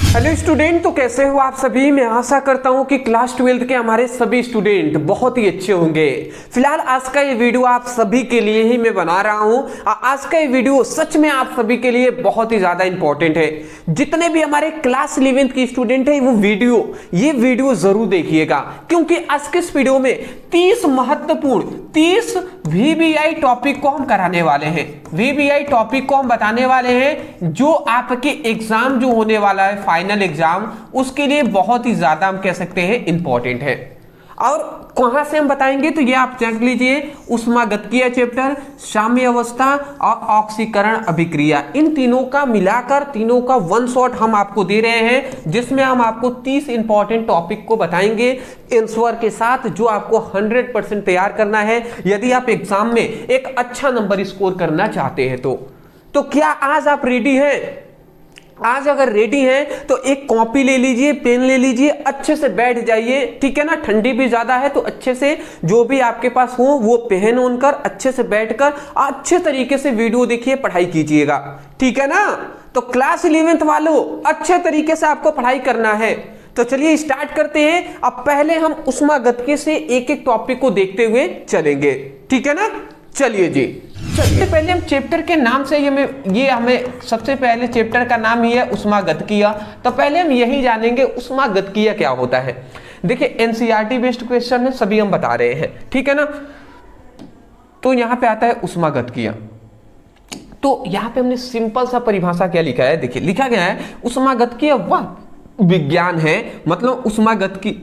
Hello student, तो कैसे हो आप सभी। मैं आशा करता हूं कि क्लास 12th के हमारे सभी स्टूडेंट बहुत ही अच्छे होंगे। फिलहाल आज का ये वीडियो आप सभी के लिए ही मैं बना रहा हूं। आज का ये वीडियो सच में आप सभी के लिए बहुत ही ज्यादा इंपॉर्टेंट है। जितने भी हमारे क्लास 11th के स्टूडेंट है वो ये वीडियो जरूर देखिएगा, क्योंकि आज के इस वीडियो में 30 महत्वपूर्ण 30 VBI टॉपिक को हम कराने वाले हैं। VBI टॉपिक को हम बताने वाले हैं जो आपके एग्जाम जो होने वाला है, फाइनल एग्जाम, उसके लिए बहुत ही ज्यादा हम कह सकते हैं इंपॉर्टेंट है। और कहां से हम बताएंगे तो ये आप देख लीजिए, ऊष्मागतिकीय चैप्टर, साम्य अवस्था और ऑक्सीकरण अभिक्रिया, इन तीनों का मिलाकर तीनों का वन शॉट हम आपको दे रहे हैं, जिसमें हम आपको 30 इंपॉर्टेंट टॉपिक को बताएंगे आंसर के साथ, जो आपको 100% तैयार करना है यदि आप एग्जाम में एक अच्छा नंबर स्कोर करना चाहते हैं। तो क्या आज आप रेडी हैं? आज अगर रेडी हैं तो एक कॉपी ले लीजिए, पेन ले लीजिए, अच्छे से बैठ जाइए, ठीक है ना। ठंडी भी ज्यादा है तो अच्छे से जो भी आपके पास हो वो पहन ओन कर अच्छे से बैठकर अच्छे तरीके से वीडियो देखिए, पढ़ाई कीजिएगा, ठीक है ना। तो क्लास 11th वालों, अच्छे तरीके से आपको पढ़ाई करना है। तो चलिए स्टार्ट करते हैं। अब पहले हम ऊष्मागतिकी से एक एक टॉपिक को देखते हुए चलेंगे, ठीक है ना। चलिए जी, सबसे पहले हम चैप्टर के नाम से हमें सबसे पहले चैप्टर का नाम ही है ऊष्मागतिकीय। तो पहले हम यही जानेंगे ऊष्मागतिकीय क्या होता है। देखिए एनसीईआरटी बेस्ड क्वेश्चन है, सभी हम बता रहे हैं, ठीक है ना। तो यहां पे आता है ऊष्मागतिकीय। तो यहां पे हमने सिंपल सा परिभाषा क्या लिखा है, देखिए लिखा गया है ऊष्मागतिकीय वह विज्ञान है, मतलब ऊष्मागतिकीय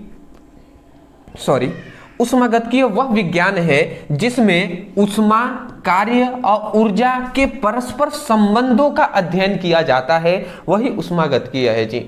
वह विज्ञान है जिसमें ऊष्मा, कार्य और ऊर्जा के परस्पर संबंधों का अध्ययन किया जाता है, वही ऊष्मागतिकीय है जी।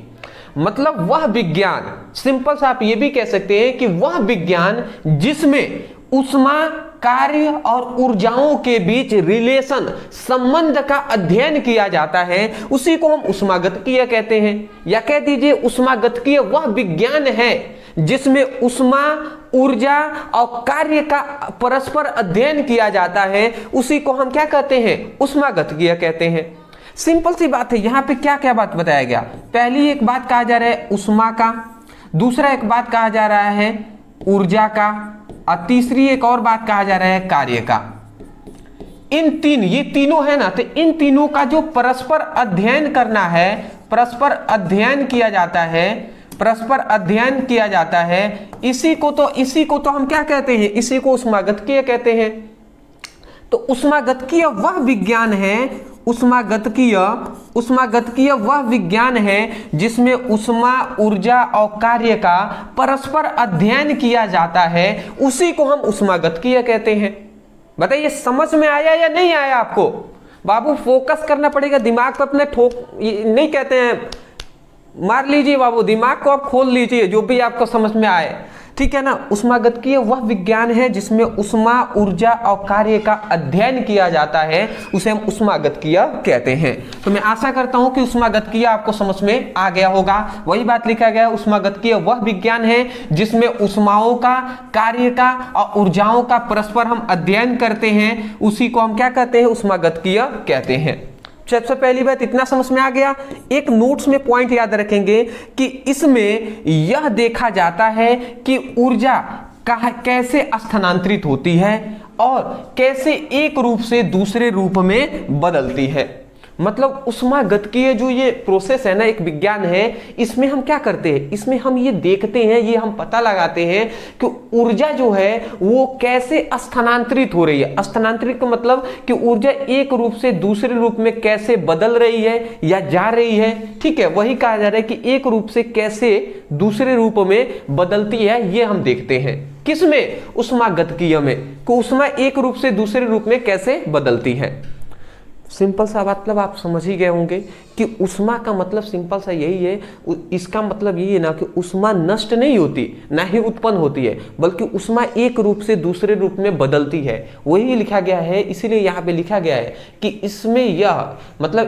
मतलब वह विज्ञान, सिंपल सा आप ये भी कह सकते हैं कि वह विज्ञान जिसमें ऊष्मा, कार्य और ऊर्जाओं के बीच रिलेशन, संबंध का अध्ययन किया जाता है, उसी को हम ऊष्मागतिकीय कहते हैं। या कह दीजिए ऊष्मागतिकीय वह विज्ञान है जिसमें ऊष्मा, ऊर्जा और कार्य का परस्पर अध्ययन किया जाता है, उसी को हम क्या कहते हैं, ऊष्मागतिकीय कहते हैं। सिंपल सी बात है। यहां पे क्या क्या बात बताया गया, पहली एक बात कहा जा रहा है ऊष्मा का, दूसरा एक बात कहा जा रहा है ऊर्जा का, और तीसरी एक और बात कहा जा रहा है कार्य का। ये तीनों है ना, तो इन तीनों का जो परस्पर अध्ययन करना है, परस्पर अध्ययन किया जाता है, इसी को तो हम क्या कहते हैं, इसी को ऊष्मागतिकीय कहते हैं। तो ऊष्मागतिकीय वह विज्ञान है, ऊष्मागतिकीय वह विज्ञान है जिसमें ऊष्मा, ऊर्जा और कार्य का परस्पर अध्ययन किया जाता है, उसी को हम ऊष्मागतिकीय कहते हैं। बताइए समझ में आया या नहीं आया आपको? बाबू फोकस करना पड़ेगा, दिमाग पर अपने नहीं कहते हैं मार लीजिए बाबू, दिमाग को आप खोल लीजिए, जो भी आपको समझ में आए, ठीक है ना। ऊष्मागतिकीय वह विज्ञान है जिसमें ऊष्मा, ऊर्जा और कार्य का अध्ययन किया जाता है, उसे हम ऊष्मागतिकीय कहते हैं। तो मैं आशा करता हूं कि ऊष्मागतिकीय आपको समझ में आ गया होगा। वही बात लिखा गया है, ऊष्मागतिकीय वह विज्ञान है जिसमें ऊष्माओं का, कार्य का और ऊर्जाओं का परस्पर हम अध्ययन करते हैं, उसी को हम क्या कहते हैं, ऊष्मागतिकीय कहते हैं। सबसे पहली बात इतना समझ में आ गया। एक नोट्स में पॉइंट याद रखेंगे कि इसमें यह देखा जाता है कि ऊर्जा कैसे स्थानांतरित होती है और कैसे एक रूप से दूसरे रूप में बदलती है। मतलब ऊष्मागतिकीय जो ये प्रोसेस है ना, एक विज्ञान है, इसमें हम क्या करते हैं, इसमें हम ये देखते हैं, ये हम पता लगाते हैं कि ऊर्जा जो है वो कैसे स्थानांतरित हो रही है। स्थानांतरित का मतलब कि ऊर्जा एक रूप से दूसरे रूप में कैसे बदल रही है या जा रही है, ठीक है। वही कहा जा रहा है कि एक रूप से कैसे दूसरे रूप में बदलती है, ये हम देखते हैं। किसमें? ऊष्मागतिकीय में, कि ऊष्मा एक रूप से दूसरे रूप में कैसे बदलती है। सिंपल सा मतलब आप समझ ही गए होंगे कि ऊष्मा का मतलब सिंपल सा यही है, इसका मतलब यही है ना कि ऊष्मा नष्ट नहीं होती, ना ही उत्पन्न होती है, बल्कि ऊष्मा एक रूप से दूसरे रूप में बदलती है, वही लिखा गया है। इसीलिए यहाँ पे लिखा गया है कि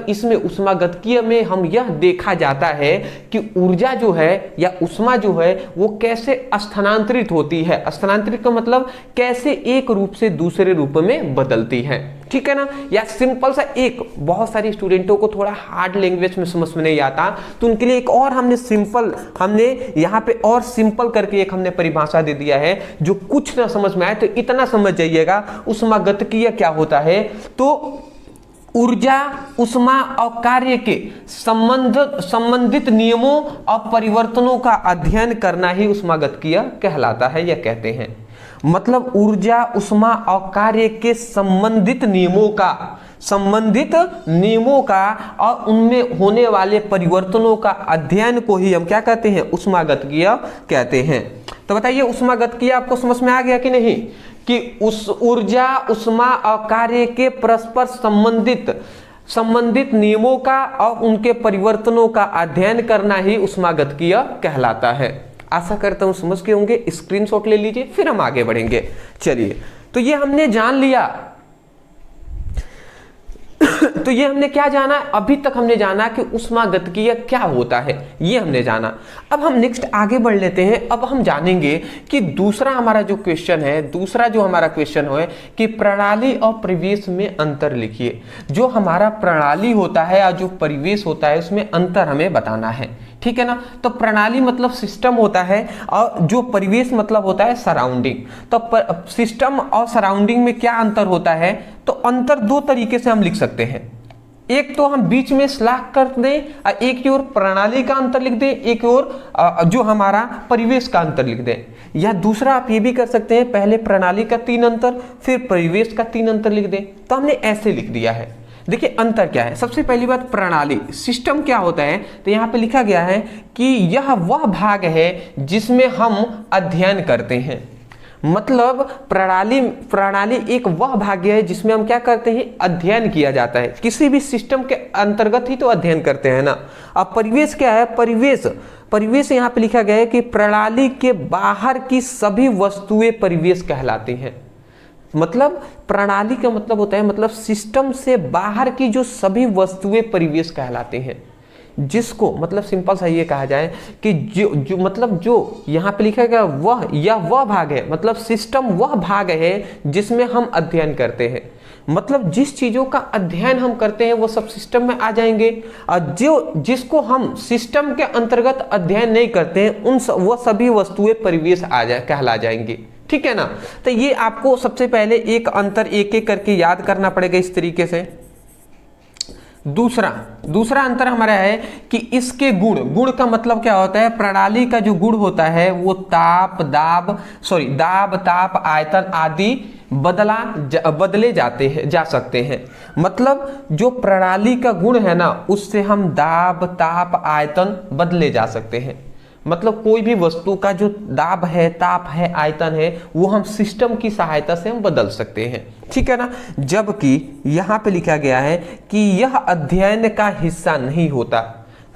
इसमें ऊष्मागतिकीय में हम यह देखा जाता है कि ऊर्जा जो है या ऊष्मा जो है वो कैसे स्थानांतरित होती है। स्थानांतरित का मतलब कैसे एक रूप से दूसरे रूप में बदलती है, ठीक है ना। या सिंपल सा एक, बहुत सारे स्टूडेंटों को थोड़ा हार्ड लैंग्वेज में समझ में नहीं आता, तो उनके लिए एक और हमने यहाँ पे और सिंपल करके एक हमने परिभाषा दे दिया है। जो कुछ ना समझ में आए तो इतना समझ जाइएगा, ऊष्मागतिकीय क्या होता है। तो ऊर्जा, उष्मा और कार्य के संबंधित नियमों और परिवर्तनों का अध्ययन करना ही ऊष्मागतिकीय कहलाता है या कहते हैं। मतलब ऊर्जा, उष्मा और कार्य के संबंधित नियमों का और उनमें होने वाले परिवर्तनों का अध्ययन को ही हम क्या कहते हैं, ऊष्मागतिकीय कहते हैं। तो बताइए ऊष्मागतिकीय आपको समझ में आ गया कि नहीं, कि उस ऊर्जा, उष्मा और कार्य के परस्पर संबंधित नियमों का और उनके परिवर्तनों का अध्ययन करना ही ऊष्मागतिकीय कहलाता है। आशा करता हूं समझ के होंगे। स्क्रीनशॉट ले लीजिए, फिर हम आगे बढ़ेंगे। चलिए, तो ये हमने जान लिया। तो ये हमने क्या जाना, अभी तक हमने जाना कि ऊष्मागतिकीय क्या होता है, ये हमने जाना। अब हम नेक्स्ट आगे बढ़ लेते हैं। अब हम जानेंगे कि दूसरा हमारा जो क्वेश्चन है, दूसरा जो हमारा क्वेश्चन है कि प्रणाली और परिवेश में अंतर लिखिए। जो हमारा प्रणाली होता है और जो परिवेश होता है उसमें अंतर हमें बताना है, ठीक है ना। तो प्रणाली मतलब सिस्टम होता है और जो परिवेश मतलब होता है सराउंडिंग। तो सिस्टम और सराउंडिंग में क्या अंतर होता है, तो अंतर दो तरीके से हम लिख सकते हैं। एक तो हम बीच में स्लैश कर दें और एक की ओर प्रणाली का अंतर लिख दें, एक और जो हमारा परिवेश का अंतर लिख दें। या दूसरा आप ये भी कर सकते हैं, पहले प्रणाली का 3 अंतर फिर परिवेश का 3 अंतर लिख दें। तो हमने ऐसे लिख दिया है। देखिए अंतर क्या है। सबसे पहली बात, प्रणाली, सिस्टम क्या होता है, तो यहाँ पे लिखा गया है कि यह वह भाग है जिसमें हम अध्ययन करते हैं। मतलब प्रणाली एक वह भाग है जिसमें हम क्या करते हैं, अध्ययन किया जाता है। किसी भी सिस्टम के अंतर्गत ही तो अध्ययन करते हैं ना। अब परिवेश क्या है, परिवेश यहाँ पे लिखा गया है कि प्रणाली के बाहर की सभी वस्तुएं परिवेश कहलाती हैं। मतलब प्रणाली का मतलब होता है, मतलब सिस्टम से बाहर की जो सभी वस्तुएं परिवेश कहलाती हैं। जिसको मतलब सिंपल सा ये कहा जाए कि जो यहाँ पे लिखा गया वह भाग है, मतलब सिस्टम वह भाग है जिसमें हम अध्ययन करते हैं। मतलब जिस चीजों का अध्ययन हम करते हैं वो सब सिस्टम में आ जाएंगे, और जिसको हम सिस्टम के अंतर्गत अध्ययन नहीं करते हैं वो सभी वस्तुएं परिवेश कहला जाएंगी, ठीक है ना। तो ये आपको सबसे पहले एक अंतर एक एक करके याद करना पड़ेगा इस तरीके से। दूसरा अंतर हमारा है कि इसके गुण का मतलब क्या होता है, प्रणाली का जो गुण होता है वो दाब, ताप, आयतन आदि बदले जा सकते हैं। मतलब जो प्रणाली का गुण है ना, उससे हम दाब, ताप, आयतन बदले जा सकते हैं। मतलब कोई भी वस्तु का जो दाब है, ताप है, आयतन है, वो हम सिस्टम की सहायता से हम बदल सकते हैं, ठीक है ना। जबकि यहाँ पे लिखा गया है कि यह अध्ययन का हिस्सा नहीं होता,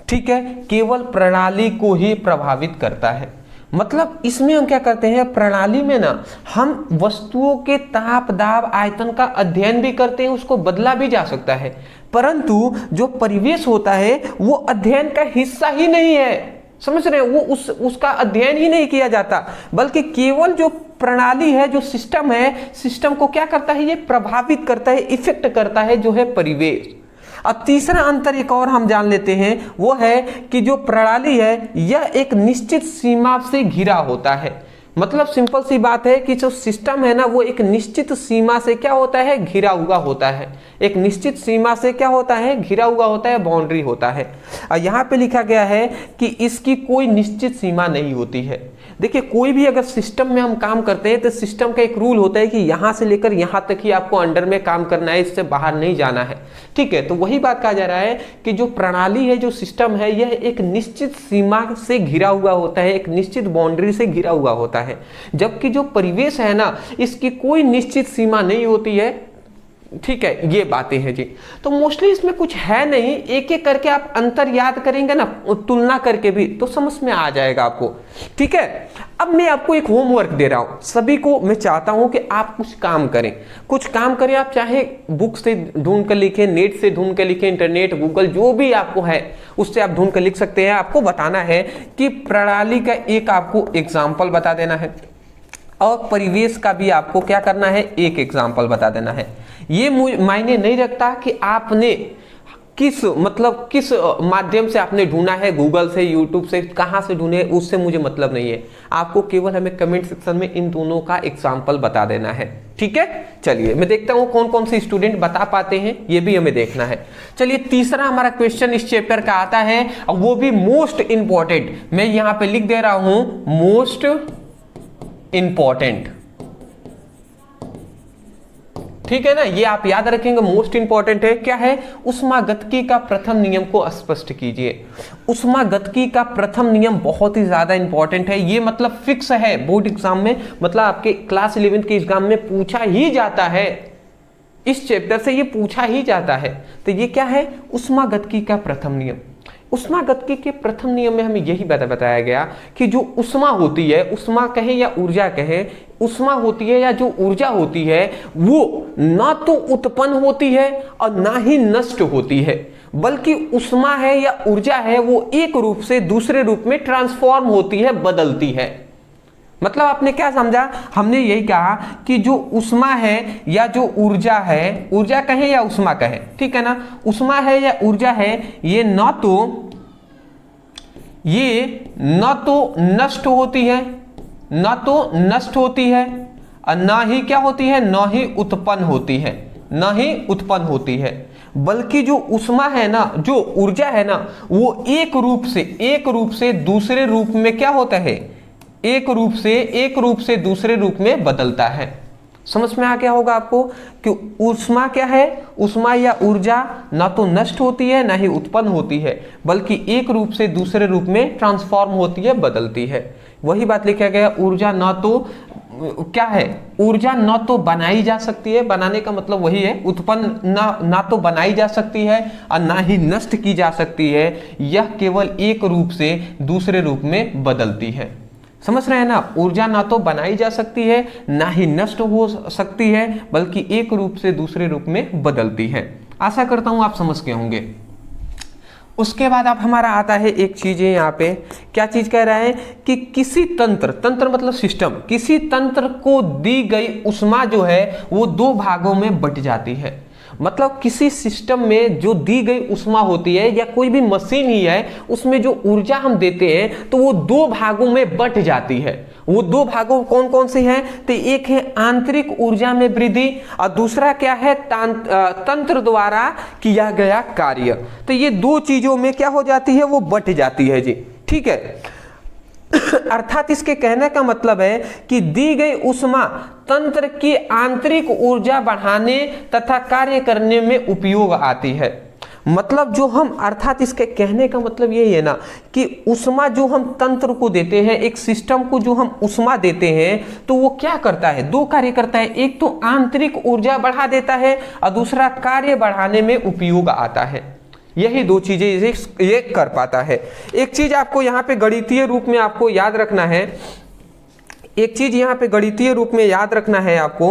ठीक है, केवल प्रणाली को ही प्रभावित करता है। मतलब इसमें हम क्या करते हैं, प्रणाली में ना हम वस्तुओं के ताप, दाब, आयतन का अध्ययन भी करते हैं, उसको बदला भी जा सकता है। परंतु जो परिवेश होता है वो अध्ययन का हिस्सा ही नहीं है, समझ रहे हैं। वो उसका अध्ययन ही नहीं किया जाता, बल्कि केवल जो प्रणाली है, जो सिस्टम है, सिस्टम को क्या करता है, ये प्रभावित करता है, इफेक्ट करता है, जो है परिवेश। अब तीसरा अंतर एक और हम जान लेते हैं, वो है कि जो प्रणाली है यह एक निश्चित सीमा से घिरा होता है। मतलब सिंपल सी बात है कि जो सिस्टम है ना वो एक निश्चित सीमा से क्या होता है, घिरा हुआ होता है। एक निश्चित सीमा से क्या होता है, घिरा हुआ होता है, बाउंड्री होता है। और यहाँ पे लिखा गया है कि इसकी कोई निश्चित सीमा नहीं होती है। देखिए कोई भी अगर सिस्टम में हम काम करते हैं तो सिस्टम का एक रूल होता है कि यहाँ से लेकर यहाँ तक ही आपको अंडर में काम करना है, इससे बाहर नहीं जाना है, ठीक है। तो वही बात कहा जा रहा है कि जो प्रणाली है, जो सिस्टम है, यह एक निश्चित सीमा से घिरा हुआ होता है, एक निश्चित बाउंड्री से घिरा हुआ होता है। जबकि जो परिवेश है ना, इसकी कोई निश्चित सीमा नहीं होती है, ठीक है। ये बातें हैं जी। तो मोस्टली इसमें कुछ है नहीं, एक एक करके आप अंतर याद करेंगे ना, तुलना करके भी, तो समझ में आ जाएगा आपको, ठीक है। अब मैं आपको एक होमवर्क दे रहा हूं, सभी को मैं चाहता हूं कि आप कुछ काम करें। आप चाहे बुक से ढूंढ कर लिखें, नेट से ढूंढ कर लिखें, इंटरनेट, गूगल, जो भी आपको है उससे आप ढूंढ कर लिख सकते हैं। आपको बताना है कि प्रणाली का एक आपको एग्जाम्पल बता देना है और परिवेश का भी आपको क्या करना है, एक एग्जाम्पल बता देना है। ये मायने नहीं रखता कि आपने किस माध्यम से आपने ढूंढा है, गूगल से, यूट्यूब से, कहां से ढूंढे, उससे मुझे मतलब नहीं है। आपको केवल हमें कमेंट सेक्शन में इन दोनों का एग्जाम्पल बता देना है, ठीक है। चलिए मैं देखता हूं कौन कौन से स्टूडेंट बता पाते हैं, ये भी हमें देखना है। चलिए तीसरा हमारा क्वेश्चन इस चैप्टर का आता है, और वो भी मोस्ट इंपॉर्टेंट। मैं यहां पे लिख दे रहा हूं मोस्ट इंपॉर्टेंट, ठीक है ना, ये आप याद रखेंगे, मोस्ट इंपॉर्टेंट है। क्या है? ऊष्मागतिकी का प्रथम नियम को स्पष्ट कीजिए। ऊष्मागतिकी का प्रथम नियम बहुत ही ज्यादा इंपॉर्टेंट है, ये मतलब फिक्स है बोर्ड एग्जाम में, मतलब आपके क्लास 11 के एग्जाम में पूछा ही जाता है, इस चैप्टर से ये पूछा ही जाता है। तो ये क्या है? ऊष्मागतिकी का प्रथम नियम। ऊष्मागतिकी के प्रथम नियम में हमें यही बताया गया कि जो ऊष्मा होती है, ऊष्मा कहें या ऊर्जा कहें, ऊष्मा होती है या जो ऊर्जा होती है वो ना तो उत्पन्न होती है और ना ही नष्ट होती है, बल्कि ऊष्मा है या ऊर्जा है वो एक रूप से दूसरे रूप में ट्रांसफॉर्म होती है, बदलती है। मतलब आपने क्या समझा? हमने यही कहा कि जो ऊष्मा है या जो ऊर्जा है, ऊर्जा कहें या ऊष्मा कहें, ठीक है ना, ऊष्मा है या ऊर्जा है, ये न तो नष्ट होती है, न तो नष्ट होती है, और ना ही क्या होती है, ना ही उत्पन्न होती है, ना ही उत्पन्न होती है, बल्कि जो ऊष्मा है ना, जो ऊर्जा है ना, वो एक रूप से दूसरे रूप में क्या होता है, एक रूप से दूसरे रूप में बदलता है। समझ में आ गया होगा आपको कि ऊष्मा क्या है? ऊष्मा या ऊर्जा ना तो नष्ट होती है ना ही उत्पन्न होती है, बल्कि एक रूप से दूसरे रूप में ट्रांसफॉर्म होती है, बदलती है। वही बात लिखा गया, ऊर्जा ना तो क्या है, ऊर्जा ना तो बनाई जा सकती है, बनाने का मतलब वही है, उत्पन्न ना तो बनाई जा सकती है और ना ही नष्ट की जा सकती है, यह केवल एक रूप से दूसरे रूप में बदलती है। समझ रहे हैं ना? ऊर्जा ना तो बनाई जा सकती है ना ही नष्ट हो सकती है, बल्कि एक रूप से दूसरे रूप में बदलती है। आशा करता हूं आप समझ गए होंगे। उसके बाद अब हमारा आता है एक चीज है, यहाँ पे क्या चीज कह रहा है कि किसी तंत्र मतलब सिस्टम, किसी तंत्र को दी गई ऊष्मा जो है वो दो भागों में बट जाती है। मतलब किसी सिस्टम में जो दी गई ऊष्मा होती है या कोई भी मशीन ही है, उसमें जो ऊर्जा हम देते हैं तो वो दो भागों में बट जाती है। वो दो भागों कौन कौन से हैं? तो एक है आंतरिक ऊर्जा में वृद्धि और दूसरा क्या है, तंत्र द्वारा किया गया कार्य। तो ये दो चीजों में क्या हो जाती है, वो बट जाती है जी, ठीक है। अर्थात इसके कहने का मतलब है कि दी गई ऊष्मा तंत्र की आंतरिक ऊर्जा बढ़ाने तथा कार्य करने में उपयोग आती है। मतलब जो हम, अर्थात इसके कहने का मतलब यही है ना कि ऊष्मा जो हम तंत्र को देते हैं, एक सिस्टम को जो हम ऊष्मा देते हैं, तो वो क्या करता है, दो कार्य करता है। एक तो आंतरिक ऊर्जा बढ़ा देता है और दूसरा कार्य बढ़ाने में उपयोग आता है। यही दो चीजें ये कर पाता है। एक चीज आपको यहाँ पे गणितीय रूप में आपको याद रखना है, एक चीज यहाँ पे गणितीय रूप में याद रखना है आपको,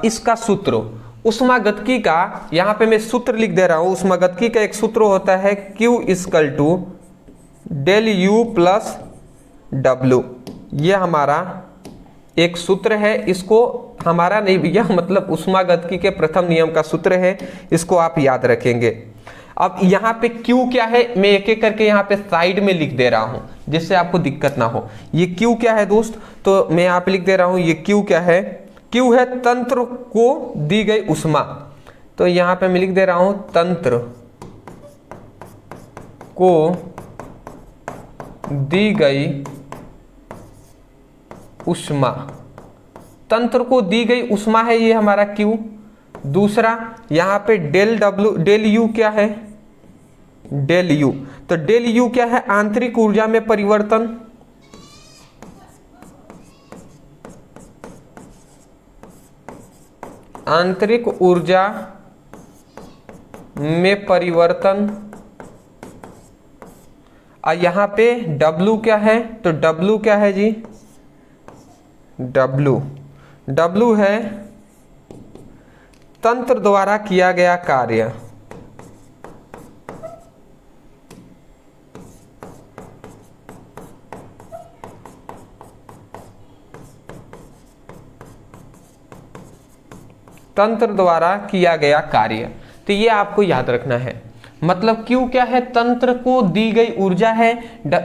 इसका सूत्र ऊष्मागतिकी का, यहाँ पे मैं सूत्र लिख दे रहा हूं। ऊष्मागतिकी का एक सूत्र होता है Q = del U + W। ये हमारा एक सूत्र है, इसको हमारा नहीं भैया, मतलब ऊष्मागतिकी के प्रथम नियम का सूत्र है, इसको आप याद रखेंगे। अब यहाँ पे Q क्या है, मैं एक एक करके यहाँ पे साइड में लिख दे रहा हूँ जिससे आपको दिक्कत ना हो। ये Q क्या है दोस्त, तो मैं यहाँ पे लिख दे रहा हूँ, ये Q क्या है, Q है तंत्र को दी गई ऊष्मा। तो यहाँ पे मैं लिख दे रहा हूँ तंत्र को दी गई ऊष्मा, तंत्र को दी गई ऊष्मा है ये हमारा Q। दूसरा यहाँ पे डेल U क्या है, डेल U, तो डेल U क्या है, आंतरिक ऊर्जा में परिवर्तन। आंतरिक ऊर्जा में परिवर्तन। और यहाँ पे W क्या है, तो W क्या है जी, W है तंत्र द्वारा किया गया कार्य। तंत्र द्वारा किया गया कार्य। तो ये आपको याद रखना है। मतलब Q क्या है, तंत्र को दी गई ऊर्जा है,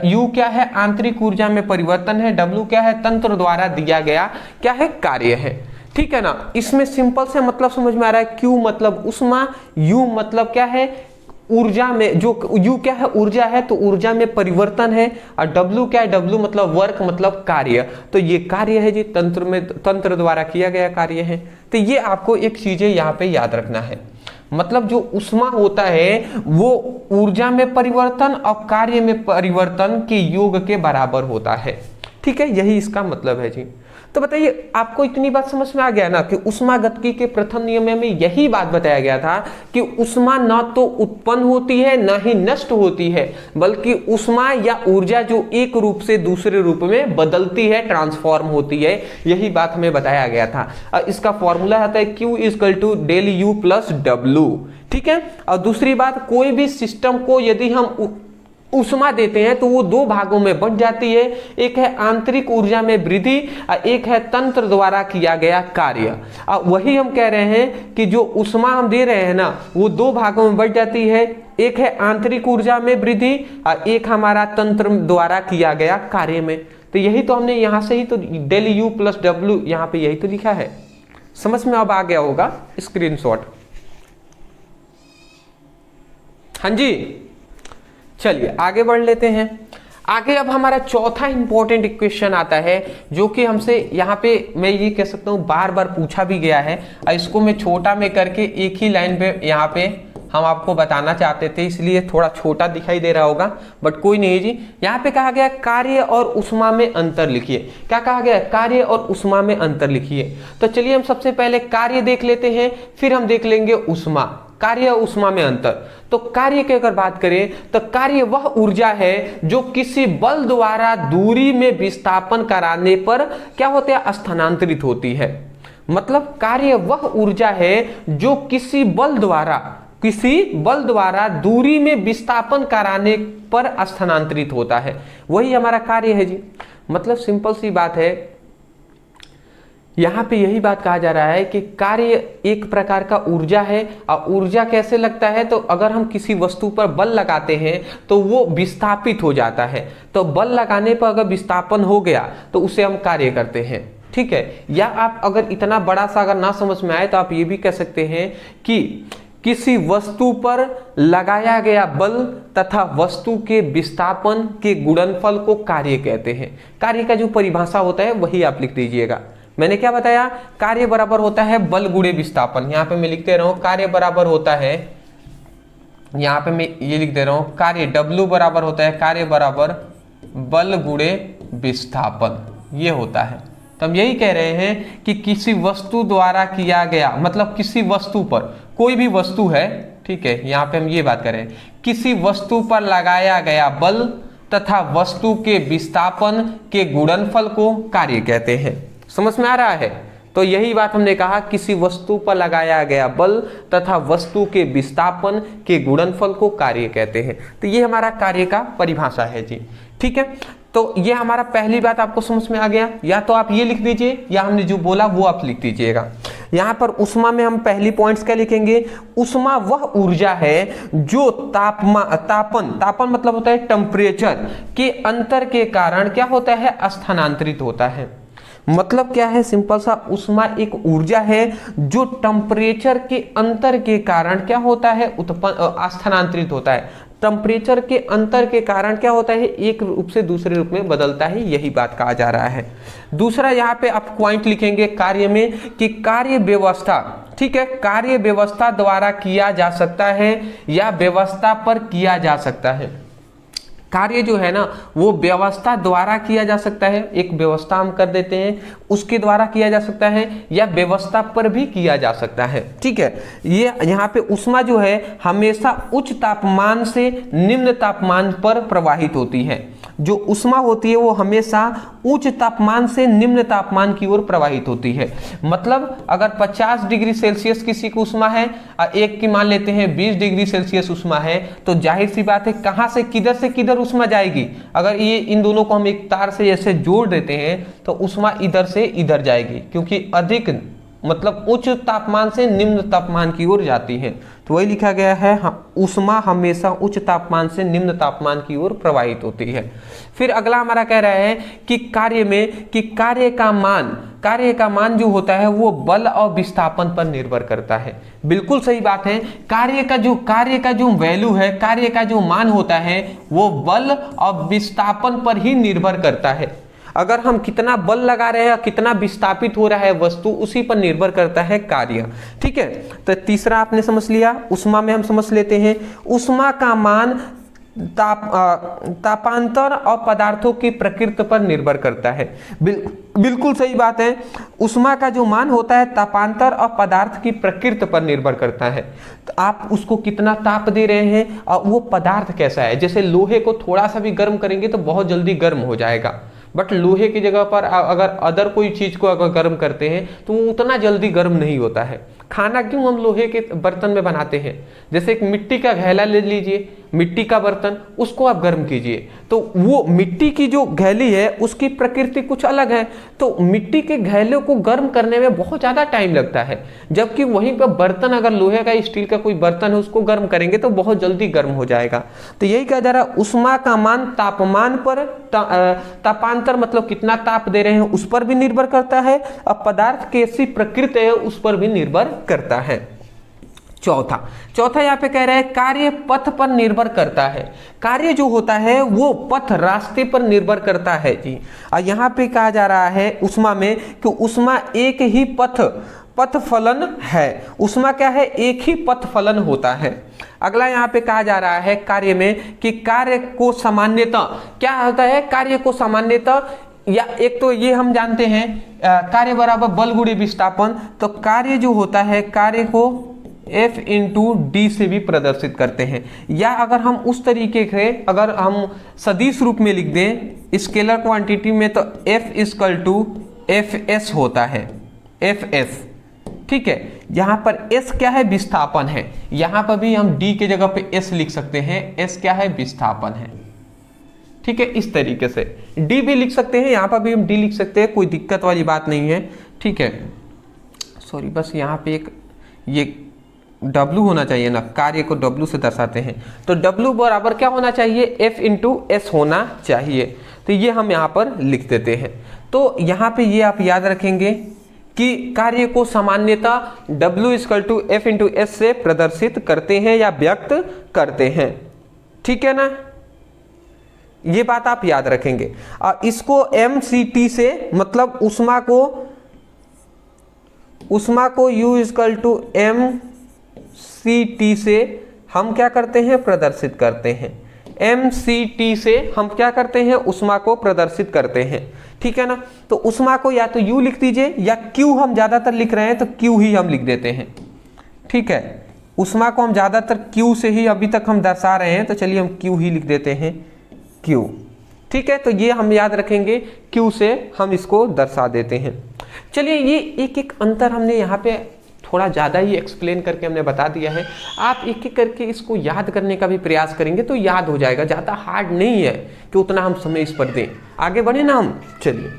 U क्या है, आंतरिक ऊर्जा में परिवर्तन है, W क्या है, तंत्र द्वारा दिया गया क्या है, कार्य है। ठीक है ना। इसमें सिंपल से मतलब समझ में आ रहा है। Q मतलब उष्मा, U मतलब क्या है, ऊर्जा में, जो U क्या है, ऊर्जा है, तो ऊर्जा में परिवर्तन है। और W क्या है, W मतलब वर्क मतलब कार्य। तो ये कार्य है जी, तंत्र में, तंत्र द्वारा किया गया कार्य है। तो ये आपको एक चीजें यहाँ पे याद रखना है। मतलब जो उष्मा होता है वो ऊर्जा में परिवर्तन और कार्य में परिवर्तन के योग के बराबर होता है। ठीक है, यही इसका मतलब है जी। तो बताइए, आपको इतनी बात समझ में आ गया ना कि उष्मागतिकी के प्रथम नियम में यही बात बताया गया था कि उष्मा न तो उत्पन्न होती है न ही नष्ट होती है, बल्कि उष्मा या ऊर्जा जो एक रूप से दूसरे रूप में बदलती है, ट्रांसफॉर्म होती है, यही बात हमें बताया गया था। इसका फॉर्मूला आता है Q = del U + W। ठीक है। और दूसरी बात, कोई भी सिस्टम को यदि हम उष्मा देते हैं तो वो दो भागों में बंट जाती है। एक है आंतरिक ऊर्जा में वृद्धि और एक है तंत्र द्वारा किया गया कार्य। अब वही हम कह रहे हैं कि जो उष्मा हम दे रहे हैं ना, वो दो भागों में बंट जाती है। एक है आंतरिक ऊर्जा में वृद्धि और एक हमारा तंत्र द्वारा किया गया कार्य में। तो यही तो हमने यहाँ से ही तो del U + W यहाँ पे यही तो लिखा है। समझ में अब आ गया होगा स्क्रीनशॉट। हाँ जी, चलिए आगे बढ़ लेते हैं। आगे अब हमारा चौथा इंपॉर्टेंट इक्वेशन आता है, जो कि हमसे यहाँ पे मैं ये कह सकता हूँ बार बार पूछा भी गया है। और इसको मैं छोटा में करके एक ही लाइन पे यहाँ पे हम आपको बताना चाहते थे, इसलिए थोड़ा छोटा दिखाई दे रहा होगा, बट कोई नहीं जी। यहाँ पे कहा गया कार्य और उष्मा में अंतर लिखिए। क्या कहा गया, कार्य और उष्मा में अंतर लिखिए। तो चलिए हम सबसे पहले कार्य देख लेते हैं, फिर हम देख लेंगे उष्मा। कार्य और उष्मा में अंतर। तो कार्य की अगर बात करें तो कार्य वह ऊर्जा है जो किसी बल द्वारा दूरी में विस्थापन कराने पर क्या होता है, स्थानांतरित होती है। मतलब कार्य वह ऊर्जा है जो किसी बल द्वारा दूरी में विस्थापन कराने पर स्थानांतरित होता है, वही हमारा कार्य है जी। मतलब सिंपल सी बात है, यहाँ पे यही बात कहा जा रहा है कि कार्य एक प्रकार का ऊर्जा है। और ऊर्जा कैसे लगता है, तो अगर हम किसी वस्तु पर बल लगाते हैं तो वो विस्थापित हो जाता है। तो बल लगाने पर अगर विस्थापन हो गया तो उसे हम कार्य करते हैं। ठीक है। या आप अगर इतना बड़ा सा अगर ना समझ में आए तो आप ये भी कह सकते हैं कि किसी वस्तु पर लगाया गया बल तथा वस्तु के विस्थापन के गुणनफल को कार्य कहते हैं। कार्य का जो परिभाषा होता है वही आप लिख दीजिएगा। मैंने क्या बताया, कार्य बराबर होता है बल गुणे विस्थापन। यहाँ पे मैं लिखते रहा हूँ कार्य बराबर होता है, यहाँ पे मैं ये लिख दे रहा हूँ कार्य W बराबर होता है कार्य बराबर बल गुणे विस्थापन, ये होता है। तो हम यही कह रहे हैं कि किसी वस्तु द्वारा किया गया, मतलब किसी वस्तु पर, कोई भी वस्तु है, ठीक है, यहाँ पे हम ये बात कर रहे हैं, किसी वस्तु पर लगाया गया बल तथा वस्तु के विस्थापन के गुणनफल को कार्य कहते हैं। समझ में आ रहा है। तो यही बात हमने कहा, किसी वस्तु पर लगाया गया बल तथा वस्तु के विस्थापन के गुणनफल को कार्य कहते हैं। तो ये हमारा कार्य का परिभाषा है जी। ठीक है। तो ये हमारा पहली बात आपको समझ में आ गया। या तो आप ये लिख दीजिए या हमने जो बोला वो आप लिख दीजिएगा। यहाँ पर उष्मा में हम पहली पॉइंट्स क्या लिखेंगे, उष्मा वह ऊर्जा है जो तापन मतलब होता है टेम्परेचर के अंतर के कारण क्या होता है, स्थानांतरित होता है। मतलब क्या है, सिंपल सा, उष्मा एक ऊर्जा है जो टेम्परेचर के अंतर के कारण क्या होता है, स्थानांतरित होता है। टेम्परेचर के अंतर के कारण क्या होता है, एक रूप से दूसरे रूप में बदलता है, यही बात कहा जा रहा है। दूसरा यहाँ पे आप पॉइंट लिखेंगे कार्य में कि कार्य व्यवस्था, ठीक है, कार्य व्यवस्था द्वारा किया जा सकता है या व्यवस्था पर किया जा सकता है। कार्य जो है ना वो व्यवस्था द्वारा किया जा सकता है, एक व्यवस्था हम कर देते हैं उसके द्वारा किया जा सकता है, या व्यवस्था पर भी किया जा सकता है। ठीक है। ये यहाँ पे उष्मा जो है हमेशा उच्च तापमान से निम्न तापमान पर प्रवाहित होती है। जो उष्मा होती है वो हमेशा उच्च तापमान से निम्न तापमान की ओर प्रवाहित होती है। मतलब अगर 50 डिग्री सेल्सियस किसी की उष्मा है और एक की मान लेते हैं 20 डिग्री सेल्सियस उष्मा है, तो जाहिर सी बात है कहाँ से किधर उष्मा जाएगी। अगर ये इन दोनों को हम एक तार से ऐसे जोड़ देते हैं तो उष्मा इधर से इधर जाएगी, क्योंकि अधिक मतलब उच्च तापमान से निम्न तापमान की ओर जाती है। तो वही लिखा गया है, ऊष्मा हमेशा उच्च तापमान से निम्न तापमान की ओर प्रवाहित होती है। फिर अगला हमारा कह रहा है कि कार्य में कि कार्य का मान जो होता है वो बल और विस्थापन पर निर्भर करता है। बिल्कुल सही बात है। कार्य का जो वैल्यू है, कार्य का जो मान होता है वो बल और विस्थापन पर ही निर्भर करता है। अगर हम कितना बल लगा रहे हैं, कितना विस्थापित हो रहा है वस्तु, उसी पर निर्भर करता है कार्य। ठीक है, तो तीसरा आपने समझ लिया। ऊष्मा में हम समझ लेते हैं, ऊष्मा का मान तापांतर और पदार्थों की प्रकृति पर निर्भर करता है। बिल्कुल सही बात है। ऊष्मा का जो मान होता है तापांतर और पदार्थ की प्रकृति पर निर्भर करता है। तो आप उसको कितना ताप दे रहे हैं और वो पदार्थ कैसा है। जैसे लोहे को थोड़ा सा भी गर्म करेंगे तो बहुत जल्दी गर्म हो जाएगा, बट लोहे की जगह पर अगर अदर कोई चीज को अगर गर्म करते हैं तो वो उतना जल्दी गर्म नहीं होता है। खाना क्यों हम लोहे के बर्तन में बनाते हैं। जैसे एक मिट्टी का घैला ले लीजिए, मिट्टी का बर्तन, उसको आप गर्म कीजिए तो वो मिट्टी की जो घैली है उसकी प्रकृति कुछ अलग है, तो मिट्टी के घैले को गर्म करने में बहुत ज़्यादा टाइम लगता है। जबकि वहीं पर बर्तन, अगर लोहे का स्टील का कोई बर्तन है उसको गर्म करेंगे तो बहुत जल्दी गर्म हो जाएगा। तो यही कहा जा रहा है, ऊष्मा का मान तापमान पर, तापांतर मतलब कितना ताप दे रहे हैं उस पर भी निर्भर करता है, और पदार्थ कैसी प्रकृति है उस पर भी निर्भर करता है। चौथा यहाँ पे कह रहा है कार्य पथ पर निर्भर करता है। कार्य जो होता है वो पथ, रास्ते पर निर्भर करता है जी। और यहाँ पे कहा जा रहा है ऊष्मा में कि ऊष्मा एक ही पथ फलन है। ऊष्मा क्या है, एक ही पथ फलन होता है। अगला यहाँ पे कहा जा रहा है कार्य में कि कार्य को सामान्यतः क्या होता है, कार्य को सामान्यतः, या एक तो ये हम जानते हैं कार्य बराबर बल गुणा विस्थापन, तो कार्य जो होता है कार्य को F इंटू डी से भी प्रदर्शित करते हैं। या अगर हम उस तरीके से अगर हम सदिश रूप में लिख दें स्केलर क्वांटिटी में तो F इक्वल टू Fs होता है, Fs। ठीक है, यहाँ पर S क्या है, विस्थापन है। यहाँ पर भी हम D के जगह पे S लिख सकते हैं, S क्या है, विस्थापन है। ठीक है, इस तरीके से D भी लिख सकते हैं, यहाँ पर भी हम D लिख सकते हैं, कोई दिक्कत वाली बात नहीं है। ठीक है, सॉरी, बस यहाँ पे एक ये W होना चाहिए ना, कार्य को W से दर्शाते हैं तो W बराबर क्या होना चाहिए, F इंटू S होना चाहिए। तो ये हम यहाँ पर लिख देते हैं। तो यहाँ पे ये आप याद रखेंगे कि कार्य को सामान्यतः W equal to F into S से प्रदर्शित करते हैं या व्यक्त करते हैं। ठीक है ना, ये बात आप याद रखेंगे। और इसको mCt से मतलब ऊष्मा को U इक्वल टू mCt से हम क्या करते हैं, प्रदर्शित करते हैं। mCt से हम क्या करते हैं, ऊष्मा को प्रदर्शित करते हैं। ठीक है ना, तो ऊष्मा को या तो U लिख दीजिए या Q, हम ज्यादातर लिख रहे हैं तो Q ही हम लिख देते हैं। ठीक है, ऊष्मा को हम ज्यादातर Q से ही अभी तक हम दर्शा रहे हैं तो चलिए हम Q ही लिख देते हैं, Q। ठीक है, तो ये हम याद रखेंगे, Q से हम इसको दर्शा देते हैं। चलिए, ये एक एक अंतर हमने यहाँ पे थोड़ा ज़्यादा ही एक्सप्लेन करके हमने बता दिया है। आप एक एक करके इसको याद करने का भी प्रयास करेंगे तो याद हो जाएगा। ज़्यादा हार्ड नहीं है कि उतना हम समय इस पर दें। आगे बढ़े ना हम, चलिए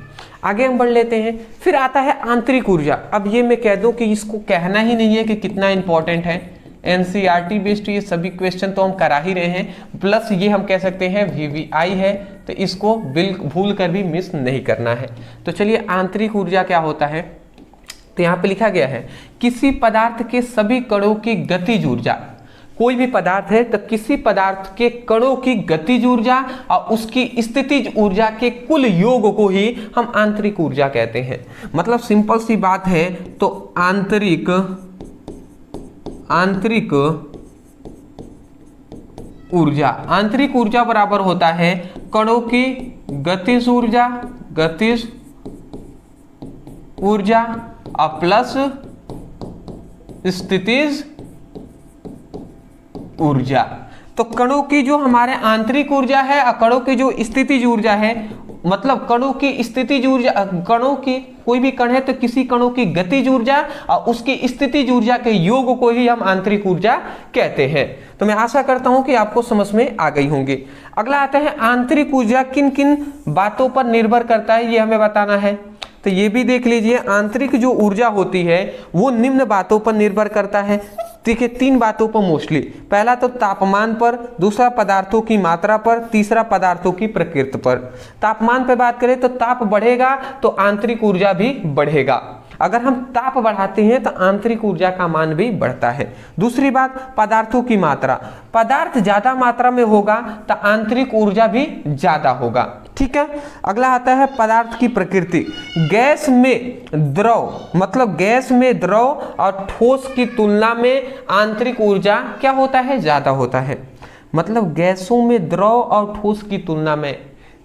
आगे हम बढ़ लेते हैं। फिर आता है आंतरिक ऊर्जा। अब ये मैं कह दूं कि इसको कहना ही नहीं है कि कितना इंपॉर्टेंट है। एनसीईआरटी बेस्ड ये सभी क्वेश्चन तो हम करा ही रहे हैं, प्लस ये हम कह सकते हैं VVI है, तो इसको भूल कर भी मिस नहीं करना है। तो चलिए, आंतरिक ऊर्जा क्या होता है, तो यहाँ पे लिखा गया है किसी पदार्थ के सभी कणों की गतिज ऊर्जा। कोई भी पदार्थ है तो किसी पदार्थ के कणों की गतिज ऊर्जा और उसकी स्थितिज ऊर्जा के कुल योग को ही हम आंतरिक ऊर्जा कहते हैं। मतलब सिंपल सी बात है, तो आंतरिक ऊर्जा बराबर होता है कणों की गतिज ऊर्जा और प्लस स्थितिज ऊर्जा। तो कणों की जो हमारे आंतरिक ऊर्जा है और कणों की जो स्थितिज ऊर्जा है, मतलब कणों की स्थितिज ऊर्जा, कणों की कोई भी कण है तो किसी कणों की गतिज ऊर्जा और उसकी स्थितिज ऊर्जा के योग को ही हम आंतरिक ऊर्जा कहते हैं। तो मैं आशा करता हूं कि आपको समझ में आ गई होंगी। अगला आता है आंतरिक ऊर्जा किन किन बातों पर निर्भर करता है, ये हमें बताना है। तो ये भी देख लीजिए, आंतरिक जो ऊर्जा होती है वो निम्न बातों पर निर्भर करता है। देखिए 3 बातों पर मोस्टली, पहला तो तापमान पर, दूसरा पदार्थों की मात्रा पर, तीसरा पदार्थों की प्रकृति पर। तापमान पर बात करें तो ताप बढ़ेगा तो आंतरिक ऊर्जा भी बढ़ेगा, अगर हम ताप बढ़ाते हैं तो आंतरिक ऊर्जा का मान भी बढ़ता है। दूसरी बात पदार्थों की मात्रा, पदार्थ ज्यादा मात्रा में होगा तो आंतरिक ऊर्जा भी ज्यादा होगा, ठीक है। अगला आता है पदार्थ की प्रकृति, गैस में द्रव, मतलब गैस में द्रव और ठोस की तुलना में आंतरिक ऊर्जा क्या होता है, ज्यादा होता है। मतलब गैसों में द्रव और ठोस की तुलना में,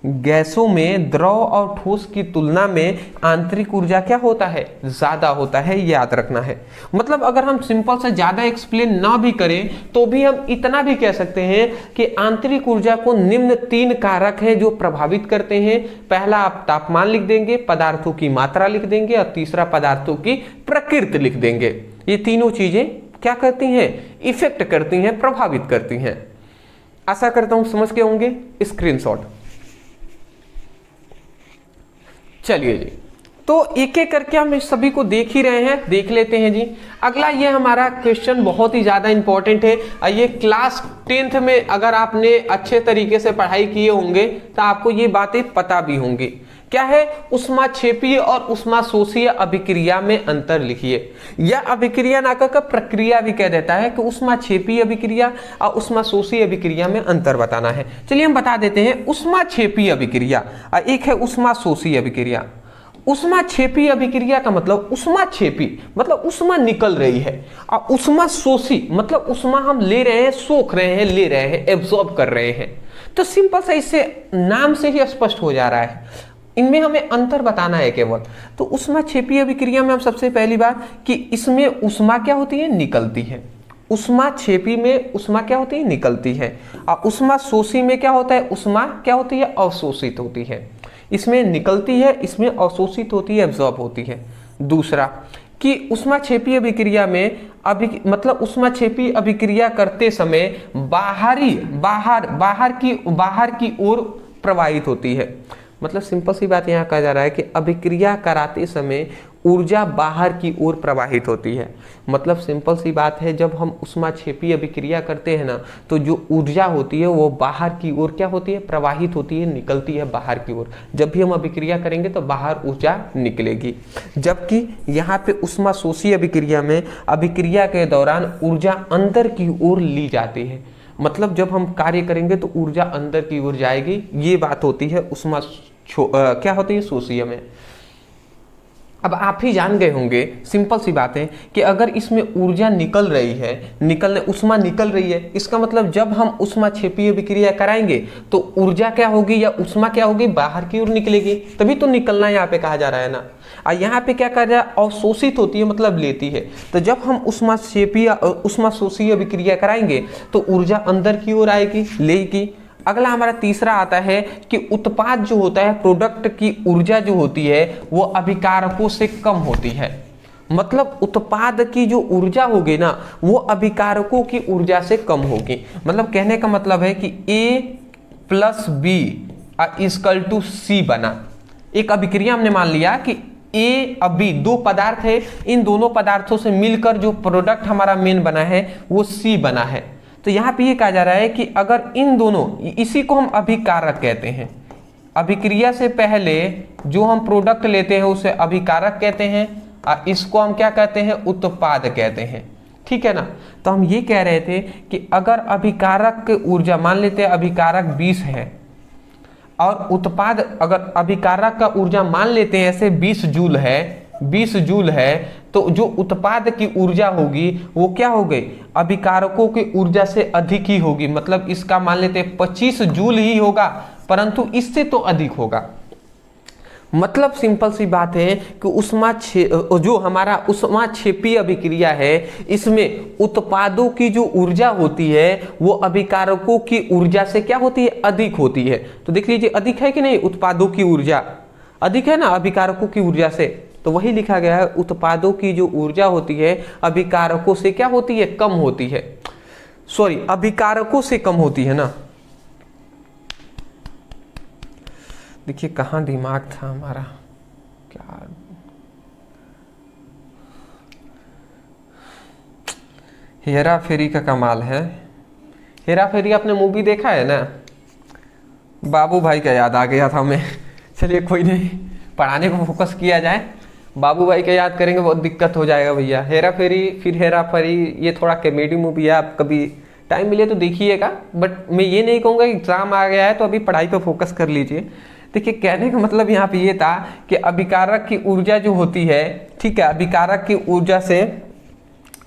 गैसों में द्रव और ठोस की तुलना में आंतरिक ऊर्जा क्या होता है, ज्यादा होता है, याद रखना है। मतलब अगर हम सिंपल से ज्यादा एक्सप्लेन ना भी करें तो भी हम इतना भी कह सकते हैं कि आंतरिक ऊर्जा को निम्न 3 कारक है जो प्रभावित करते हैं। पहला आप तापमान लिख देंगे, पदार्थों की मात्रा लिख देंगे और तीसरा पदार्थों की प्रकृति लिख देंगे। ये तीनों चीजें क्या करती हैं, इफेक्ट करती हैं, प्रभावित करती हैं। आशा करता हूं समझ के होंगे। स्क्रीनशॉट चलिए जी, तो एक एक करके हम इस सभी को देख ही रहे हैं, देख लेते हैं जी। अगला ये हमारा क्वेश्चन बहुत ही ज़्यादा इंपॉर्टेंट है। ये क्लास 10th में अगर आपने अच्छे तरीके से पढ़ाई किए होंगे तो आपको ये बातें पता भी होंगी। क्या है, ऊष्माक्षेपीय और ऊष्माशोषीय अभिक्रिया में अंतर लिखिए। यह अभिक्रिया ना कहकर प्रक्रिया भी कह देता है कि ऊष्माक्षेपीय अभिक्रिया और ऊष्माशोषीय अभिक्रिया में अंतर बताना है। चलिए हम बता देते हैं। ऊष्माक्षेपीय अभिक्रिया और एक है ऊष्माशोषीय अभिक्रिया। ऊष्माक्षेपी अभिक्रिया का मतलब ऊष्माक्षेपी मतलब ऊष्मा निकल रही है, और ऊष्माशोषी मतलब ऊष्मा हम ले रहे हैं, सोख रहे हैं, ले रहे हैं, एब्जॉर्ब कर रहे हैं। तो सिंपल सा इससे नाम से ही स्पष्ट हो जा रहा है, इनमें हमें अंतर बताना है केवल। तो ऊष्माक्षेपी अभिक्रिया में हम सबसे पहली बात कि इसमें ऊष्मा क्या होती है, निकलती है। ऊष्माक्षेपी में ऊष्मा क्या होती है, निकलती है। और ऊष्माशोषी में क्या होता है, ऊष्मा क्या होती है, अवशोषित होती है। इसमें निकलती है, इसमें अवशोषित होती है, एब्जॉर्ब होती है। दूसरा कि ऊष्माक्षेपी अभिक्रिया में मतलब ऊष्माक्षेपी अभिक्रिया करते समय बाहर की ओर प्रवाहित होती है। मतलब सिंपल सी बात यहाँ कहा जा रहा है कि अभिक्रिया कराते समय ऊर्जा बाहर की ओर प्रवाहित होती है। मतलब सिंपल सी बात है, जब हम ऊष्माक्षेपी अभिक्रिया करते हैं ना तो जो ऊर्जा होती है वो बाहर की ओर क्या होती है, प्रवाहित होती है, निकलती है बाहर की ओर। जब भी हम अभिक्रिया करेंगे तो बाहर ऊर्जा निकलेगी। जबकि यहाँ पे ऊष्माशोषी अभिक्रिया में अभिक्रिया के दौरान ऊर्जा अंदर की ओर ली जाती है। मतलब जब हम कार्य करेंगे तो ऊर्जा अंदर की ओर जाएगी, ये बात होती है क्या होती है, शोषीय में। अब आप ही जान गए होंगे, सिंपल सी बात है कि अगर इसमें ऊर्जा निकल रही है, ऊष्मा निकल रही है, इसका मतलब जब हम ऊष्माक्षेपीय अभिक्रिया कराएंगे तो ऊर्जा क्या होगी या ऊष्मा क्या होगी, बाहर की ओर निकलेगी, तभी तो निकलना यहाँ पे कहा जा रहा है ना। और यहाँ पे क्या कहा जा रहा है, अवशोषित होती है मतलब लेती है। तो जब हम ऊष्माशोषीय अभिक्रिया कराएंगे तो ऊर्जा अंदर की ओर आएगी, लेगी। अगला हमारा तीसरा आता है कि उत्पाद जो होता है, प्रोडक्ट की ऊर्जा जो होती है वो अभिकारकों से कम होती है। मतलब उत्पाद की जो ऊर्जा होगी ना वो अभिकारकों की ऊर्जा से कम होगी। मतलब कहने का मतलब है कि A + B = C बना। एक अभिक्रिया हमने मान लिया कि A और B 2 पदार्थ है, इन दोनों पदार्थों से मिलकर जो प्रोडक्ट हमारा मेन बना है वो C बना है। तो यहाँ पे ये कहा जा रहा है कि अगर इन दोनों, इसी को हम अभिकारक कहते हैं। अभिक्रिया से पहले जो हम प्रोडक्ट लेते हैं उसे अभिकारक कहते हैं, और इसको हम क्या कहते हैं, उत्पाद कहते हैं। ठीक है ना। तो हम ये कह रहे थे कि अगर अभिकारक की ऊर्जा, मान लेते हैं अभिकारक 20 है और उत्पाद, अगर अभिकारक का ऊर्जा मान लेते हैं ऐसे 20 जूल है, तो जो उत्पाद की ऊर्जा होगी वो क्या हो गई, अभिकारकों की ऊर्जा से अधिक ही होगी। मतलब इसका मान लेते हैं 25 जूल ही होगा, परंतु इससे तो अधिक होगा। मतलब सिंपल सी बात है कि जो हमारा ऊष्माक्षेपीय अभिक्रिया है इसमें उत्पादों की जो ऊर्जा होती है वो अभिकारकों की ऊर्जा से क्या होती है, अधिक होती है। तो देख लीजिए अधिक है कि नहीं, उत्पादों की ऊर्जा अधिक है ना अभिकारकों की ऊर्जा से। तो वही लिखा गया है, उत्पादों की जो ऊर्जा होती है अभिकारकों से क्या होती है, कम होती है। सॉरी, अभिकारकों से कम होती है ना। देखिए कहाँ दिमाग था हमारा, क्या हेरा फेरी का कमाल है। हेरा फेरी आपने मूवी देखा है ना? बाबू भाई का याद आ गया था मैं। चलिए कोई नहीं, पढ़ाने को फोकस किया जाए। बाबू भाई का याद करेंगे बहुत दिक्कत हो जाएगा भैया। हेरा फेरी, फिर हेरा फेरी, ये थोड़ा कॉमेडी मूवी है, आप कभी टाइम मिले तो देखिएगा। बट मैं ये नहीं कहूँगा एग्जाम आ गया है तो अभी पढ़ाई पर फोकस कर लीजिए। देखिए कहने का मतलब यहाँ पे ये था कि अभिकारक की ऊर्जा जो होती है, ठीक है,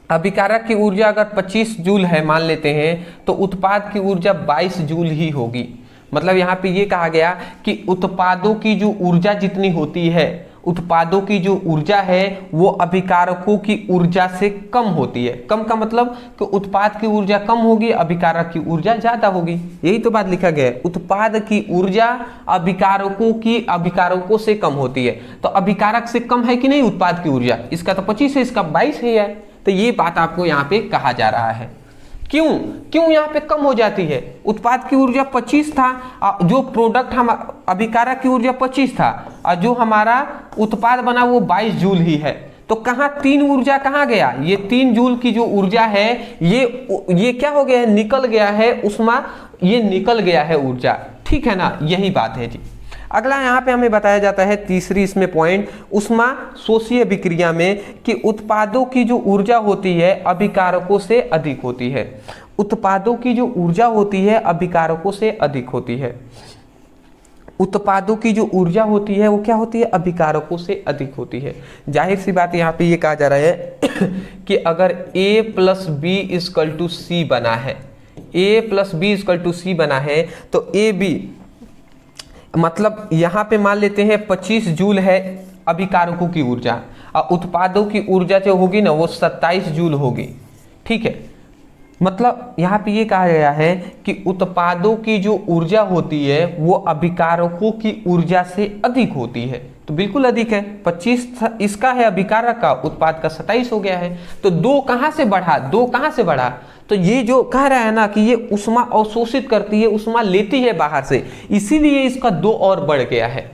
अभिकारक की ऊर्जा अगर 25 जूल है मान लेते हैं, तो उत्पाद की ऊर्जा 22 जूल ही होगी। मतलब यहाँ पे ये कहा गया कि उत्पादों की जो ऊर्जा जितनी होती है, उत्पादों की जो ऊर्जा है वो अभिकारकों की ऊर्जा से कम होती है। कम का मतलब कि उत्पाद की ऊर्जा कम होगी, अभिकारक की ऊर्जा ज्यादा होगी। यही तो बात लिखा गया है, उत्पाद की ऊर्जा अभिकारकों से कम होती है। तो अभिकारक से कम है कि नहीं उत्पाद की ऊर्जा? इसका तो 25 है, इसका 22 है। तो ये बात आपको यहाँ पे कहा जा रहा है। क्यों यहाँ पे कम हो जाती है? उत्पाद की ऊर्जा 25 था, जो प्रोडक्ट हम अभिकारक की ऊर्जा 25 था, और जो हमारा उत्पाद बना वो 22 जूल ही है। तो कहाँ 3 ऊर्जा कहाँ गया? ये 3 जूल की जो ऊर्जा है ये क्या हो गया है? निकल गया है उष्मा, ये निकल गया है ऊर्जा। ठीक है ना, यही बात है जी। अगला यहाँ पे हमें बताया जाता है तीसरी इसमें पॉइंट, उष्मा शोषीय अभिक्रिया में कि उत्पादों की जो ऊर्जा होती है अभिकारकों से अधिक होती है। उत्पादों की जो ऊर्जा होती है अभिकारकों से अधिक होती है। उत्पादों की जो ऊर्जा होती है वो क्या होती है? अभिकारकों से अधिक होती है। जाहिर सी बात यहाँ पे ये कहा जा रहा है कि अगर A + B = C बना है, A + B = C बना है, तो AB मतलब यहाँ पे मान लेते हैं 25 जूल है अभिकारकों की ऊर्जा, और उत्पादों की ऊर्जा जो होगी ना वो 27 जूल होगी। ठीक है, मतलब यहाँ पे ये कहा गया है कि उत्पादों की जो ऊर्जा होती है वो अभिकारकों की ऊर्जा से अधिक होती है। तो बिल्कुल अधिक है, 25 इसका है अभिकारक का, उत्पाद का 27 हो गया है। तो 2 कहाँ से बढ़ा? तो ये जो कह रहा है ना कि ये उष्मा अवशोषित करती है, उष्मा लेती है बाहर से, इसीलिए इसका 2 और बढ़ गया है।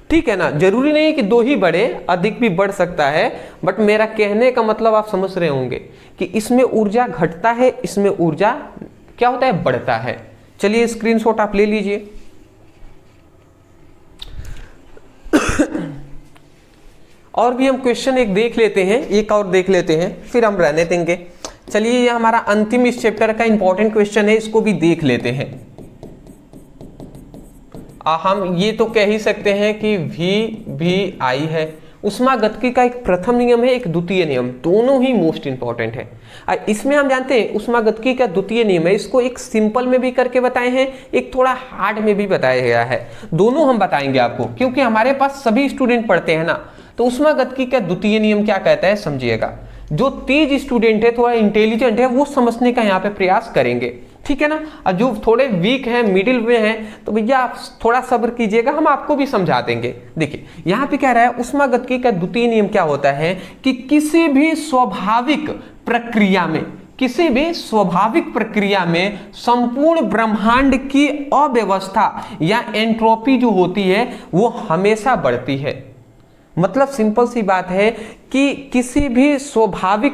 ठीक है ना, जरूरी नहीं है कि 2 ही बढ़े, अधिक भी बढ़ सकता है। बट मेरा कहने का मतलब आप समझ रहे होंगे कि इसमें ऊर्जा घटता है, इसमें ऊर्जा क्या होता है? बढ़ता है। चलिए स्क्रीनशॉट आप ले लीजिए। और भी हम क्वेश्चन एक देख लेते हैं, फिर हम रहने देंगे। चलिए ये हमारा अंतिम इस चैप्टर का इंपॉर्टेंट क्वेश्चन है, इसको भी देख लेते हैं। हम ये तो कह ही सकते हैं कि VI है। उष्मागतिकी का एक प्रथम नियम है, एक द्वितीय नियम, दोनों ही मोस्ट इंपॉर्टेंट है। इसमें हम जानते हैं उष्मागतिकी का द्वितीय नियम है, इसको एक सिंपल में भी करके बताए हैं, एक थोड़ा हार्ड में भी बताया गया है। दोनों हम बताएंगे आपको, क्योंकि हमारे पास सभी स्टूडेंट पढ़ते हैं ना। तो उष्मागतिकी का द्वितीय नियम क्या कहता है समझिएगा। जो तेज स्टूडेंट है, थोड़ा इंटेलिजेंट है, वो समझने का यहाँ पे प्रयास करेंगे। ठीक है ना, और जो थोड़े वीक हैं, मिडिल में हैं, तो भैया आप थोड़ा सब्र कीजिएगा, हम आपको भी समझा देंगे। देखिए यहाँ पे कह रहा है उष्मागतिकी का द्वितीय नियम क्या होता है कि किसी भी स्वाभाविक प्रक्रिया में संपूर्ण ब्रह्मांड की अव्यवस्था या एंट्रोपी जो होती है वो हमेशा बढ़ती है। मतलब सिंपल सी बात है कि किसी भी संभाविक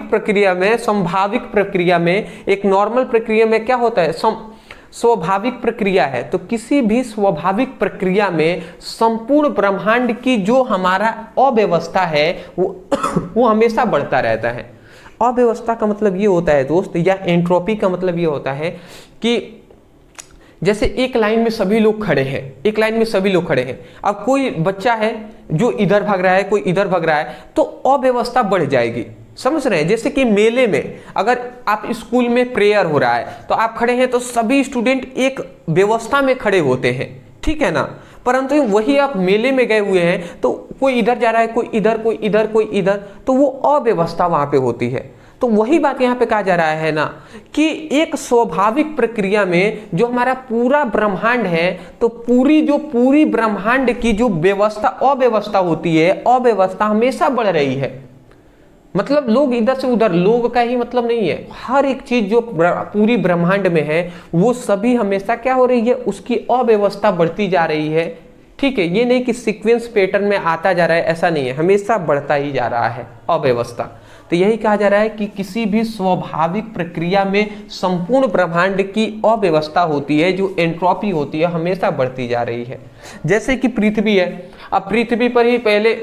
प्रक्रिया में एक नॉर्मल प्रक्रिया में क्या होता है? स्वाभाविक प्रक्रिया है, तो किसी भी स्वाभाविक प्रक्रिया में संपूर्ण ब्रह्मांड की जो हमारा अव्यवस्था है वो हमेशा बढ़ता रहता है। अव्यवस्था का मतलब ये होता है दोस्त, या एंट्रोपी का मतलब ये होता है कि जैसे एक लाइन में सभी लोग खड़े हैं, अब कोई बच्चा है जो इधर भाग रहा है, कोई इधर भाग रहा है, तो अव्यवस्था बढ़ जाएगी। समझ रहे हैं? जैसे कि मेले में अगर आप स्कूल में प्रेयर हो रहा है तो आप खड़े हैं तो सभी स्टूडेंट एक व्यवस्था में खड़े होते हैं, ठीक है ना। परंतु वही आप मेले में गए हुए हैं तो कोई इधर जा रहा है, कोई इधर, तो वो अव्यवस्था वहां पे होती है। तो वही बात यहाँ पे कहा जा रहा है ना कि एक स्वाभाविक प्रक्रिया में जो हमारा पूरा ब्रह्मांड है, तो पूरी ब्रह्मांड की जो अव्यवस्था होती है, अव्यवस्था हमेशा बढ़ रही है। मतलब लोग इधर से उधर, लोग का ही मतलब नहीं है, हर एक चीज जो पूरी ब्रह्मांड में है वो सभी हमेशा क्या हो रही है? उसकी अव्यवस्था बढ़ती जा रही है। ठीक है, ये नहीं कि सीक्वेंस पैटर्न में आता जा रहा है, ऐसा नहीं है, हमेशा बढ़ता ही जा रहा है अव्यवस्था। तो यही कहा जा रहा है कि किसी भी स्वाभाविक प्रक्रिया में संपूर्ण ब्रह्मांड की अव्यवस्था होती है, जो एंट्रोपी होती है हमेशा बढ़ती जा रही है। जैसे कि पृथ्वी है, अब पृथ्वी पर ही पहले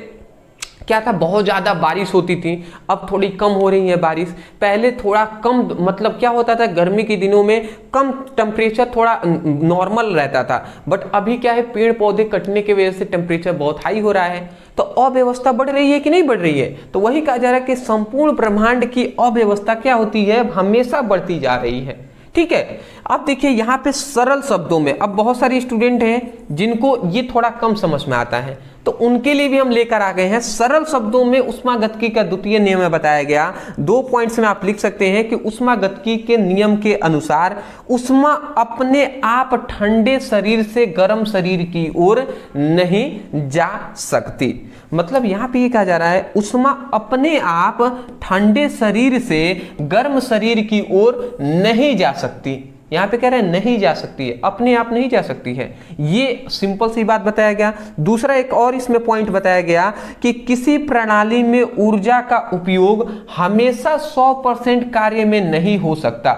क्या था, बहुत ज़्यादा बारिश होती थी, अब थोड़ी कम हो रही है बारिश। पहले थोड़ा कम, मतलब क्या होता था, गर्मी के दिनों में कम टेम्परेचर थोड़ा नॉर्मल रहता था, बट अभी क्या है, पेड़ पौधे कटने की वजह से टेम्परेचर बहुत हाई हो रहा है, तो अव्यवस्था बढ़ रही है कि नहीं बढ़ रही है। तो वही कहा जा रहा है कि संपूर्ण ब्रह्मांड की अव्यवस्था क्या होती है, हमेशा बढ़ती जा रही है। ठीक है, अब देखिए यहाँ पे सरल शब्दों में, अब बहुत सारे स्टूडेंट हैं जिनको ये थोड़ा कम समझ में आता है, तो उनके लिए भी हम लेकर आ गए हैं सरल शब्दों में ऊष्मागतिकी का द्वितीय नियम में बताया गया। 2 पॉइंट्स में आप लिख सकते हैं कि ऊष्मागतिकी के नियम के अनुसार ऊष्मा अपने आप ठंडे शरीर से गर्म शरीर की ओर नहीं जा सकती। मतलब यहाँ पे ये कहा जा रहा है ऊष्मा अपने आप ठंडे शरीर से गर्म शरीर की ओर नहीं जा सकती। यहाँ पे कह रहे हैं नहीं जा सकती है, अपने आप नहीं जा सकती है, ये सिंपल सी बात बताया गया। दूसरा एक और इसमें पॉइंट बताया गया कि किसी प्रणाली में ऊर्जा का उपयोग हमेशा 100% कार्य में नहीं हो सकता।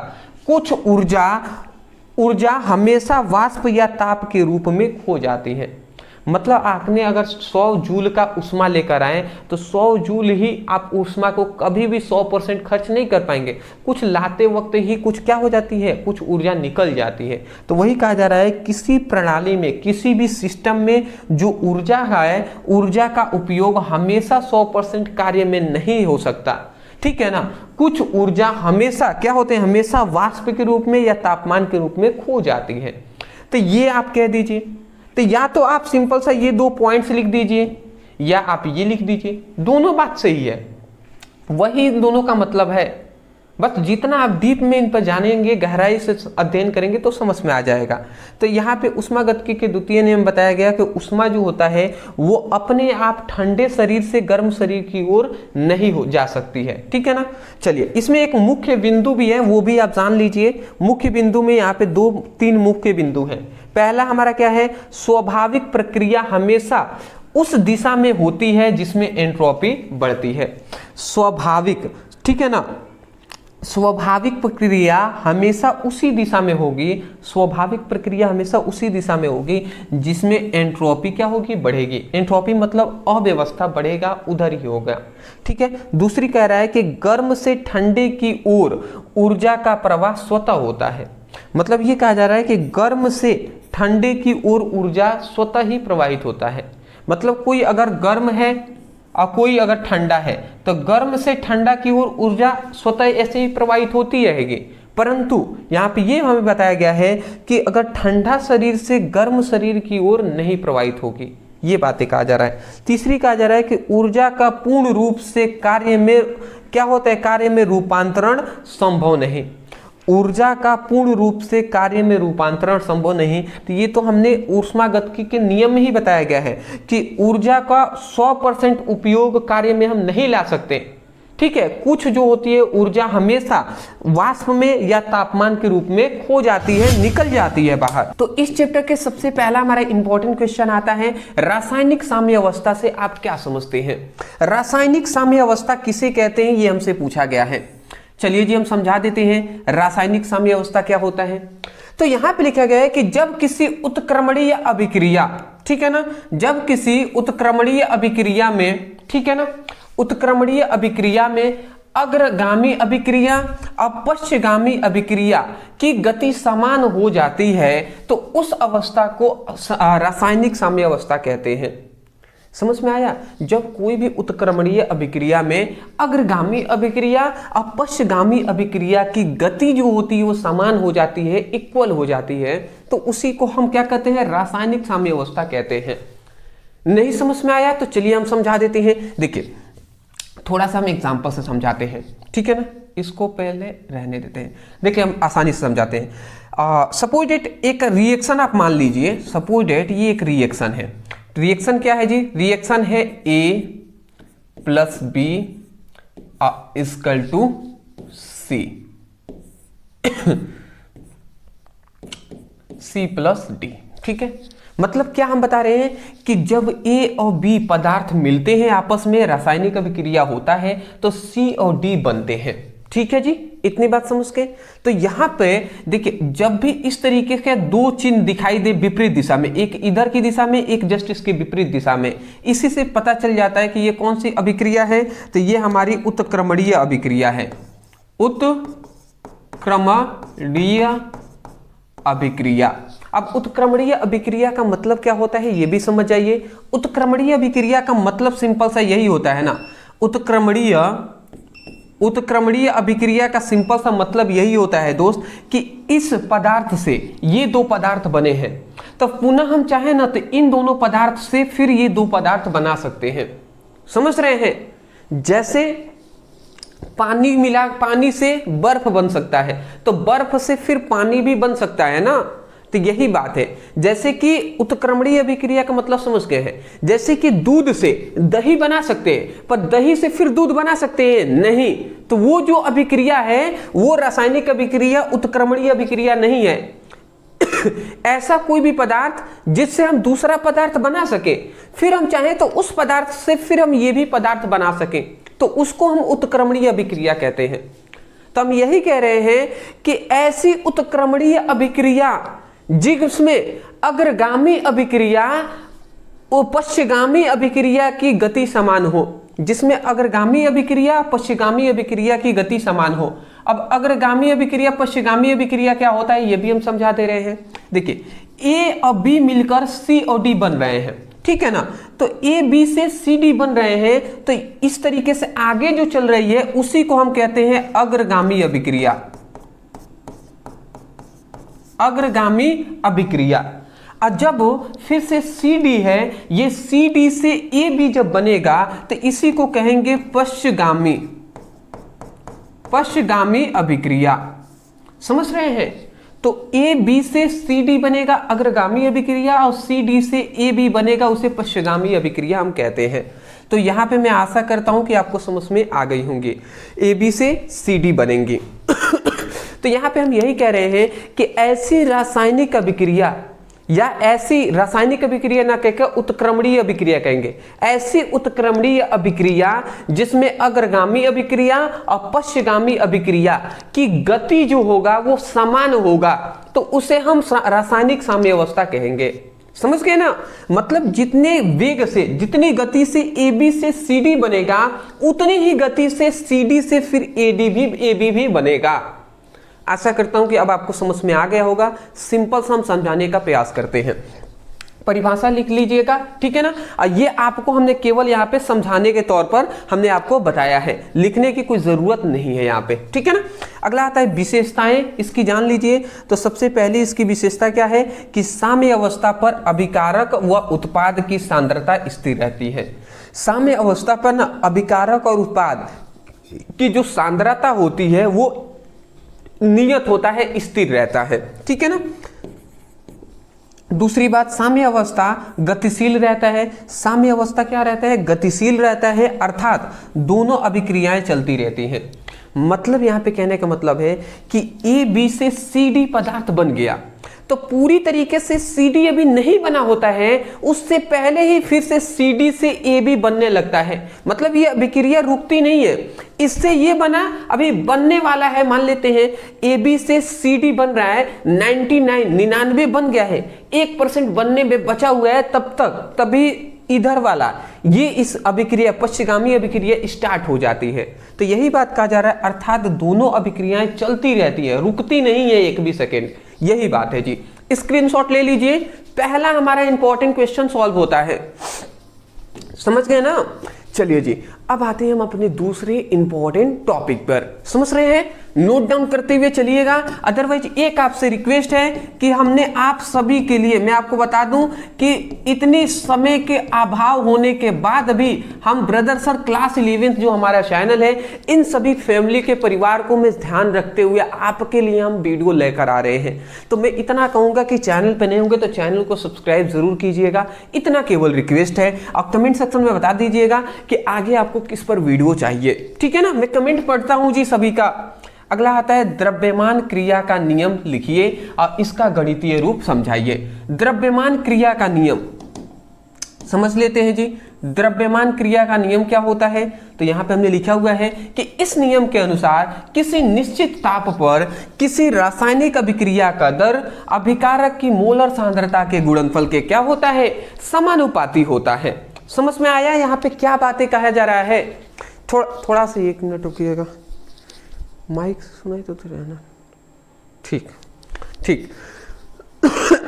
कुछ ऊर्जा हमेशा वाष्प या ताप के रूप में खो जाती है। मतलब आपने अगर 100 जूल का ऊष्मा लेकर आए तो 100 जूल ही आप ऊष्मा को कभी भी 100% खर्च नहीं कर पाएंगे, कुछ लाते वक्त ही कुछ क्या हो जाती है, कुछ ऊर्जा निकल जाती है। तो वही कहा जा रहा है किसी प्रणाली में, किसी भी सिस्टम में जो ऊर्जा है, ऊर्जा का उपयोग हमेशा 100% कार्य में नहीं हो सकता। ठीक है ना, कुछ ऊर्जा हमेशा क्या होते हैं, हमेशा वाष्प के रूप में या तापमान के रूप में खो जाती है। तो ये आप कह दीजिए, तो या तो आप सिंपल सा ये 2 पॉइंट्स लिख दीजिए या आप ये लिख दीजिए, दोनों बात सही है, वही इन दोनों का मतलब है। बस जितना आप डीप में इन पर जानेंगे, गहराई से अध्ययन करेंगे तो समझ में आ जाएगा। तो यहाँ पे ऊष्मागतिकी के द्वितीय नियम बताया गया कि ऊष्मा जो होता है वो अपने आप ठंडे शरीर से गर्म शरीर की ओर नहीं हो जा सकती है। ठीक है ना। चलिए, इसमें एक मुख्य बिंदु भी है, वो भी आप जान लीजिए। मुख्य बिंदु में यहाँ पे 2-3 मुख्य बिंदु हैं। पहला हमारा क्या है, स्वाभाविक प्रक्रिया हमेशा उस दिशा में होती है जिसमें एंट्रोपी बढ़ती है। स्वाभाविक, ठीक है ना, स्वाभाविक प्रक्रिया हमेशा उसी दिशा में होगी, स्वाभाविक प्रक्रिया हमेशा उसी दिशा में होगी जिसमें एंट्रोपी क्या होगी, बढ़ेगी। एंट्रोपी मतलब अव्यवस्था बढ़ेगा, उधर ही होगा। ठीक है। दूसरी कह रहा है कि गर्म से ठंडे की ओर ऊर्जा का प्रवाह स्वतः होता है। मतलब ये कहा जा रहा है कि गर्म से ठंडे की ओर ऊर्जा स्वतः ही प्रवाहित होता है। मतलब कोई अगर गर्म है और कोई अगर ठंडा है तो गर्म से ठंडा की ओर ऊर्जा स्वतः ऐसे ही प्रवाहित होती रहेगी। परंतु यहाँ पे ये हमें बताया गया है कि अगर ठंडा शरीर से गर्म शरीर की ओर नहीं प्रवाहित होगी, ये बातें कहा जा रहा है। तीसरी कहा जा रहा है कि ऊर्जा का पूर्ण रूप से कार्य में क्या होता है, कार्य में रूपांतरण संभव नहीं। ऊर्जा का पूर्ण रूप से कार्य में रूपांतरण संभव नहीं। तो ये तो हमने ऊष्मागतिकी के नियम में ही बताया गया है कि ऊर्जा का 100% उपयोग कार्य में हम नहीं ला सकते। ठीक है। कुछ जो होती है ऊर्जा हमेशा वाष्प में या तापमान के रूप में खो जाती है, निकल जाती है बाहर। तो इस चैप्टर के सबसे पहला हमारा इंपॉर्टेंट क्वेश्चन आता है, रासायनिक साम्य अवस्था से आप क्या समझते हैं। रासायनिक साम्य अवस्था किसे कहते हैं, ये हमसे पूछा गया है। चलिए जी, हम समझा देते हैं रासायनिक साम्य अवस्था क्या होता है। तो यहां पे लिखा गया है कि जब किसी उत्क्रमणीय अभिक्रिया, ठीक है ना, जब किसी उत्क्रमणीय अभिक्रिया में, ठीक है ना, उत्क्रमणीय अभिक्रिया में अग्रगामी अभिक्रिया और पश्चगामी अभिक्रिया की गति समान हो जाती है तो उस अवस्था को रासायनिक साम्य अवस्था कहते हैं। समझ में आया। जब कोई भी उत्क्रमणीय अभिक्रिया में अग्रगामी अभिक्रिया और पश्चगामी अभिक्रिया की गति जो होती है वो समान हो जाती है, इक्वल हो जाती है, तो उसी को हम क्या कहते हैं, रासायनिक साम्य अवस्था कहते हैं। नहीं समझ में आया तो चलिए हम समझा देते हैं। देखिए, थोड़ा सा हम एग्जांपल से समझाते हैं, ठीक है ना, इसको पहले रहने देते हैं। देखिए, हम आसानी से समझाते हैं। सपोज डेट एक रिएक्शन आप मान लीजिए, सपोज डेट ये एक रिएक्शन है। रिएक्शन क्या है जी, रिएक्शन है A + B = C C + D। ठीक है। मतलब क्या हम बता रहे हैं कि जब ए और बी पदार्थ मिलते हैं आपस में, रासायनिक अभिक्रिया होता है तो सी और डी बनते हैं। ठीक है जी, इतनी बात समझ के। तो यहां पे देखिए, जब भी इस तरीके के दो चिन्ह दिखाई दे विपरीत दिशा में, एक इधर की दिशा में, एक जस्ट इसके विपरीत दिशा में, इसी से पता चल जाता है कि ये कौन सी अभिक्रिया है। तो ये हमारी उत्क्रमणीय अभिक्रिया है, उत्क्रमणीय अभिक्रिया। अब उत्क्रमणीय अभिक्रिया का मतलब क्या होता है ये भी समझ जाइए। उत्क्रमणीय अभिक्रिया का मतलब सिंपल सा यही होता है ना, उत्क्रमणीय अभिक्रिया का सिंपल सा मतलब यही होता है दोस्त कि इस पदार्थ से ये दो पदार्थ बने हैं, तो पुनः हम चाहे ना तो इन दोनों पदार्थ से फिर ये दो पदार्थ बना सकते हैं। समझ रहे हैं? जैसे पानी से बर्फ बन सकता है, तो बर्फ से फिर पानी भी बन सकता है ना। तो यही बात है, जैसे कि उत्क्रमणीय अभिक्रिया का मतलब समझ गए हैं। जैसे कि दूध से दही बना सकते हैं, पर दही से फिर दूध बना सकते हैं नहीं। तो वो जो अभिक्रिया है वो रासायनिक अभिक्रिया, उत्क्रमणीय अभिक्रिया नहीं है। ऐसा कोई भी पदार्थ जिससे हम दूसरा पदार्थ बना सके, फिर हम चाहें तो उस पदार्थ से फिर हम ये भी पदार्थ बना सकें, तो उसको हम उत्क्रमणीय अभिक्रिया कहते हैं। तो हम यही कह रहे हैं कि ऐसी उत्क्रमणीय अभिक्रिया जिसमें अग्रगामी अभिक्रिया और पश्चिगामी अभिक्रिया की गति समान हो, जिसमें अग्रगामी अभिक्रिया पश्चिगामी अभिक्रिया की गति समान हो। अब अग्रगामी अभिक्रिया पश्चिगामी अभिक्रिया क्या होता है ये भी हम समझा दे रहे हैं। देखिए, ए और बी मिलकर सी और डी बन रहे हैं, ठीक है ना। तो ए बी से सी डी बन रहे हैं, तो इस तरीके से आगे जो चल रही है उसी को हम कहते हैं अग्रगामी अभिक्रिया, अग्रगामी अभिक्रिया। और जब फिर से सी डी है, ये सी डी से ए बी जब बनेगा तो इसी को कहेंगे पश्चिगामी अभिक्रिया। समझ रहे हैं? तो ए बी से सी डी बनेगा अग्रगामी अभिक्रिया, और सी डी से ए बी बनेगा उसे पश्चिगामी अभिक्रिया हम कहते हैं। तो यहां पे मैं आशा करता हूं कि आपको समझ में आ गई होंगी, ए बी से सी डी बनेंगी। तो यहां पे हम यही कह रहे हैं कि ऐसी रासायनिक अभिक्रिया, या ऐसी रासायनिक अभिक्रिया ना कहकर उत्क्रमणीय अभिक्रिया कहेंगे, ऐसी उत्क्रमणीय अभिक्रिया जिसमें अग्रगामी अभिक्रिया और पश्चिगामी अभिक्रिया की गति जो होगा वो समान होगा, तो उसे हम रासायनिक साम्यावस्था कहेंगे। समझ गए ना? मतलब जितने वेग से, जितनी गति से ए बी से सी डी बनेगा, उतनी ही गति से सी डी से फिर ए बी भी बनेगा। आशा करता हूं कि अब आपको समझ में आ गया होगा। सिंपल सा हम समझाने का प्रयास करते हैं। परिभाषा लिख लीजिएगा, ठीक है ना। और ये आपको हमने केवल यहाँ पे समझाने के तौर पर हमने आपको बताया है, लिखने की कोई जरूरत नहीं है यहाँ पे, ठीक है ना। अगला आता है विशेषताएं, इसकी जान लीजिए। तो सबसे पहली इसकी विशेषता क्या है कि साम्य अवस्था पर अभिकारक व उत्पाद की सांद्रता स्थिर रहती है। साम्य अवस्था पर ना अभिकारक और उत्पाद की जो सांद्रता होती है वो नियत होता है, स्थिर रहता है, ठीक है ना। दूसरी बात, साम्य अवस्था गतिशील रहता है। साम्य अवस्था क्या रहता है? गतिशील रहता है, अर्थात दोनों अभिक्रियाएं चलती रहती हैं। मतलब यहां पे कहने का मतलब है कि ए बी से सी डी पदार्थ बन गया, तो पूरी तरीके से सी डी अभी नहीं बना होता है, उससे पहले ही फिर से सी डी से ए बी बनने लगता है। मतलब ये अभिक्रिया रुकती नहीं है, इससे ये बना, अभी बनने वाला है। मान लेते हैं ए बी से सी डी बन रहा है, 99 बन गया है, 1% बनने में बचा हुआ है, तब तक तभी इधर वाला ये इस अभिक्रिया पश्चिगामी अभिक्रिया स्टार्ट हो जाती है। तो यही बात कहा जा रहा है, अर्थात दोनों अभिक्रियाएं चलती रहती है, रुकती नहीं है एक भी सेकेंड। यही बात है जी। स्क्रीनशॉट ले लीजिए, पहला हमारा इंपॉर्टेंट क्वेश्चन सॉल्व होता है। समझ गए ना? चलिए जी, अब आते हैं हम अपने दूसरे इंपॉर्टेंट टॉपिक पर। समझ रहे हैं? नोट डाउन करते हुए चलिएगा। अदरवाइज एक आपसे रिक्वेस्ट है कि हमने आप सभी के लिए, मैं आपको बता दूं कि इतने समय के अभाव होने के बाद भी हम ब्रदर सर क्लास 11 जो हमारा चैनल है, इन सभी फैमिली के परिवार को मैं ध्यान रखते हुए आपके लिए हम वीडियो लेकर आ रहे हैं। तो मैं इतना कहूंगा कि चैनल पर नहीं होंगे तो चैनल को सब्सक्राइब जरूर कीजिएगा, इतना केवल रिक्वेस्ट है। और कमेंट सेक्शन में बता दीजिएगा कि आगे आपको किस पर वीडियो चाहिए, ठीक है ना। मैं कमेंट पढ़ता हूं जी सभी का। अगला आता है द्रव्यमान क्रिया का नियम लिखिए और इसका गणितीय रूप समझाइए। द्रव्यमान क्रिया का नियम समझ लेते हैं जी। द्रव्यमान क्रिया का नियम क्या होता है, तो यहां पे हमने लिखा हुआ है कि इस नियम के अनुसार किसी निश्चित ताप पर किसी रासायनिक अभिक्रिया का दर अभिकारक की मोलर सांद्रता के गुणनफल के क्या होता है, समानुपाती होता है। समझ में आया यहाँ पे क्या बातें कहा जा रहा है? थोड़ा सा 1 मिनट रुकिएगा, माइक सुनाई तो रहना। ठीक ठीक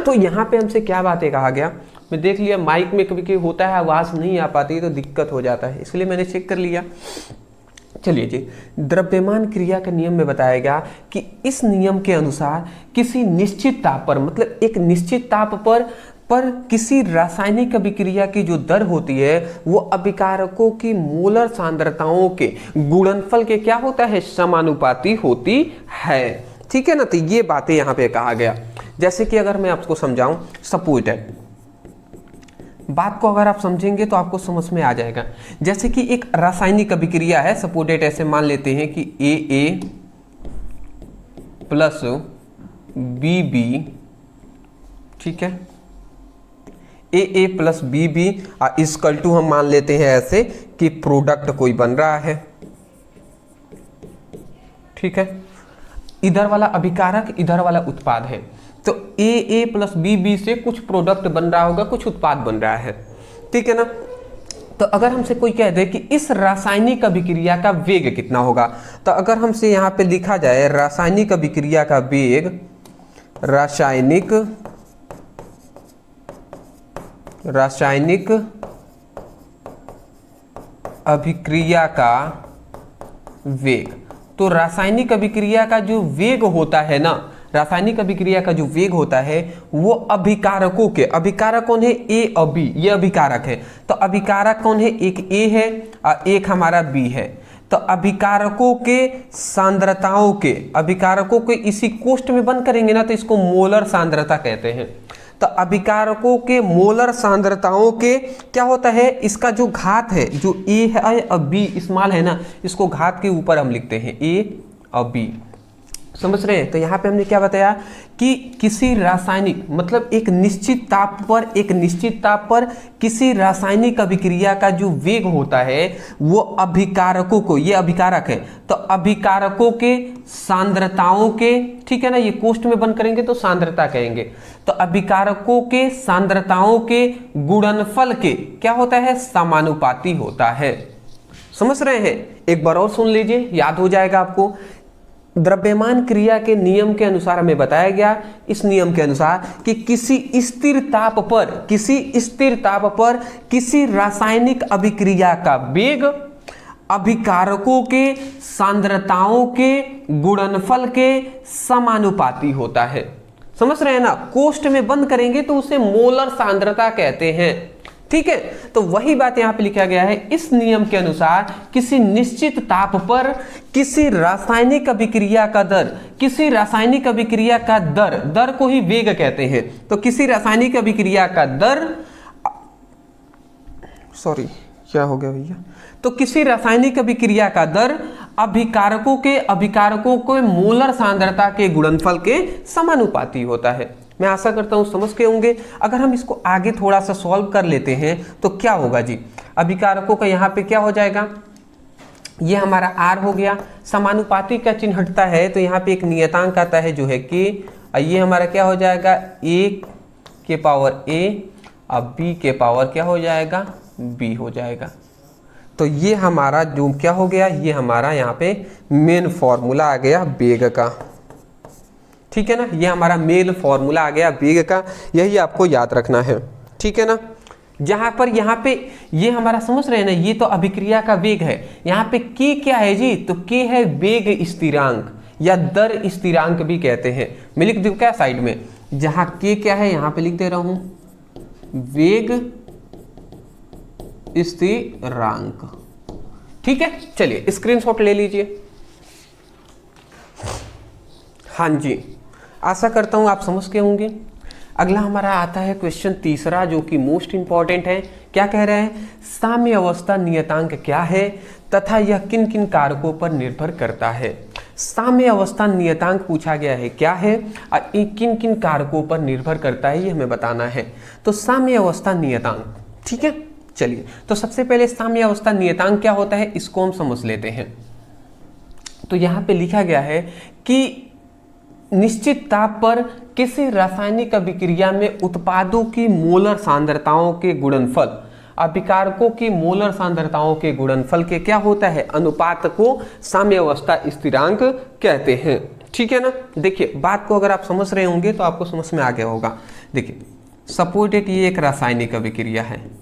तो यहाँ पे हमसे क्या बातें कहा गया, मैं देख लिया माइक में कभी कभी होता है आवाज़ नहीं आ पाती तो दिक्कत हो जाता है, इसलिए मैंने चेक कर लिया। चलिए जी, द्रव्यमान क्रिया के नियम में बताया गया कि इस नियम के अनुसार किसी निश्चित ताप पर, मतलब एक निश्चित ताप पर किसी रासायनिक अभिक्रिया की जो दर होती है वो अभिकारकों की मोलर सांद्रताओं के गुणनफल के क्या होता है, समानुपाती होती है। ठीक है ना, तो ये बातें यहाँ पे कहा गया। जैसे कि अगर मैं आपको समझाऊं, सपोज दैट, बात को अगर आप समझेंगे तो आपको समझ में आ जाएगा। जैसे कि एक रासायनिक अभिक्रिया है, सपोज दैट ऐसे मान लेते हैं कि AA प्लस BB, ठीक है, AA plus BB equal to हम मान लेते हैं ऐसे कि प्रोडक्ट कोई बन रहा है। ठीक है, इधर वाला अभिकारक, इधर वाला उत्पाद है, तो AA प्लस BB से कुछ प्रोडक्ट बन रहा होगा, कुछ उत्पाद बन रहा है। ठीक है ना, तो अगर हमसे कोई कह दे कि इस रासायनिक अभिक्रिया का वेग कितना होगा, तो अगर हमसे यहाँ पे लिखा जाए रासायनिक अभिक्रिया का वेग, रासायनिक अभिक्रिया का वेग, तो रासायनिक अभिक्रिया का जो वेग होता है ना, रासायनिक अभिक्रिया का जो वेग होता है वो अभिकारकों के, अभिकारक कौन है, A और B, ये अभिकारक है। तो अभिकारक कौन है, एक A है और एक हमारा B है। तो अभिकारकों के सांद्रताओं के, अभिकारकों के इसी कोष्ठ में बंद करेंगे ना तो इसको मोलर सांद्रता कहते हैं। तो अभिकारकों के मोलर सांद्रताओं के क्या होता है, इसका जो घात है, जो A है और B स्मॉल है ना, इसको घात के ऊपर हम लिखते हैं A और B। समझ रहे हैं? तो यहाँ पे हमने क्या बताया कि किसी रासायनिक, मतलब एक निश्चित ताप पर किसी रासायनिक अभिक्रिया का जो वेग होता है वो अभिकारकों को, ये अभिकारक है, तो अभिकारकों के सांद्रताओं के, ठीक है ना, ये कोष्ठ में बंद करेंगे तो सांद्रता कहेंगे, तो अभिकारकों के सांद्रताओं के गुणनफल के क्या होता है, समानुपाती होता है। समझ रहे हैं? एक बार और सुन लीजिए, याद हो जाएगा आपको। द्रव्यमान क्रिया के नियम के अनुसार हमें बताया गया, इस नियम के अनुसार कि किसी स्थिर ताप पर किसी रासायनिक अभिक्रिया का वेग अभिकारकों के सांद्रताओं के गुणनफल के समानुपाती होता है। समझ रहे हैं ना? कोष्ठ में बंद करेंगे तो उसे मोलर सांद्रता कहते हैं। ठीक है, तो वही बात यहां पे लिखा गया है। इस नियम के अनुसार किसी निश्चित ताप पर किसी रासायनिक अभिक्रिया का दर, किसी रासायनिक अभिक्रिया का दर को ही वेग कहते हैं। तो किसी रासायनिक अभिक्रिया का दर, सॉरी क्या हो गया भैया, तो किसी रासायनिक अभिक्रिया का दर अभिकारकों के मोलर सांद्रता के गुणनफल के समानुपाती होता है। मैं आशा करता हूं समझ के होंगे। अगर हम इसको आगे थोड़ा सा सॉल्व कर लेते हैं तो क्या होगा जी, अभिकारकों का यहाँ पे क्या हो जाएगा, ये हमारा R हो गया, समानुपाती का चिन्ह हटता है तो यहाँ पे एक नियतांक आता है जो है कि ये हमारा क्या हो जाएगा, A के पावर A और B के पावर क्या हो जाएगा, B हो जाएगा। तो ये हमारा जो क्या हो गया, ये हमारा यहाँ पे मेन फॉर्मूला आ गया वेग का। ठीक है ना, ये हमारा मेन फॉर्मूला आ गया वेग का, यही आपको याद रखना है। ठीक है ना, जहां पर यहाँ पे ये हमारा समझ रहे हैं ना, ये तो अभिक्रिया का वेग है। यहाँ पे k क्या है जी, तो k है वेग स्थिरांक या दर स्थिरांक भी कहते हैं। मैं लिख दूं क्या साइड में, जहां k क्या है यहाँ पे लिख दे रहा हूं वेग स्थिरांक। ठीक है, चलिए स्क्रीनशॉट ले लीजिए। हाँ जी, आशा करता हूं आप समझ के होंगे। अगला हमारा आता है क्वेश्चन तीसरा, जो कि मोस्ट इंपॉर्टेंट है। क्या कह रहे हैं, साम्य अवस्था नियतांक क्या है तथा यह किन किन कारकों पर निर्भर करता है। साम्य अवस्था नियतांक पूछा गया है, क्या है और ये किन किन कारकों पर निर्भर करता है ये हमें बताना है। तो साम्य अवस्था नियतांक, ठीक है। चलिए, तो सबसे पहले साम्य अवस्था नियतांक क्या होता है इसको हम समझ लेते हैं। तो यहाँ पे लिखा गया है कि निश्चित ताप पर किसी रासायनिक अभिक्रिया में उत्पादों की मोलर सांद्रताओं के गुणनफल, अभिकारकों की मोलर सांद्रताओं के गुणनफल के क्या होता है, अनुपात को साम्य अवस्था स्थिरांक कहते हैं, ठीक है ना। देखिए, बात को अगर आप समझ रहे होंगे तो आपको समझ में आ गया होगा। देखिए, सपोज दैट ये एक रासायनिक अभिक्रिया है।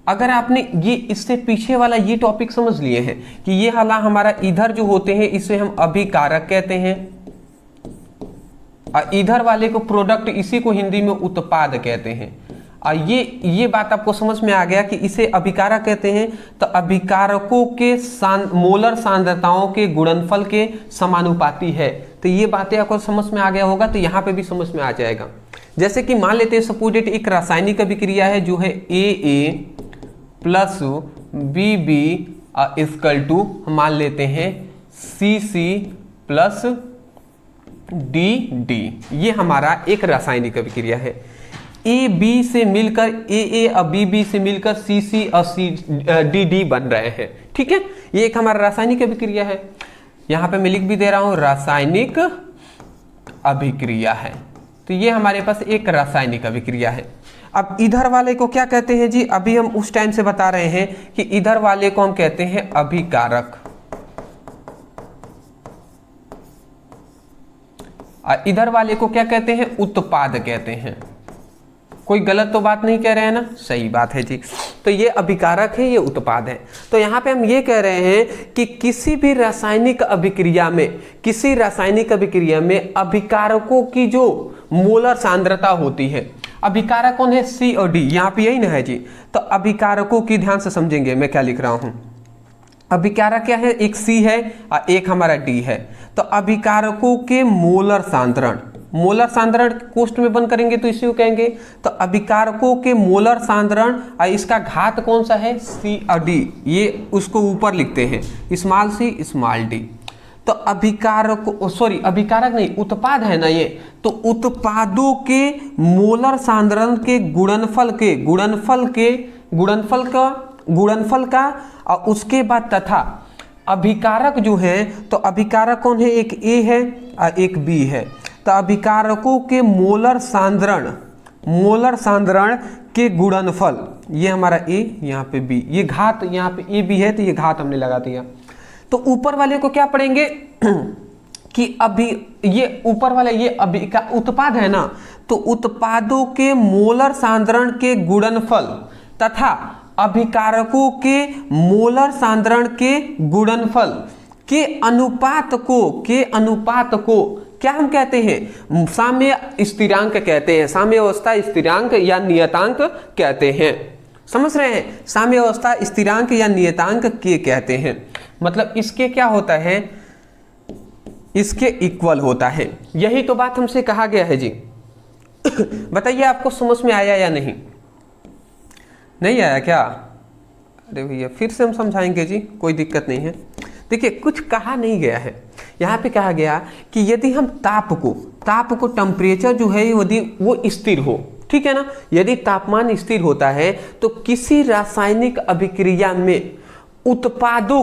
अगर आपने ये इससे पीछे वाला ये टॉपिक समझ लिए हैं कि ये वाला हमारा इधर जो होते हैं इसे हम अभिकारक कहते हैं, और इधर वाले को प्रोडक्ट, इसी को हिंदी में उत्पाद कहते हैं। और ये बात आपको समझ में आ गया कि इसे अभिकारक कहते हैं। तो अभिकारकों के मोलर सांद्रताओं के गुणनफल के समानुपाती है। तो ये बातें आपको समझ में आ गया होगा, तो यहाँ पे भी समझ में आ जाएगा। जैसे कि मान लेते हैं सपोज एक रासायनिक अभिक्रिया है जो है AA plus BB equal to मान लेते हैं CC प्लस DD। ये हमारा एक रासायनिक अभिक्रिया है। AB से मिलकर AA और BB से मिलकर CC और DD बन रहे हैं, ठीक है। ये एक हमारा रासायनिक अभिक्रिया है। यहाँ पे मैं लिख भी दे रहा हूँ रासायनिक अभिक्रिया है। तो ये हमारे पास एक रासायनिक अभिक्रिया है। अब इधर वाले को क्या कहते हैं जी, अभी हम उस टाइम से बता रहे हैं कि इधर वाले को हम कहते हैं अभिकारक, और इधर वाले को क्या कहते हैं, उत्पाद कहते हैं। कोई गलत तो बात नहीं कह रहे हैं ना, सही बात है जी। तो ये अभिकारक है, ये उत्पाद है। तो यहाँ पे हम ये कह रहे हैं कि किसी भी रासायनिक अभिक्रिया में अभिकारकों की जो मोलर सांद्रता होती है, अभिकारक कौन है, C और D, यहाँ पे यही ना है जी। तो अभिकारकों की ध्यान से समझेंगे मैं क्या लिख रहा हूँ। अभिकारक क्या है, एक C है और एक हमारा D है। तो अभिकारकों के मोलर सांद्रण कोष्ठ में बंद करेंगे तो इसी को कहेंगे। तो अभिकारकों के मोलर सांद्रण और इसका घात कौन सा है, C और D, ये उसको ऊपर लिखते हैं स्मॉल c स्मॉल d। तो अभिकारक नहीं, उत्पाद है ना ये। तो उत्पादों के मोलर सांद्रण के गुणनफल का और उसके बाद तथा अभिकारक जो है, तो अभिकारक कौन है, एक A है और एक B है। तो अभिकारकों के मोलर सांद्रण के गुणनफल, ये हमारा A, यहाँ पे B, ये घात यहाँ पे A B है तो ये घात हमने लगा दिया। तो ऊपर वाले को क्या पढ़ेंगे कि अभी ये ऊपर वाला ये अभी का उत्पाद है ना, तो उत्पादों के मोलर सांद्रण के गुणनफल तथा अभिकारकों के मोलर सांद्रण के गुणनफल के अनुपात को क्या हम कहते हैं, साम्य स्थिरांक कहते हैं, साम्य अवस्था स्थिरांक या नियतांक कहते हैं। समझ रहे हैं, साम्य अवस्था स्थिरांक या नियतांक के कहते हैं। मतलब इसके क्या होता है, इसके इक्वल होता है। यही तो बात हमसे कहा गया है जी। बताइए आपको समझ में आया या नहीं आया क्या? अरे भैया फिर से हम समझाएंगे जी, कोई दिक्कत नहीं है। देखिए, कुछ कहा नहीं गया है, यहाँ पे कहा गया कि यदि हम ताप को टेम्परेचर जो है यदि वो स्थिर हो, ठीक है ना, यदि तापमान स्थिर होता है तो किसी रासायनिक अभिक्रिया में उत्पादों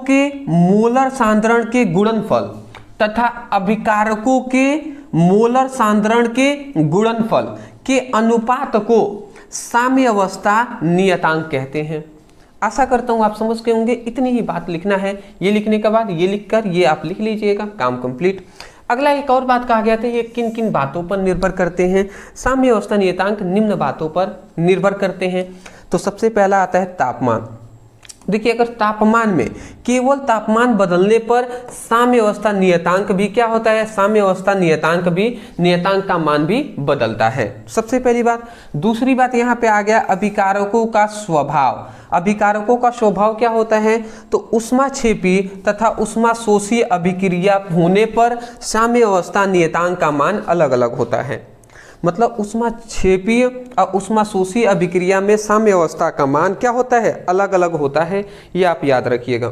के मोलर सांद्रण के गुणनफल तथा अभिकारकों के मोलर सांद्रण के गुणनफल के अनुपात को साम्य अवस्था नियतांक कहते हैं। आशा करता हूं आप समझ गए होंगे। इतनी ही बात लिखना है, ये लिखने के बाद ये लिखकर ये आप लिख लीजिएगा, काम कंप्लीट। अगला एक और बात कहा गया था, ये किन किन बातों पर निर्भर करते हैं, साम्य अवस्था नियतांक निम्न बातों पर निर्भर करते हैं। तो सबसे पहला आता है तापमान। देखिए, अगर तापमान में केवल तापमान बदलने पर साम्य अवस्था नियतांक भी क्या होता है, साम्य अवस्था नियतांक भी, नियतांक का मान भी बदलता है। सबसे पहली बात। दूसरी बात यहाँ पे आ गया अभिकारकों का स्वभाव। अभिकारकों का स्वभाव क्या होता है, तो उष्माक्षेपी तथा उष्माशोषी अभिक्रिया होने पर साम्य अवस्था नियतांक का मान अलग अलग होता है। मतलब उष्माक्षेपीय और उष्माशोषी अभिक्रिया में साम्य अवस्था का मान क्या होता है, अलग अलग होता है। ये आप याद रखिएगा।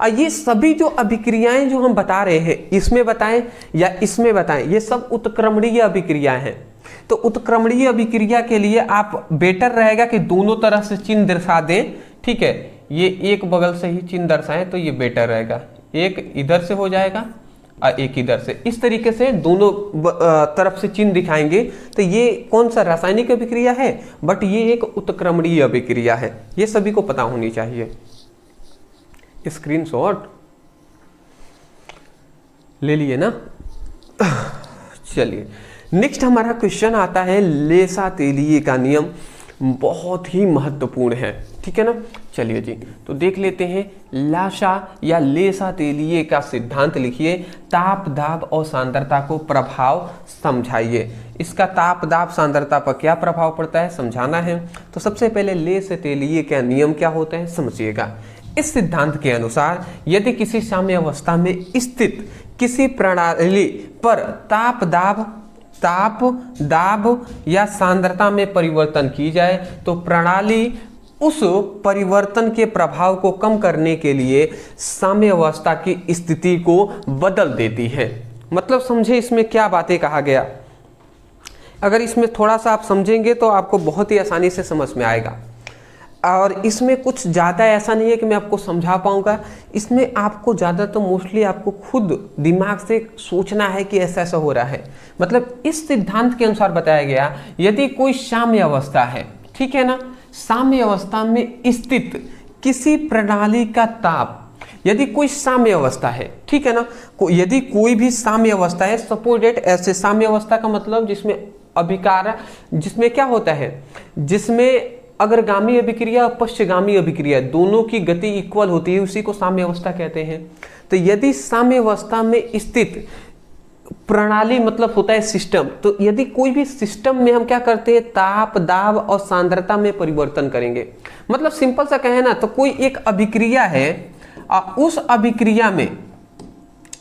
ये सभी जो अभिक्रियाएं जो हम बता रहे हैं, इसमें बताएं या इसमें बताएं, ये सब उत्क्रमणीय अभिक्रियाएं हैं। तो उत्क्रमणीय अभिक्रिया के लिए आप बेटर रहेगा कि दोनों तरह से चिन्ह दर्शा दें, ठीक है। ये एक बगल से ही चिन्ह दर्शाएं तो ये बेटर रहेगा, एक इधर से हो जाएगा और एक इधर से, इस तरीके से दोनों तरफ से चिन्ह दिखाएंगे तो ये कौन सा रासायनिक अभिक्रिया है, बट ये एक उत्क्रमणीय अभिक्रिया है। ये सभी को पता होनी चाहिए। स्क्रीनशॉट ले लिए ना। चलिए नेक्स्ट हमारा क्वेश्चन आता है लेसा तेलिए का नियम, बहुत ही महत्वपूर्ण है, ठीक है ना। चलिए जी, तो देख लेते हैं। लाशा या लेसा तेलिए का सिद्धांत लिखिए। ताप दाब और सांद्रता को प्रभाव समझाइए। इसका ताप दाब सांद्रता पर क्या प्रभाव पड़ता है समझाना है। तो सबसे पहले लेसा तेलिए का नियम क्या होता है समझिएगा। इस सिद्धांत के अनुसार यदि किसी साम्य अवस्था में स्थित किसी प्रणाली पर ताप दाब या सांद्रता में परिवर्तन की जाए तो प्रणाली उस परिवर्तन के प्रभाव को कम करने के लिए साम्य अवस्था की स्थिति को बदल देती है। मतलब समझे इसमें क्या बातें कहा गया। अगर इसमें थोड़ा सा आप समझेंगे तो आपको बहुत ही आसानी से समझ में आएगा। और इसमें कुछ ज़्यादा ऐसा नहीं है कि मैं आपको समझा पाऊंगा, इसमें आपको ज़्यादा तो मोस्टली आपको खुद दिमाग से सोचना है कि ऐसा ऐसा हो रहा है। मतलब इस सिद्धांत के अनुसार बताया गया यदि कोई साम्य अवस्था है, ठीक है ना, साम्य अवस्था में स्थित किसी प्रणाली का ताप, यदि कोई साम्य अवस्था है, ठीक है ना, यदि कोई भी साम्य अवस्था है, सपोज डेट ऐसे साम्य अवस्था का मतलब जिसमें अभिकार, जिसमें क्या होता है, जिसमें अग्रगामी अभिक्रिया और पश्चगामी अभिक्रिया दोनों की गति इक्वल होती है, उसी को साम्य अवस्था कहते हैं। तो यदि साम्य अवस्था में स्थित प्रणाली मतलब होता है सिस्टम, तो यदि कोई भी सिस्टम में हम क्या करते हैं ताप दाब और सांद्रता में परिवर्तन करेंगे। मतलब सिंपल सा कहें ना तो कोई एक अभिक्रिया है और उस अभिक्रिया में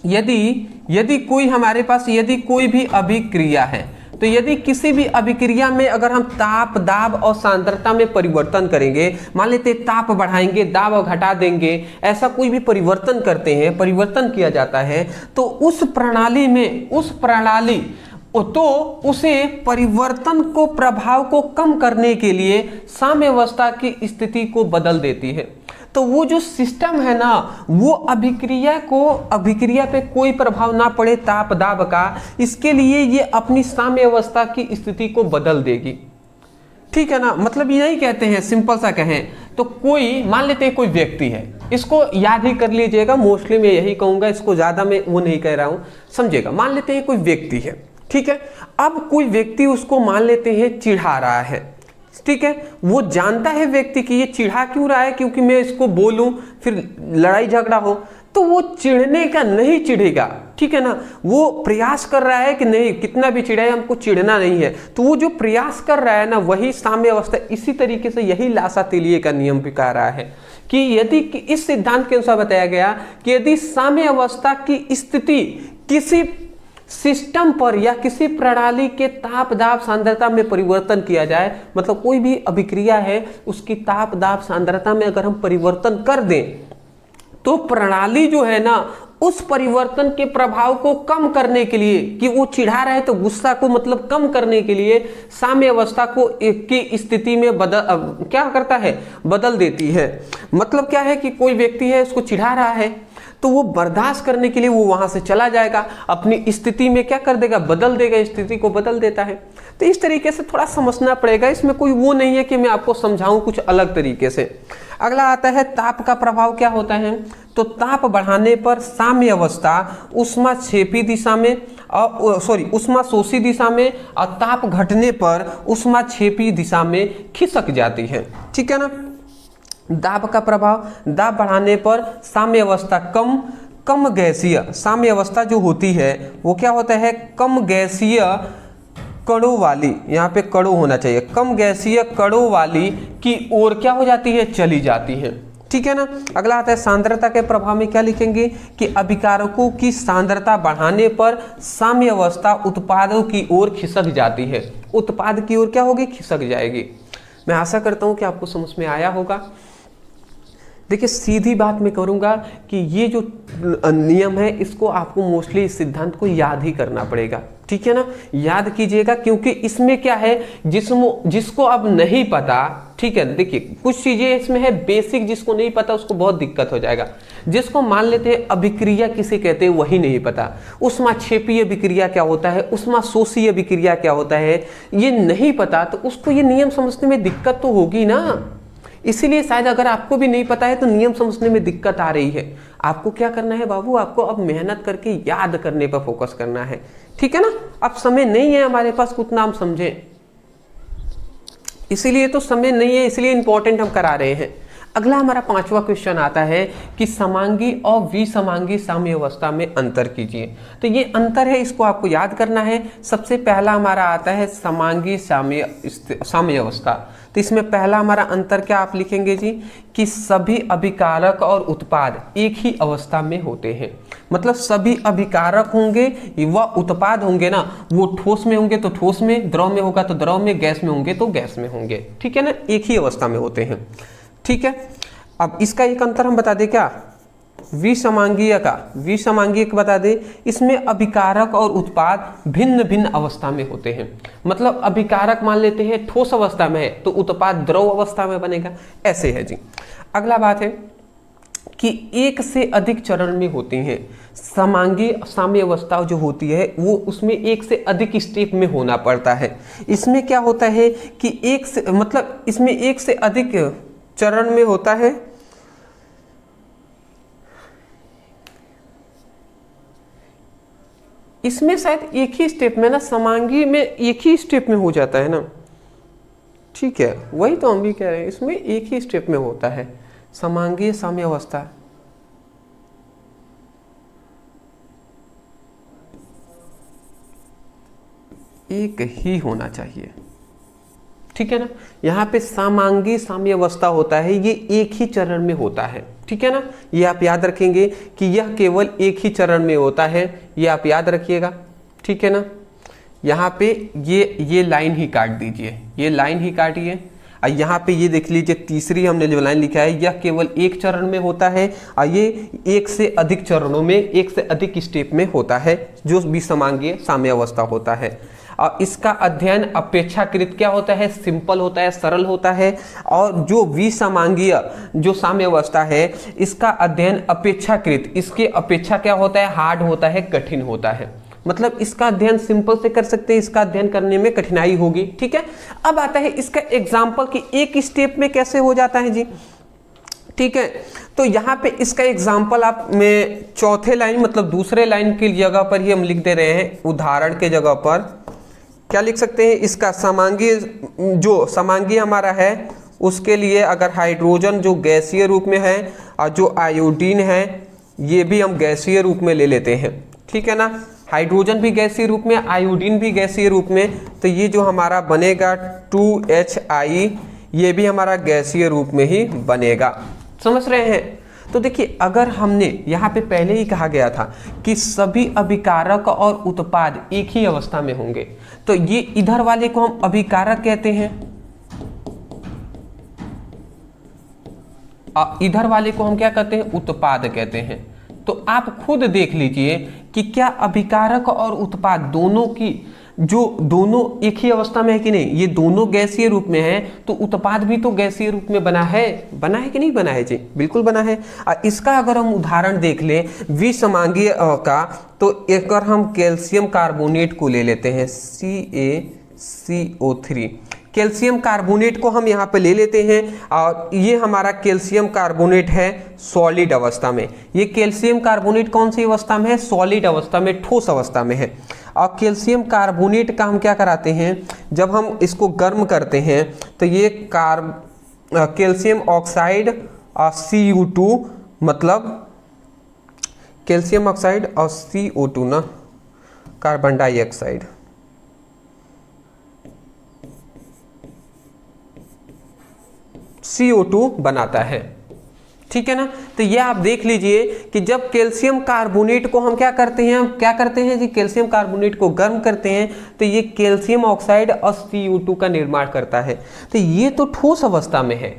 यदि कोई हमारे पास यदि कोई भी अभिक्रिया है, तो यदि किसी भी अभिक्रिया में अगर हम ताप दाब और सांद्रता में परिवर्तन करेंगे, मान लेते ताप बढ़ाएंगे दाब और घटा देंगे, ऐसा कोई भी परिवर्तन करते हैं, परिवर्तन किया जाता है, तो उस प्रणाली तो उसे परिवर्तन को प्रभाव को कम करने के लिए साम्य अवस्था की स्थिति को बदल देती है। तो वो जो सिस्टम है ना, वो अभिक्रिया पे कोई प्रभाव ना पड़े ताप दाब का, इसके लिए ये अपनी साम्य अवस्था की स्थिति को बदल देगी, ठीक है ना। मतलब यही कहते हैं, सिंपल सा कहें तो कोई मान लेते हैं कोई व्यक्ति है, इसको याद ही कर लीजिएगा, मोस्टली मैं यही कहूंगा, इसको ज्यादा मैं वो नहीं कह रहा हूं, समझिएगा। मान लेते हैं कोई व्यक्ति है, ठीक है, अब कोई व्यक्ति उसको मान लेते हैं चिढ़ा रहा है, ठीक है, वो जानता है व्यक्ति कि ये चिढ़ा क्यों रहा है, क्योंकि मैं इसको बोलूं फिर लड़ाई झगड़ा हो, तो वो चिढ़ने का नहीं चिढ़ेगा, ठीक है ना, वो प्रयास कर रहा है कि नहीं कितना भी चिढ़ाए हमको चिढ़ना नहीं है, तो वो जो प्रयास कर रहा है ना वही साम्य अवस्था। इसी तरीके से यही लासा तेलिए का नियम भी कह रहा है कि यदि इस सिद्धांत के अनुसार बताया गया कि यदि साम्य अवस्था की स्थिति किसी सिस्टम पर या किसी प्रणाली के ताप दाब सांद्रता में परिवर्तन किया जाए, मतलब कोई भी अभिक्रिया है उसकी ताप दाब सांद्रता में अगर हम परिवर्तन कर दें तो प्रणाली जो है ना उस परिवर्तन के प्रभाव को कम करने के लिए, कि वो चिढ़ा रहे तो गुस्सा को मतलब कम करने के लिए साम्य अवस्था को की स्थिति में क्या करता है बदल देती है। मतलब क्या है कि कोई व्यक्ति है उसको चिढ़ा रहा है तो वो बर्दाश्त करने के लिए वो वहां से चला जाएगा, अपनी स्थिति में क्या कर देगा बदल देगा, स्थिति को बदल देता है। तो इस तरीके से थोड़ा समझना पड़ेगा, इसमें कोई वो नहीं है कि मैं आपको समझाऊं कुछ अलग तरीके से। अगला आता है ताप का प्रभाव क्या होता है। तो ताप बढ़ाने पर साम्य अवस्था उष्मा छेपी दिशा में उष्मा शोषी दिशा में और ताप घटने पर उष्मा छेपी दिशा में खिसक जाती है, ठीक है ना। दाब का प्रभाव, दाब बढ़ाने पर साम्य अवस्था कम गैसीय, साम्य अवस्था जो होती है वो क्या होता है कम गैसीय कणों वाली, यहाँ पे कणों होना चाहिए, कम गैसीय कणों वाली की ओर क्या हो जाती है चली जाती है, ठीक है ना। अगला आता है सांद्रता के प्रभाव में क्या लिखेंगे कि अभिकारकों की सांद्रता बढ़ाने पर साम्य अवस्था उत्पादों की ओर खिसक जाती है, उत्पाद की ओर क्या होगी खिसक जाएगी। मैं आशा करता हूं कि आपको समझ में आया होगा। देखिए सीधी बात मैं करूंगा कि ये जो नियम है इसको आपको मोस्टली इस सिद्धांत को याद ही करना पड़ेगा, ठीक है ना, याद कीजिएगा, क्योंकि इसमें क्या है जिसको अब नहीं पता, ठीक है, देखिए कुछ चीजें इसमें है बेसिक, जिसको नहीं पता उसको बहुत दिक्कत हो जाएगा। जिसको मान लेते हैं अभिक्रिया किसे कहते हैं वही नहीं पता, ऊष्माक्षेपीय अभिक्रिया क्या होता है, ऊष्माशोषीय अभिक्रिया क्या होता है, ये नहीं पता, तो उसको ये नियम समझने में दिक्कत तो होगी ना। इसीलिए शायद अगर आपको भी नहीं पता है तो नियम समझने में दिक्कत आ रही है। आपको क्या करना है बाबू, आपको अब मेहनत करके याद करने पर फोकस करना है, ठीक है ना। अब समय नहीं है हमारे पास उतना हम समझें, इसीलिए तो समय नहीं है, इसलिए इंपॉर्टेंट हम करा रहे हैं। अगला हमारा 5वां क्वेश्चन आता है कि समांगी और विसमांगी साम्य अवस्था में अंतर कीजिए। तो ये अंतर है, इसको आपको याद करना है। सबसे पहला हमारा आता है समांगी साम्य अवस्था। तो इसमें पहला हमारा अंतर क्या आप लिखेंगे जी, कि सभी अभिकारक और उत्पाद एक ही अवस्था में होते हैं। मतलब सभी अभिकारक होंगे व उत्पाद होंगे ना, वो ठोस में होंगे तो ठोस में, द्रव में होगा तो द्रव में, गैस में होंगे तो गैस में होंगे, ठीक है ना, एक ही अवस्था में होते हैं, ठीक है। अब इसका एक अंतर हम बता दें क्या, विसमांगीय का बता दें। इसमें अभिकारक और उत्पाद भिन्न भिन्न अवस्था में होते हैं। मतलब अभिकारक मान लेते हैं ठोस अवस्था में है तो उत्पाद द्रव अवस्था में बनेगा, ऐसे है जी। अगला बात है कि एक से अधिक चरण में होती हैं। समांगी साम्य अवस्था जो होती है वो उसमें एक से अधिक स्टेप में होना पड़ता है। इसमें क्या होता है कि इसमें एक से अधिक चरण में होता है। इसमें शायद एक ही स्टेप में ना, समांगी में एक ही स्टेप में हो जाता है ना, ठीक है, वही तो हम भी कह रहे हैं, इसमें एक ही स्टेप में होता है समांगी साम्य अवस्था। एक ही होना चाहिए, ठीक है ना। यहाँ पे समांगी साम्य अवस्था होता है, ये एक ही चरण में होता है, ठीक है ना। ये आप याद रखेंगे कि यह केवल एक ही चरण में होता है, ये आप याद रखिएगा, ठीक है ना। यहाँ पे ये लाइन ही काट दीजिए, ये लाइन ही काटिए। और यहाँ पे ये देख लीजिए तीसरी हमने जो लाइन लिखा है, यह केवल एक चरण में होता है और ये एक से अधिक चरणों में, एक से अधिक स्टेप में होता है, जो विसमांगीय साम्य अवस्था होता है। और इसका अध्ययन अपेक्षाकृत क्या होता है, सिंपल होता है, सरल होता है। और जो विसमांगीय जो साम्य अवस्था है, इसका अध्ययन अपेक्षाकृत, इसके अपेक्षा क्या होता है, हार्ड होता है, कठिन होता है। मतलब इसका अध्ययन सिंपल से कर सकते हैं, इसका अध्ययन करने में कठिनाई होगी, ठीक है। अब आता है इसका एग्जाम्पल कि एक स्टेप में कैसे हो जाता है जी, ठीक है। तो यहाँ पे इसका एग्जाम्पल आप में चौथे लाइन मतलब दूसरे लाइन की जगह पर ही हम लिख दे रहे हैं, उदाहरण के जगह पर क्या लिख सकते हैं, इसका समांगी हमारा है उसके लिए अगर हाइड्रोजन जो गैसीय रूप में है और जो आयोडीन है ये भी हम गैसीय रूप में ले लेते हैं, ठीक है ना। हाइड्रोजन भी गैसीय रूप में, आयोडीन भी गैसीय रूप में, तो ये जो हमारा बनेगा 2HI ये भी हमारा गैसीय रूप में ही बनेगा, समझ रहे हैं। तो देखिए अगर हमने यहाँ पे पहले ही कहा गया था कि सभी अभिकारक और उत्पाद एक ही अवस्था में होंगे, तो ये इधर वाले को हम अभिकारक कहते हैं और इधर वाले को हम क्या कहते हैं, उत्पाद कहते हैं। तो आप खुद देख लीजिए कि क्या अभिकारक और उत्पाद दोनों एक ही अवस्था में है कि नहीं। ये दोनों गैसीय रूप में है तो उत्पाद भी तो गैसीय रूप में बना है कि नहीं बना है जी, बिल्कुल बना है। और इसका अगर हम उदाहरण देख लें विसमांगीय का, तो एक बार हम कैल्शियम कार्बोनेट को ले लेते हैं, CaCO3 कैल्शियम कार्बोनेट को हम यहाँ पे ले लेते हैं और ये हमारा कैल्शियम कार्बोनेट है सॉलिड अवस्था में। ये कैल्शियम कार्बोनेट कौन सी अवस्था में है, सॉलिड अवस्था में, ठोस अवस्था में है। और कैल्शियम कार्बोनेट का हम क्या कराते हैं, जब हम इसको गर्म करते हैं तो ये कैल्शियम ऑक्साइड और CO2 मतलब कैल्शियम ऑक्साइड और CO2 ना, कार्बन डाइऑक्साइड, CO2 बनाता है, ठीक है ना। तो ये आप देख लीजिए कि जब कैल्शियम कार्बोनेट को हम क्या करते हैं जी, कैल्शियम कार्बोनेट को गर्म करते हैं तो ये कैल्शियम ऑक्साइड और CO2 का निर्माण करता है। तो ये तो ठोस अवस्था में है।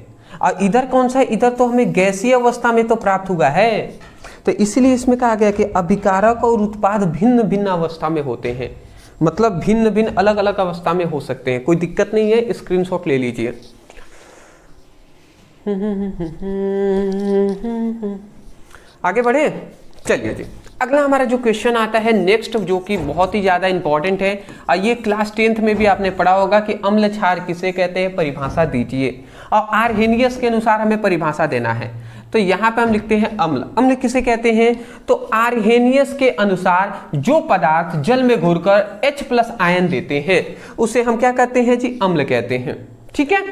और इधर कौन सा है, इधर तो हमें गैसीय अवस्था में तो प्राप्त हुआ है। तो इसलिए इसमें कहा गया कि अभिकारक और उत्पाद भिन्न भिन्न अवस्था में होते हैं, मतलब भिन्न भिन्न अलग अलग अवस्था में हो सकते हैं। कोई दिक्कत नहीं है, स्क्रीनशॉट ले लीजिए। आगे बढ़े, चलिए जी। अगला हमारा जो क्वेश्चन आता है नेक्स्ट, जो कि बहुत ही ज्यादा इंपॉर्टेंट है, और ये क्लास 10th में भी आपने पढ़ा होगा कि अम्ल क्षार किसे कहते हैं, परिभाषा दीजिए। और आर्हेनियस के अनुसार हमें परिभाषा देना है। तो यहाँ पे हम लिखते हैं अम्ल। अम्ल किसे कहते हैं, तो आर्हेनियस के अनुसार जो पदार्थ जल में घुलकर H+ आयन देते हैं उसे हम क्या कहते हैं जी, अम्ल कहते हैं। ठीक है,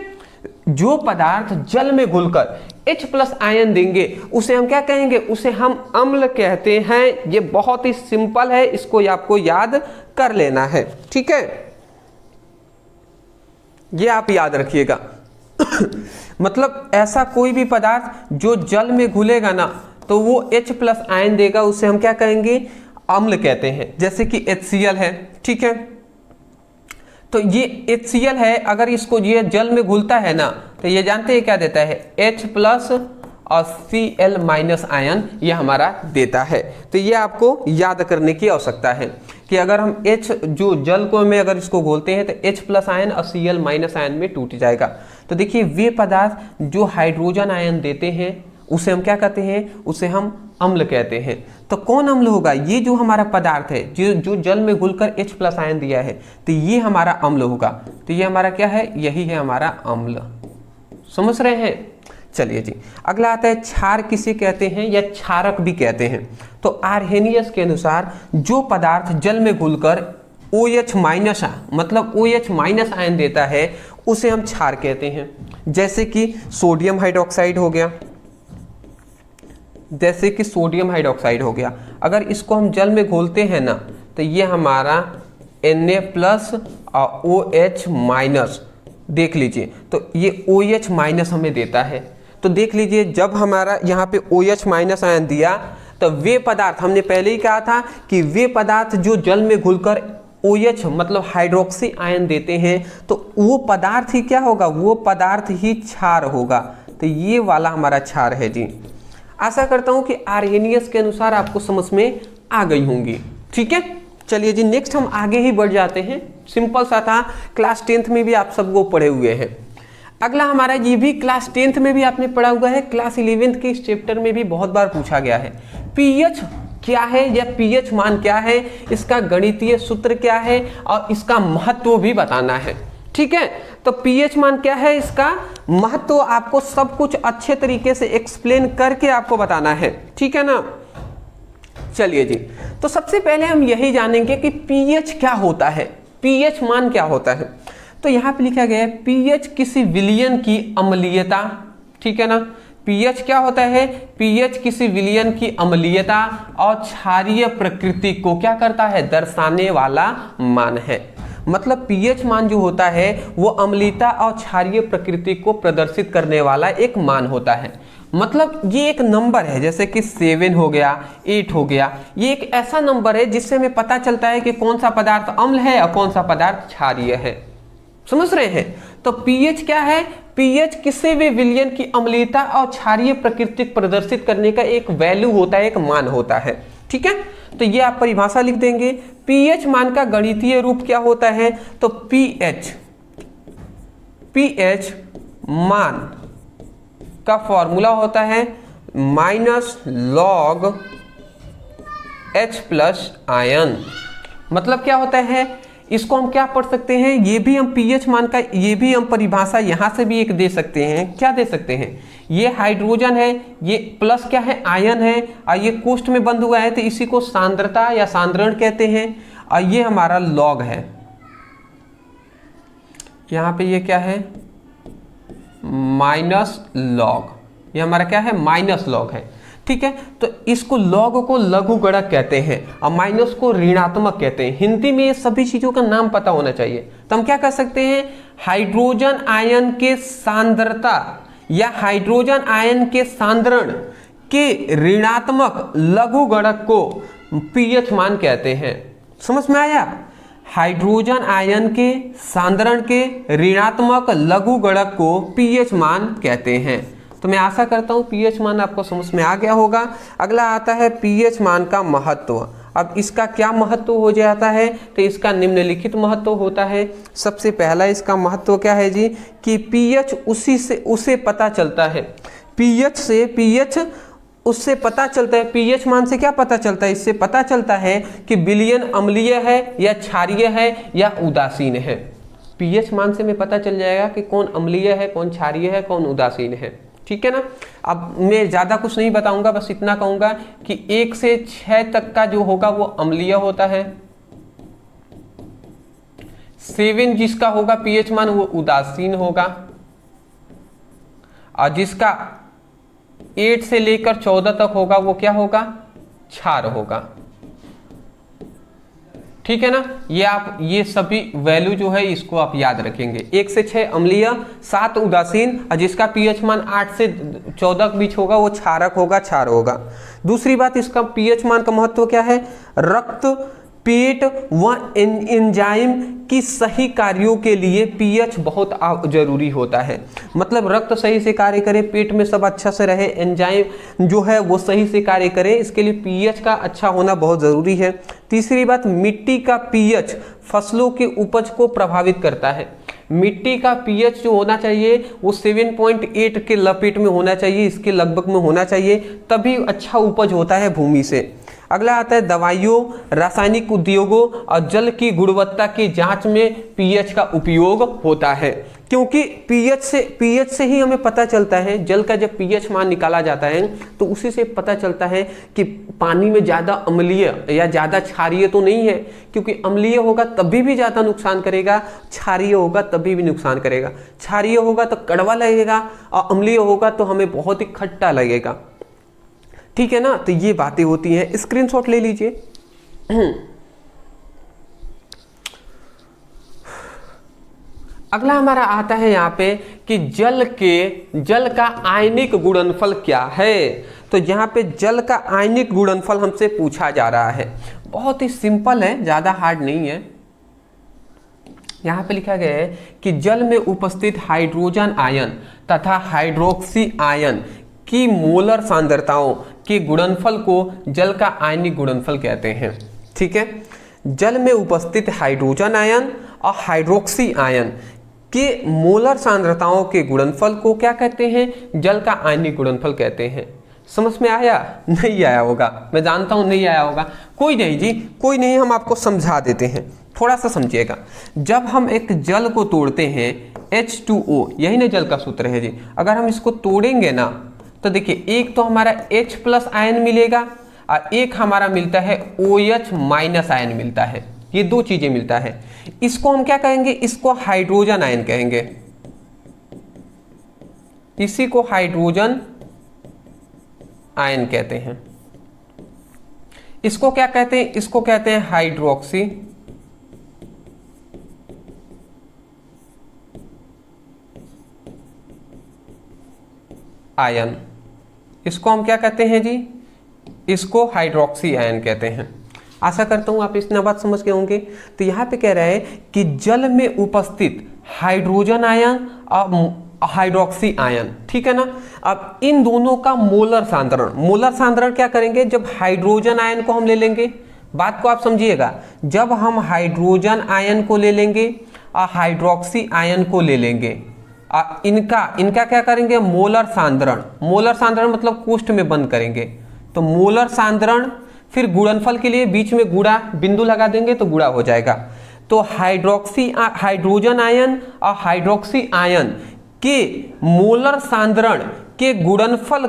जो पदार्थ जल में घुलकर H+ आयन देंगे उसे हम क्या कहेंगे, उसे हम अम्ल कहते हैं। ये बहुत ही सिंपल है, इसको आपको याद कर लेना है। ठीक है, ये आप याद रखिएगा। मतलब ऐसा कोई भी पदार्थ जो जल में घुलेगा ना तो वो H+ आयन देगा, उसे हम क्या कहेंगे, अम्ल कहते हैं। जैसे कि HCl है, ठीक है, तो ये HCl है, अगर इसको ये जल में घुलता है ना तो ये जानते हैं क्या देता है, H+ और Cl- आयन ये हमारा देता है। तो ये आपको याद करने की आवश्यकता है कि अगर हम H जो जल को में अगर इसको घोलते हैं तो H+ आयन और Cl- आयन में टूट जाएगा। तो देखिए वो पदार्थ जो हाइड्रोजन आयन देते हैं उसे हम क्या कहते हैं, उसे हम अम्ल कहते हैं। तो कौन अम्ल होगा, ये जो हमारा पदार्थ है जो जल में घुलकर H+ आयन दिया है तो ये हमारा अम्ल होगा। तो ये हमारा क्या है, यही है हमारा अम्ल। समझ रहे हैं। चलिए जी, अगला आता है क्षार किसे कहते हैं या क्षारक भी कहते हैं। तो आर्हेनियस के अनुसार जो पदार्थ जल में घुलकर OH- मतलब OH- आयन देता है उसे हम क्षार कहते हैं। जैसे कि सोडियम हाइड्रोक्साइड हो गया, जैसे कि सोडियम हाइड्रोक्साइड हो गया, अगर इसको हम जल में घोलते हैं ना तो ये हमारा Na+ और OH- देख लीजिए, तो ये OH- हमें देता है। तो देख लीजिए जब हमारा यहाँ पे OH- आयन दिया तो वे पदार्थ, हमने पहले ही कहा था कि वे पदार्थ जो जल में घुलकर OH मतलब हाइड्रोक्सी आयन देते हैं तो वो पदार्थ ही क्या होगा, वो पदार्थ ही क्षार होगा। तो ये वाला हमारा क्षार है जी। आशा करता हूं कि आर्हेनियस के अनुसार आपको समझ में आ गई होंगी। ठीक है, चलिए जी नेक्स्ट हम आगे ही बढ़ जाते हैं। सिंपल सा था, क्लास 10th में भी आप सबको पढ़े हुए हैं। अगला हमारा ये भी क्लास 10th में भी आपने पढ़ा हुआ है, क्लास 11th के इस चैप्टर में भी बहुत बार पूछा गया है। पीएच क्या है या पीएच मान क्या है, इसका गणितीय सूत्र क्या है और इसका महत्व भी बताना है। ठीक है, तो पीएच मान क्या है, इसका महत्व आपको सब कुछ अच्छे तरीके से एक्सप्लेन करके आपको बताना है। ठीक है ना। चलिए जी, तो सबसे पहले हम यही जानेंगे कि पीएच क्या होता है, पीएच मान क्या होता है। तो यहाँ पे लिखा गया है पीएच किसी विलयन की अम्लीयता। ठीक है ना, पीएच क्या होता है, पीएच किसी विलयन की अम्लीयता और क्षारीय प्रकृति को क्या करता है, दर्शाने वाला मान है। मतलब पीएच मान जो होता है वो अम्लीयता और क्षारीय प्रकृति को प्रदर्शित करने वाला एक मान होता है। मतलब ये एक नंबर है, जैसे कि 7 हो गया, 8 हो गया, ये एक ऐसा नंबर है जिससे हमें पता चलता है कि कौन सा पदार्थ अम्ल है और कौन सा पदार्थ क्षारीय है। समझ रहे हैं। तो पीएच क्या है, पीएच किसी भी विलयन की अम्लीयता और क्षारीय प्रकृति प्रदर्शित करने का एक वैल्यू होता है, एक मान होता है। ठीक है, तो ये आप परिभाषा लिख देंगे। पीएच मान का गणितीय रूप क्या होता है, तो पीएच मान का फॉर्मूला होता है -log H+ आयन। मतलब क्या होता है, इसको हम क्या पढ़ सकते हैं, ये भी हम पीएच मान का ये भी हम परिभाषा यहां से भी एक दे सकते हैं। क्या दे सकते हैं, ये हाइड्रोजन है, ये प्लस क्या है, आयन है, और ये कोष्ठ में बंद हुआ है तो इसी को सांद्रता या सांद्रण कहते हैं। और ये हमारा लॉग है, यहाँ पे ये क्या है, -log, ये हमारा क्या है, -log है। ठीक है, तो इसको लॉग को लघु गुणक कहते हैं और माइनस को ऋणात्मक कहते हैं। हिंदी में ये सभी चीजों का नाम पता होना चाहिए। तो हम क्या कर सकते हैं, हाइड्रोजन आयन के सांद्रता या हाइड्रोजन आयन के सांद्रण के ऋणात्मक लघु गुणक को पीएच मान कहते हैं। समझ में आया। हाइड्रोजन आयन के सांद्रण के ऋणात्मक लघुगणक को पीएच मान कहते हैं। तो मैं आशा करता हूँ पीएच मान आपको समझ में आ गया होगा। अगला आता है पीएच मान का महत्व। अब इसका क्या महत्व हो जाता है, तो इसका निम्नलिखित महत्व होता है। सबसे पहला इसका महत्व क्या है जी, कि पीएच उसे पता चलता है, पीएच उससे पता चलता है। पीएच मान से क्या पता चलता है, इससे पता चलता है कि विलयन अम्लीय है या क्षारीय है या उदासीन है। पीएच मान से में पता चल जाएगा कि कौन अम्लीय है, कौन क्षारीय है, कौन उदासीन है। ठीक है ना। अब मैं ज़्यादा कुछ नहीं बताऊंगा, बस इतना कहूंगा कि 1 से 6 तक का जो होगा वो अम्लीय होता है। 7 जिसका होगा पीएच मान वो उदासीन होगा, और जिसका 8 से लेकर 14 तक होगा वो क्या होगा, क्षार होगा। ठीक है ना। ये आप ये सभी वैल्यू जो है इसको आप याद रखेंगे। 1 से 6 अम्लीय, 7 उदासीन, और जिसका पीएच मान 8 से 14 के बीच होगा वो क्षारक होगा, क्षार होगा। दूसरी बात, इसका पीएच मान का महत्व क्या है, रक्त, पेट व एंजाइम की सही कार्यों के लिए पीएच बहुत जरूरी होता है। मतलब रक्त सही से कार्य करे, पेट में सब अच्छा से रहे, एंजाइम जो है वो सही से कार्य करे, इसके लिए पीएच का अच्छा होना बहुत ज़रूरी है। तीसरी बात, मिट्टी का पीएच फसलों के उपज को प्रभावित करता है। मिट्टी का पीएच जो होना चाहिए वो 7.8 के लपेट में होना चाहिए, इसके लगभग में होना चाहिए, तभी अच्छा उपज होता है भूमि से। अगला आता है दवाइयों, रासायनिक उद्योगों और जल की गुणवत्ता की जांच में पीएच का उपयोग होता है। क्योंकि पीएच से ही हमें पता चलता है, जल का जब पीएच मान निकाला जाता है तो उसी से पता चलता है कि पानी में ज़्यादा अम्लीय या ज़्यादा क्षारीय तो नहीं है। क्योंकि अम्लीय होगा तभी भी ज़्यादा नुकसान करेगा, क्षारीय होगा तभी भी नुकसान करेगा। क्षारीय होगा तो कड़वा लगेगा और अम्लीय होगा तो हमें बहुत ही खट्टा लगेगा। ठीक है ना। तो ये बातें होती हैं, स्क्रीनशॉट ले लीजिए। अगला हमारा आता है यहाँ पे कि जल का आयनिक गुणनफल क्या है। तो यहाँ पे जल का आयनिक गुणनफल हमसे पूछा जा रहा है। बहुत ही सिंपल है, ज़्यादा हार्ड नहीं है। यहाँ पे लिखा गया है कि जल में उपस्थित हाइड्रोजन आयन तथा हाइड्रोक्सी आयन की मोलर सांद्रताओं के गुणनफल को जल का आयनिक गुणनफल कहते हैं। ठीक है। जल में उपस्थित हाइड्रोजन आयन और हाइड्रोक्सी आयन के मोलर सांद्रताओं के गुणनफल को क्या कहते हैं, जल का आयनिक गुणनफल कहते हैं। समझ में आया? नहीं आया होगा, मैं जानता हूं नहीं आया होगा। कोई नहीं जी, कोई नहीं, हम आपको समझा देते हैं, थोड़ा सा समझिएगा। जब हम एक जल को तोड़ते हैं, H2O, यही ना जल का सूत्र है जी। अगर हम इसको तोड़ेंगे ना तो देखिए, एक तो हमारा H+ आयन मिलेगा और एक हमारा मिलता है OH- आयन मिलता है। ये दो चीजें मिलता है। इसको हम क्या कहेंगे, इसको हाइड्रोजन आयन कहेंगे, इसी को हाइड्रोजन आयन कहते हैं। इसको क्या कहते हैं, इसको कहते हैं हाइड्रोक्सी आयन। इसको हम क्या कहते हैं जी, इसको हाइड्रोक्सी आयन कहते हैं। आशा करता हूं आप इतना बात समझ गए होंगे। तो यहाँ पे कह रहा है कि जल में उपस्थित हाइड्रोजन आयन और हाइड्रोक्सी आयन, ठीक है ना। अब इन दोनों का मोलर सांद्रण क्या करेंगे, जब हाइड्रोजन आयन को हम ले लेंगे, बात को आप समझिएगा, जब हम हाइड्रोजन आयन को ले लेंगे और हाइड्रोक्सी आयन को ले लेंगे, इनका क्या करेंगे, मोलर सांद्रण मतलब कोष्ठ में बंद करेंगे। तो मोलर सांद्रण, फिर गुणनफल के लिए बीच में गुणा बिंदु लगा देंगे तो गुणा हो जाएगा। तो हाइड्रोजन आयन और हाइड्रोक्सी आयन के मोलर सांद्रण के गुणनफल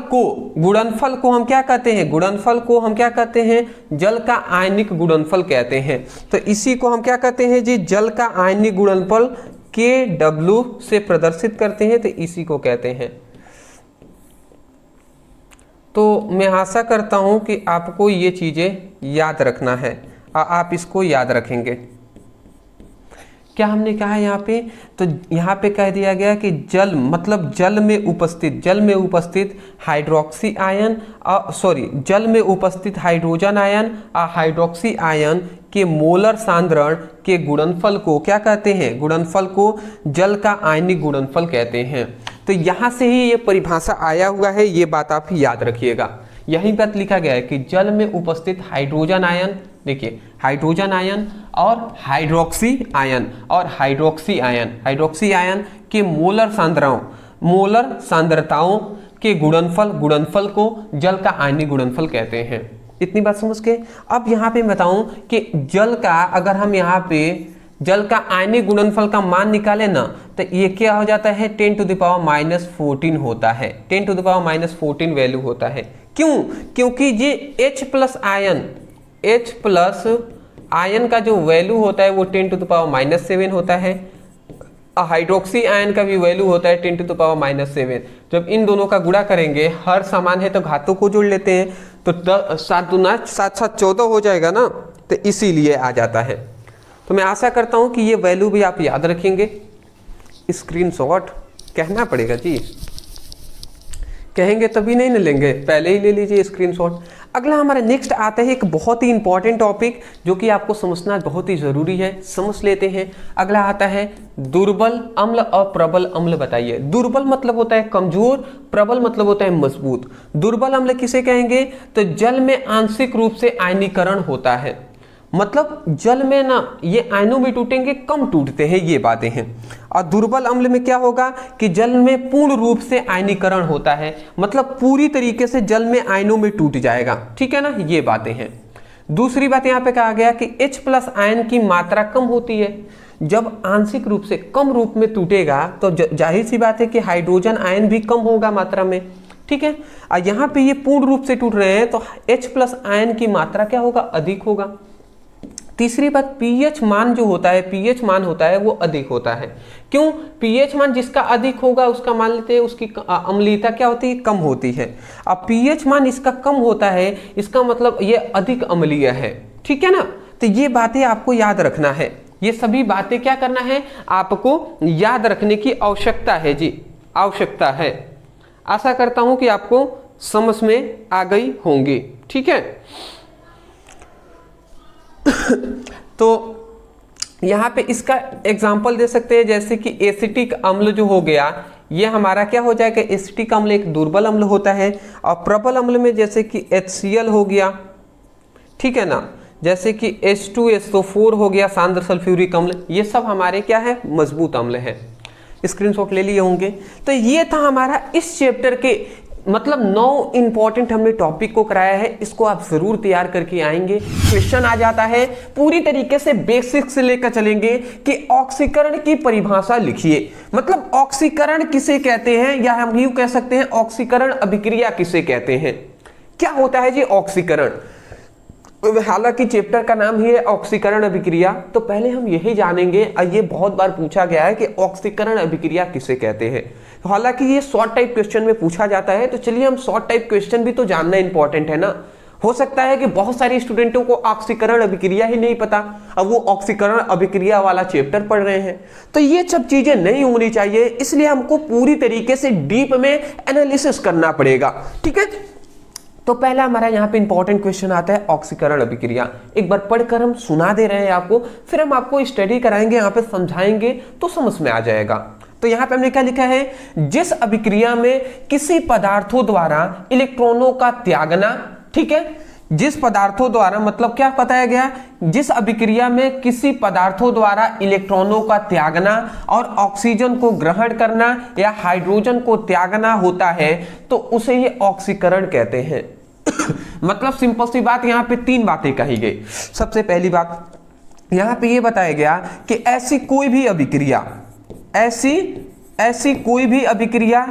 को हम क्या कहते हैं, गुणनफल को हम क्या कहते हैं, जल का आयनिक गुणनफल कहते हैं। तो इसी को हम क्या कहते हैं जी, जल का आयनिक गुणनफल KW से प्रदर्शित करते हैं, तो इसी को कहते हैं। तो मैं आशा करता हूं कि आपको ये चीजें याद रखना है और आप इसको याद रखेंगे। क्या हमने कहा यहाँ पे, तो यहाँ पे कह दिया गया कि जल मतलब जल में उपस्थित हाइड्रोक्सी आयन जल में उपस्थित हाइड्रोजन आयन और हाइड्रोक्सी आयन के मोलर सांद्रण के गुणनफल को क्या कहते हैं? गुणनफल को जल का आयनिक गुणनफल कहते हैं। तो यहां से ही ये परिभाषा आया हुआ है, ये बात आप याद रखिएगा। यही बात लिखा गया है कि जल में उपस्थित हाइड्रोजन आयन, देखिए हाइड्रोजन आयन और हाइड्रोक्सी आयन और हाइड्रोक्सी आयन के मोलर सांद्रताओं के गुणनफल को जल का आयनिक गुणनफल कहते हैं। इतनी बात समझ के अब यहाँ पे बताऊं कि जल का, अगर हम यहाँ पे जल का आयनिक गुणनफल का मान निकाले ना, तो ये क्या हो जाता है? 10⁻⁻14 होता है। 10⁻⁻14 वैल्यू होता है। क्यों? क्योंकि ये H प्लस आयन का जो वैल्यू होता है वो 10⁻⁻7 होता है। हाइड्रोक्सी आयन का भी वैल्यू होता है 10⁻7। जब इन दोनों का गुणा करेंगे, हर समान है तो घातों को जोड़ लेते हैं, तो 7 दूना 7 7 14 हो जाएगा ना, तो इसीलिए आ जाता है। तो मैं आशा करता हूं कि ये वैल्यू भी आप याद रखेंगे। स्क्रीनशॉट कहना पड़ेगा जी, कहेंगे तभी नहीं न लेंगे, पहले ही ले लीजिए स्क्रीनशॉट। अगला हमारा नेक्स्ट आता है एक बहुत ही इंपॉर्टेंट टॉपिक जो कि आपको समझना बहुत ही जरूरी है, समझ लेते हैं। अगला आता है दुर्बल अम्ल और प्रबल अम्ल बताइए। दुर्बल मतलब होता है कमजोर, प्रबल मतलब होता है मजबूत। दुर्बल अम्ल किसे कहेंगे? तो जल में आंशिक रूप से आयनीकरण होता है, मतलब जल में ना ये आयनों में टूटेंगे, कम टूटते हैं, ये बातें हैं। और दुर्बल अम्ल में क्या होगा कि जल में पूर्ण रूप से आयनीकरण होता है, मतलब पूरी तरीके से जल में आयनों में टूट जाएगा, ठीक है ना, ये बातें हैं। दूसरी बात यहाँ पे कहा गया कि H प्लस आयन की मात्रा कम होती है। जब आंशिक रूप से कम रूप में टूटेगा तो जाहिर सी बात है कि हाइड्रोजन आयन भी कम होगा मात्रा में, ठीक है। और यहाँ पे ये पूर्ण रूप से टूट रहे हैं तो H प्लस आयन की मात्रा क्या होगा? अधिक होगा। तीसरी बात, पीएच मान जो होता है, पीएच मान होता है वो अधिक होता है। क्यों? पीएच मान जिसका अधिक होगा उसका मान लेते हैं उसकी अम्लीयता क्या होती है? कम होती है। अब पीएच मान इसका कम होता है, इसका मतलब ये अधिक अम्लीय है, ठीक है ना। तो ये बातें आपको याद रखना है, ये सभी बातें क्या करना है? आपको याद रखने की आवश्यकता है जी, आवश्यकता है। आशा करता हूं कि आपको समझ में आ गई होंगी, ठीक है। तो यहाँ पे इसका एग्जाम्पल दे सकते हैं, जैसे कि एसिटिक अम्ल जो हो गया, ये हमारा क्या हो जाएगा? एसिटिक अम्ल एक दुर्बल अम्ल होता है। और प्रबल अम्ल में जैसे कि HCl हो गया, ठीक है ना, जैसे कि H2SO4 हो गया, सांद्र सल्फ्यूरिक अम्ल, ये सब हमारे क्या है? मजबूत अम्ल है। स्क्रीनशॉट ले लिए होंगे। तो ये था हमारा इस चैप्टर के मतलब 9 इंपॉर्टेंट हमने टॉपिक को कराया है, इसको आप जरूर तैयार करके आएंगे। क्वेश्चन आ जाता है, पूरी तरीके से बेसिक से लेकर चलेंगे कि ऑक्सीकरण की परिभाषा लिखिए, मतलब ऑक्सीकरण किसे कहते हैं, या हम यूं कह सकते हैं ऑक्सीकरण अभिक्रिया किसे कहते हैं। क्या होता है जी ऑक्सीकरण? हालांकि चैप्टर का नाम ही है ऑक्सीकरण अभिक्रिया, तो पहले हम यही जानेंगे, ये बहुत बार पूछा गया है कि ऑक्सीकरण अभिक्रिया किसे कहते हैं। हालांकि ये शॉर्ट टाइप क्वेश्चन में पूछा जाता है, तो चलिए हम शॉर्ट टाइप क्वेश्चन भी तो जानना इंपॉर्टेंट है ना। हो सकता है कि बहुत सारे स्टूडेंटों को ऑक्सीकरण अभिक्रिया ही नहीं पता, अब वो ऑक्सीकरण अभिक्रिया वाला चैप्टर पढ़ रहे हैं, तो ये सब चीजें नहीं होनी चाहिए, इसलिए हमको पूरी तरीके से डीप में एनालिसिस करना पड़ेगा, ठीक है। तो पहला हमारा यहाँ पे इंपॉर्टेंट क्वेश्चन आता है ऑक्सीकरण अभिक्रिया। एक बार पढ़कर हम सुना दे रहे हैं आपको, फिर हम आपको स्टडी कराएंगे, यहाँ पे समझाएंगे तो समझ में आ जाएगा। तो यहाँ पे हमने क्या लिखा है? जिस अभिक्रिया में किसी पदार्थों द्वारा इलेक्ट्रॉनों का त्यागना, ठीक है, जिस पदार्थों द्वारा मतलब क्या बताया गया? जिस अभिक्रिया में किसी पदार्थों द्वारा इलेक्ट्रॉनों का त्यागना और ऑक्सीजन को ग्रहण करना या हाइड्रोजन को त्यागना होता है तो उसे ये ऑक्सीकरण कहते हैं। मतलब सिंपल सी बात, यहाँ पे 3 बातें कही गई। सबसे पहली बात यहाँ पे ये बताया गया कि ऐसी कोई भी अभिक्रिया, ऐसी कोई भी अभिक्रिया,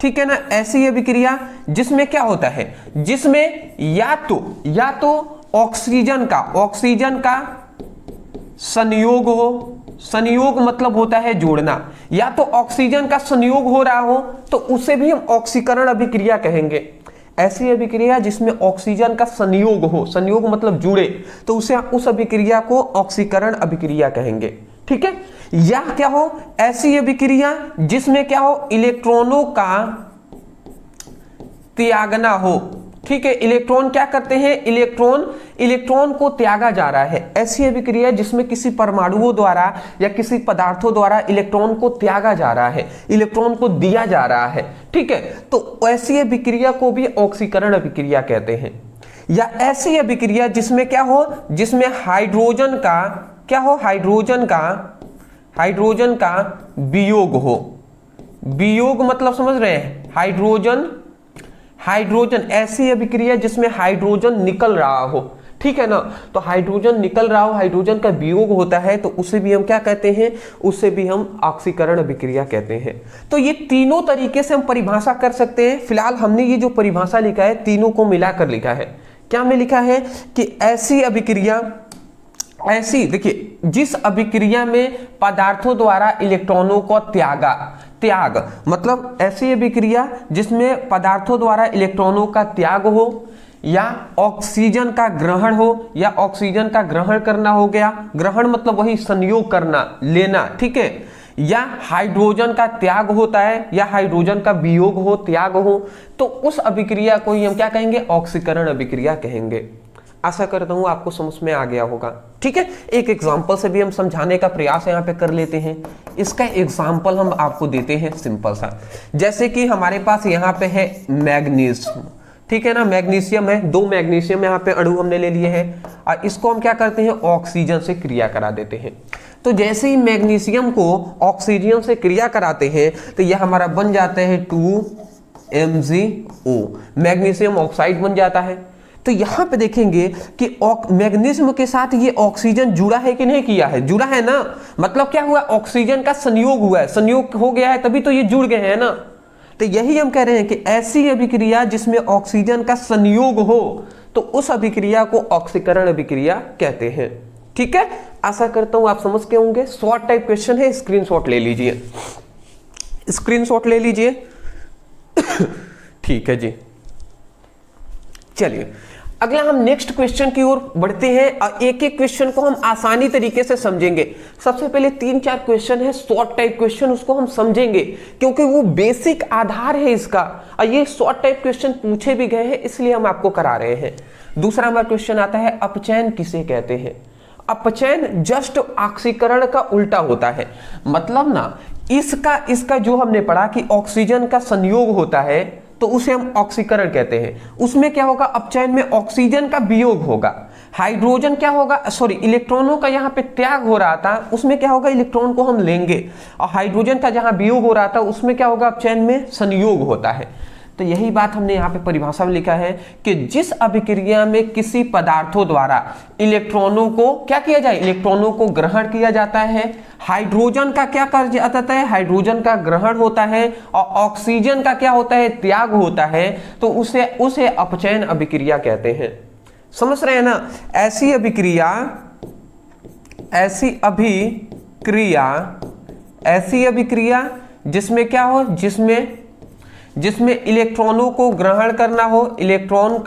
ठीक है ना, ऐसी अभिक्रिया जिसमें क्या होता है? जिसमें या तो ऑक्सीजन का संयोग हो, संयोग मतलब होता है जोड़ना, या तो ऑक्सीजन का संयोग हो रहा हो तो उसे भी हम ऑक्सीकरण अभिक्रिया कहेंगे। ऐसी अभिक्रिया जिसमें ऑक्सीजन का संयोग हो, संयोग मतलब जुड़े, तो उसे उस अभिक्रिया को ऑक्सीकरण अभिक्रिया कहेंगे, ठीक है। या क्या हो? ऐसी अभिक्रिया जिसमें क्या हो? इलेक्ट्रॉनों का त्यागना हो, ठीक है, इलेक्ट्रॉन क्या करते हैं, इलेक्ट्रॉन को त्यागा जा रहा है। ऐसी अभिक्रिया जिसमें किसी परमाणुओं द्वारा या किसी पदार्थों द्वारा इलेक्ट्रॉन को त्यागा जा रहा है, इलेक्ट्रॉन को दिया जा रहा है। ठीक है, तो ऐसी अभिक्रिया को भी ऑक्सीकरण अभिक्रिया कहते हैं। या ऐसी अभिक्रिया जिसमें क्या हो, जिसमें हाइड्रोजन का क्या हो, हाइड्रोजन का वियोग हो। वियोग मतलब समझ रहे हैं, हाइड्रोजन ऐसी अभिक्रिया जिसमें हाइड्रोजन निकल रहा हो। ठीक है ना, तो हाइड्रोजन निकल रहा हो, हाइड्रोजन का वियोग होता है, तो उसे भी हम क्या कहते हैं, उसे भी हम ऑक्सीकरण अभिक्रिया कहते हैं। तो ये तीनों तरीके से हम परिभाषा कर सकते हैं। फिलहाल हमने ये जो परिभाषा लिखा है तीनों को मिलाकर लिखा है। क्या में लिखा है कि ऐसी अभिक्रिया, ऐसी देखिए जिस अभिक्रिया में पदार्थों द्वारा इलेक्ट्रॉनों को त्याग मतलब ऐसी अभिक्रिया जिसमें पदार्थों द्वारा इलेक्ट्रॉनों का त्याग हो, या ऑक्सीजन का ग्रहण हो, या ऑक्सीजन का ग्रहण करना हो गया, ग्रहण मतलब वही संयोग करना, लेना। ठीक है, या हाइड्रोजन का त्याग होता है, या हाइड्रोजन का वियोग हो, त्याग हो, तो उस अभिक्रिया को ही हम क्या कहेंगे, ऑक्सीकरण अभिक्रिया कहेंगे। आशा करता हूं आपको समझ में आ गया होगा। ठीक है, एक एग्जांपल से भी हम समझाने का प्रयास यहाँ पे कर लेते हैं। इसका एग्जांपल हम आपको देते हैं सिंपल सा। जैसे कि हमारे पास यहाँ पे है मैग्नीशियम, ठीक है ना, मैग्नीशियम है, 2 मैग्नीशियम यहाँ पे अणु हमने ले लिए हैं, और इसको हम क्या करते हैं, ऑक्सीजन से क्रिया करा देते हैं। तो जैसे ही मैग्नीशियम को ऑक्सीजन से क्रिया कराते हैं तो यह हमारा बन जाता है 2MgO, मैग्नीशियम ऑक्साइड बन जाता है। तो यहाँ पे देखेंगे कि मैग्नीशियम के साथ ये ऑक्सीजन जुड़ा है कि नहीं किया है, जुड़ा है ना, मतलब क्या हुआ, ऑक्सीजन का संयोग हुआ है, संयोग हो गया है तभी तो ये जुड़ गए हैं ना। तो यही हम कह रहे हैं कि ऐसी अभिक्रिया जिसमें ऑक्सीजन का संयोग हो तो उस अभिक्रिया को ऑक्सीकरण अभिक्रिया कहते हैं। ठीक है, आशा करता हूं आप समझ के होंगे। शॉर्ट टाइप क्वेश्चन है, स्क्रीनशॉट ले लीजिए, स्क्रीनशॉट ले लीजिए। ठीक है जी, चलिए अगला हम नेक्स्ट क्वेश्चन की ओर बढ़ते हैं और एक एक क्वेश्चन को हम आसानी तरीके से समझेंगे। सबसे पहले 3-4 क्वेश्चन है शॉर्ट टाइप क्वेश्चन, उसको हम समझेंगे क्योंकि वो बेसिक आधार है इसका, और ये शॉर्ट टाइप क्वेश्चन पूछे भी गए हैं इसलिए हम आपको करा रहे हैं। दूसरा हमारा क्वेश्चन आता है अपचयन किसे कहते हैं। अपचयन जस्ट ऑक्सीकरण का उल्टा होता है, मतलब ना इसका जो हमने पढ़ा कि ऑक्सीजन का संयोग होता है तो उसे हम ऑक्सीकरण कहते हैं। उसमें क्या होगा, अपचयन में ऑक्सीजन का वियोग होगा, हाइड्रोजन क्या होगा, सॉरी इलेक्ट्रॉनों का यहाँ पे त्याग हो रहा था, उसमें क्या होगा, इलेक्ट्रॉन को हम लेंगे, और हाइड्रोजन का जहाँ वियोग हो रहा था उसमें क्या होगा, अपचयन में संयोग होता है। तो यही बात हमने यहाँ पे परिभाषा में लिखा है कि जिस अभिक्रिया में किसी पदार्थों द्वारा इलेक्ट्रॉनों को क्या किया जाए, इलेक्ट्रॉनों को ग्रहण किया जाता है, हाइड्रोजन का क्या कर जाता है, हाइड्रोजन का ग्रहण होता है, और ऑक्सीजन का क्या होता है, त्याग होता है, तो उसे अपचयन अभिक्रिया कहते हैं। समझ रहे हैं ना, ऐसी अभिक्रिया जिसमें क्या हो, जिसमें इलेक्ट्रॉनों को ग्रहण करना हो, इलेक्ट्रॉन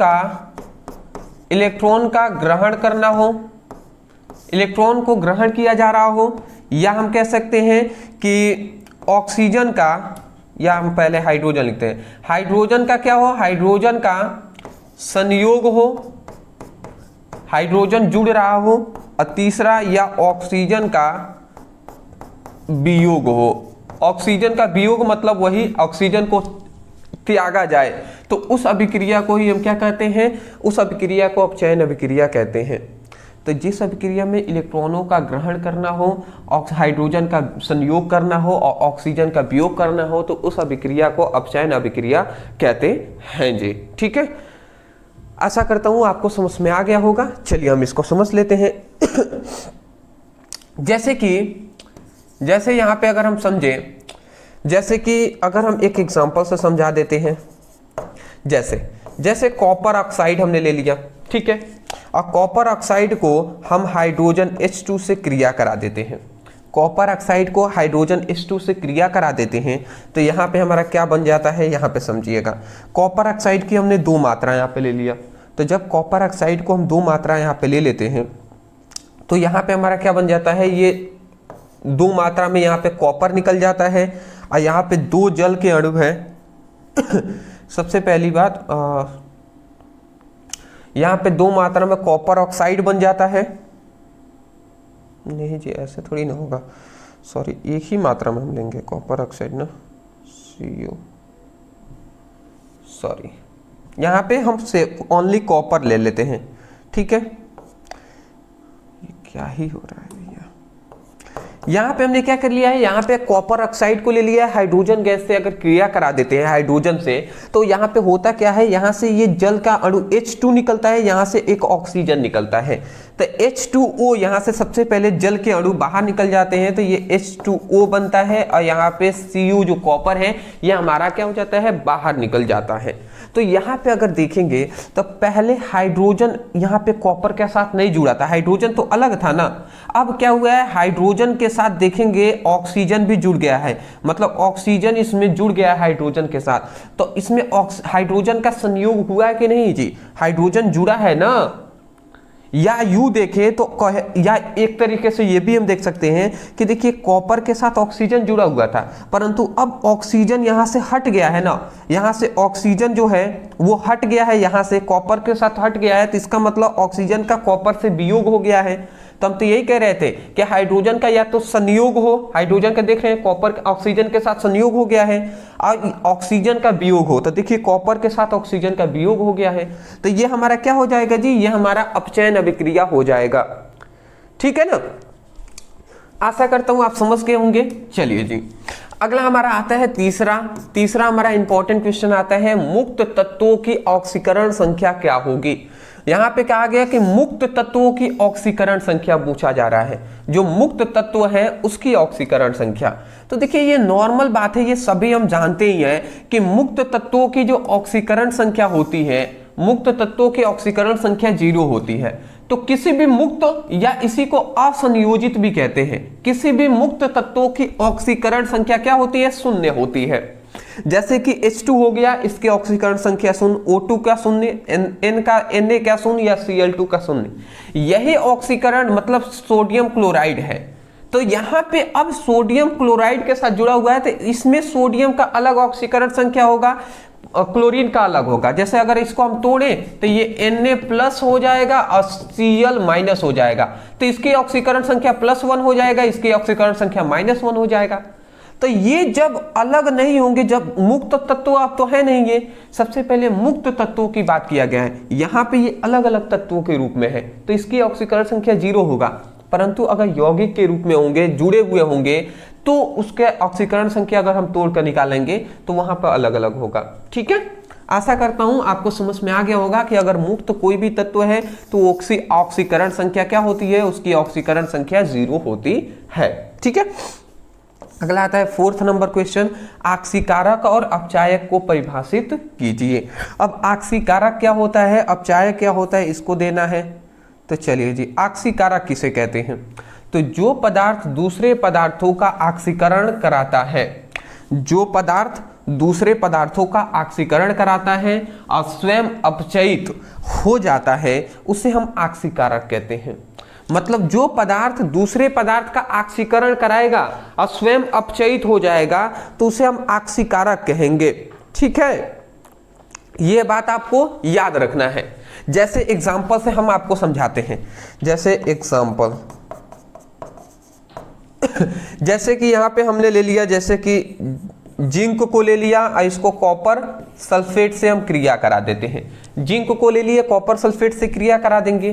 का ग्रहण करना हो, इलेक्ट्रॉन को ग्रहण किया जा रहा हो, या हम कह सकते हैं कि ऑक्सीजन का, या हम पहले हाइड्रोजन लिखते हैं, हाइड्रोजन का क्या हो, हाइड्रोजन का संयोग हो, हाइड्रोजन जुड़ रहा हो, और तीसरा या ऑक्सीजन का वियोग हो। ऑक्सीजन का वियोग मतलब वही ऑक्सीजन को त्यागा जाए, तो उस अभिक्रिया को ही हम क्या कहते हैं, उस अभिक्रिया को अपचयन अभिक्रिया कहते हैं। तो जिस अभिक्रिया में इलेक्ट्रॉनों का ग्रहण करना हो, हाइड्रोजन का संयोग करना हो और ऑक्सीजन का वियोग करना हो, तो उस अभिक्रिया को अपचयन अभिक्रिया कहते हैं जी। ठीक है, आशा करता हूं आपको समझ में आ गया होगा। चलिए हम इसको समझ लेते हैं। जैसे यहाँ पे अगर हम समझें, जैसे कि अगर हम एक एग्जांपल से समझा देते हैं, जैसे कॉपर ऑक्साइड हमने ले लिया, ठीक है, और कॉपर ऑक्साइड को हम हाइड्रोजन H2 से क्रिया करा देते हैं, कॉपर ऑक्साइड को हाइड्रोजन H2 से क्रिया करा देते हैं, तो यहाँ पे हमारा क्या बन जाता है, यहाँ पे समझिएगा, कॉपर ऑक्साइड की हमने 2 मात्रा यहाँ पे ले लिया, तो जब कॉपर ऑक्साइड को हम 2 मात्रा यहाँ पे ले लेते हैं तो यहाँ पे हमारा क्या बन जाता है, ये 2 मात्रा में यहाँ पे कॉपर निकल जाता है, और यहाँ पे 2 जल के अणु हैं। सबसे पहली बात यहाँ पे 2 मात्रा में कॉपर ऑक्साइड बन जाता है। नहीं जी, ऐसे थोड़ी ना होगा, सॉरी, एक ही मात्रा में हम लेंगे कॉपर ऑक्साइड ना, CO, सॉरी, यहाँ पे हम से ओनली कॉपर ले लेते हैं, ठीक है। ये क्या ही हो रहा है भैया, यहाँ पे हमने क्या कर लिया है, यहाँ पे कॉपर ऑक्साइड को ले लिया है, हाइड्रोजन गैस से अगर क्रिया करा देते हैं हाइड्रोजन से, तो यहाँ पे होता क्या है, यहाँ से ये जल का अणु H2 निकलता है, यहाँ से एक ऑक्सीजन निकलता है, तो H2O यहाँ से सबसे पहले जल के अणु बाहर निकल जाते हैं, तो ये H2O बनता है, और यहाँ पे Cu जो कॉपर है ये हमारा क्या हो जाता है, बाहर निकल जाता है। तो यहाँ पे अगर देखेंगे तो पहले हाइड्रोजन यहाँ पे कॉपर के साथ नहीं जुड़ा था, हाइड्रोजन तो अलग था ना, अब क्या हुआ है, हाइड्रोजन के साथ देखेंगे ऑक्सीजन भी जुड़ गया है, मतलब ऑक्सीजन इसमें जुड़ गया है हाइड्रोजन के साथ, तो इसमें हाइड्रोजन का संयोग हुआ है कि नहीं जी, हाइड्रोजन जुड़ा है ना। या यूं देखें तो या एक तरीके से ये भी हम देख सकते हैं कि देखिए कॉपर के साथ ऑक्सीजन जुड़ा हुआ था, परंतु अब ऑक्सीजन यहाँ से हट गया है ना, यहाँ से ऑक्सीजन जो है वो हट गया है, यहाँ से कॉपर के साथ हट गया है, तो इसका मतलब ऑक्सीजन का कॉपर से वियोग हो गया है। तो हम तो यही कह रहे थे कि हाइड्रोजन का या तो संयोग हो, हाइड्रोजन का देख रहे हैं कॉपर ऑक्सीजन के साथ संयोग हो गया है, और ऑक्सीजन का वियोग हो, तो देखिए कॉपर के साथ ऑक्सीजन का वियोग हो गया है, तो ये हमारा क्या हो जाएगा जी, ये हमारा अपचयन अभिक्रिया हो जाएगा, ठीक है ना। आशा करता हूं आप समझ गए होंगे। चलिए जी, अगला हमारा आता है तीसरा हमारा इंपॉर्टेंट क्वेश्चन आता है, मुक्त तत्वों की ऑक्सीकरण संख्या क्या होगी। यहां पे कहा गया कि मुक्त तत्वों की ऑक्सीकरण संख्या पूछा जा रहा है, जो मुक्त तत्व है उसकी ऑक्सीकरण संख्या। तो देखिए ये नॉर्मल बात है, ये सभी हम जानते ही हैं कि मुक्त तत्वों की जो ऑक्सीकरण संख्या होती है, मुक्त तत्वों की ऑक्सीकरण संख्या 0 होती है। तो किसी भी मुक्त या इसी को असंयोजित भी कहते हैं, किसी भी मुक्त तत्वों की ऑक्सीकरण संख्या क्या होती है, 0 होती है। जैसे कि H2 हो गया, इसकी ऑक्सीकरण संख्या 0, O2 का 0, N का Na का 0 या Cl2 का 0, यही ऑक्सीकरण मतलब सोडियम क्लोराइड है। तो यहाँ पे अब सोडियम क्लोराइड के साथ जुड़ा हुआ है, तो इसमें सोडियम का अलग ऑक्सीकरण संख्या होगा, क्लोरीन का अलग होगा। जैसे अगर इसको हम तोड़ें तो ये Na+ हो जाएगा और Cl- हो जाएगा, तो इसकी ऑक्सीकरण संख्या +1 हो जाएगा, इसकी ऑक्सीकरण संख्या -1 हो जाएगा। तो ये जब अलग नहीं होंगे, जब मुक्त तत्व आप तो है नहीं, ये सबसे पहले मुक्त तत्वों की बात किया गया है, यहाँ पे ये अलग अलग तत्वों के रूप में है, तो इसकी ऑक्सीकरण संख्या 0 होगा। परंतु अगर यौगिक के रूप में होंगे, जुड़े हुए होंगे, तो उसके ऑक्सीकरण संख्या अगर हम तोड़कर निकालेंगे तो वहां पर अलग अलग होगा, ठीक है। आशा करता हूं आपको समझ में आ गया होगा कि अगर मुक्त कोई भी तत्व है तो ऑक्सीकरण संख्या क्या होती है, उसकी ऑक्सीकरण संख्या 0 होती है, ठीक है। अगला आता है 4th नंबर क्वेश्चन, आक्सीकारक और अपचायक को परिभाषित कीजिए। अब आक्सीकारक क्या होता है, अपचायक क्या होता है, इसको देना है। तो चलिए जी, आक्सीकारक किसे कहते हैं, तो जो पदार्थ दूसरे पदार्थों का आक्सीकरण कराता है, जो पदार्थ दूसरे पदार्थों का आक्सीकरण कराता है और स्वयं अपचयित हो जाता है, उसे हम आक्सीकारक कहते हैं। मतलब जो पदार्थ दूसरे पदार्थ का आक्सीकरण कराएगा और स्वयं अपचयित हो जाएगा तो उसे हम आक्सीकारक कहेंगे, ठीक है। यह बात आपको याद रखना है। जैसे एग्जांपल से हम आपको समझाते हैं, जैसे एग्जांपल जैसे कि यहाँ पे हमने ले लिया, जैसे कि जिंक को ले लिया और इसको कॉपर सल्फेट से हम क्रिया करा देते हैं। जिंक को ले लिया, कॉपर सल्फेट से क्रिया करा देंगे।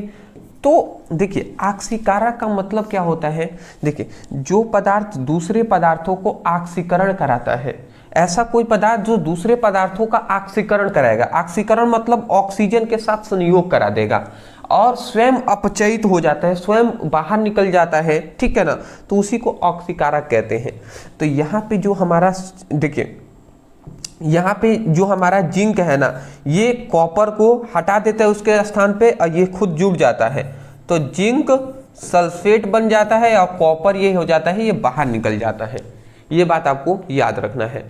तो देखिए आक्सीकारक का मतलब क्या होता है, देखिए जो पदार्थ दूसरे पदार्थों को आक्सीकरण कराता है, ऐसा कोई पदार्थ जो दूसरे पदार्थों का आक्सीकरण कराएगा, आक्सीकरण मतलब ऑक्सीजन के साथ संयोग करा देगा और स्वयं अपचयित हो जाता है, स्वयं बाहर निकल जाता है, ठीक है ना, तो उसी को आक्सीकारक कहते हैं। तो यहाँ पे जो हमारा देखिए, यहाँ पे जो हमारा जिंक है ना, ये कॉपर को हटा देता है उसके स्थान पे और ये खुद जुड़ जाता है, तो जिंक सल्फेट बन जाता है और कॉपर ये हो जाता है, ये बाहर निकल जाता है। ये बात आपको याद रखना है।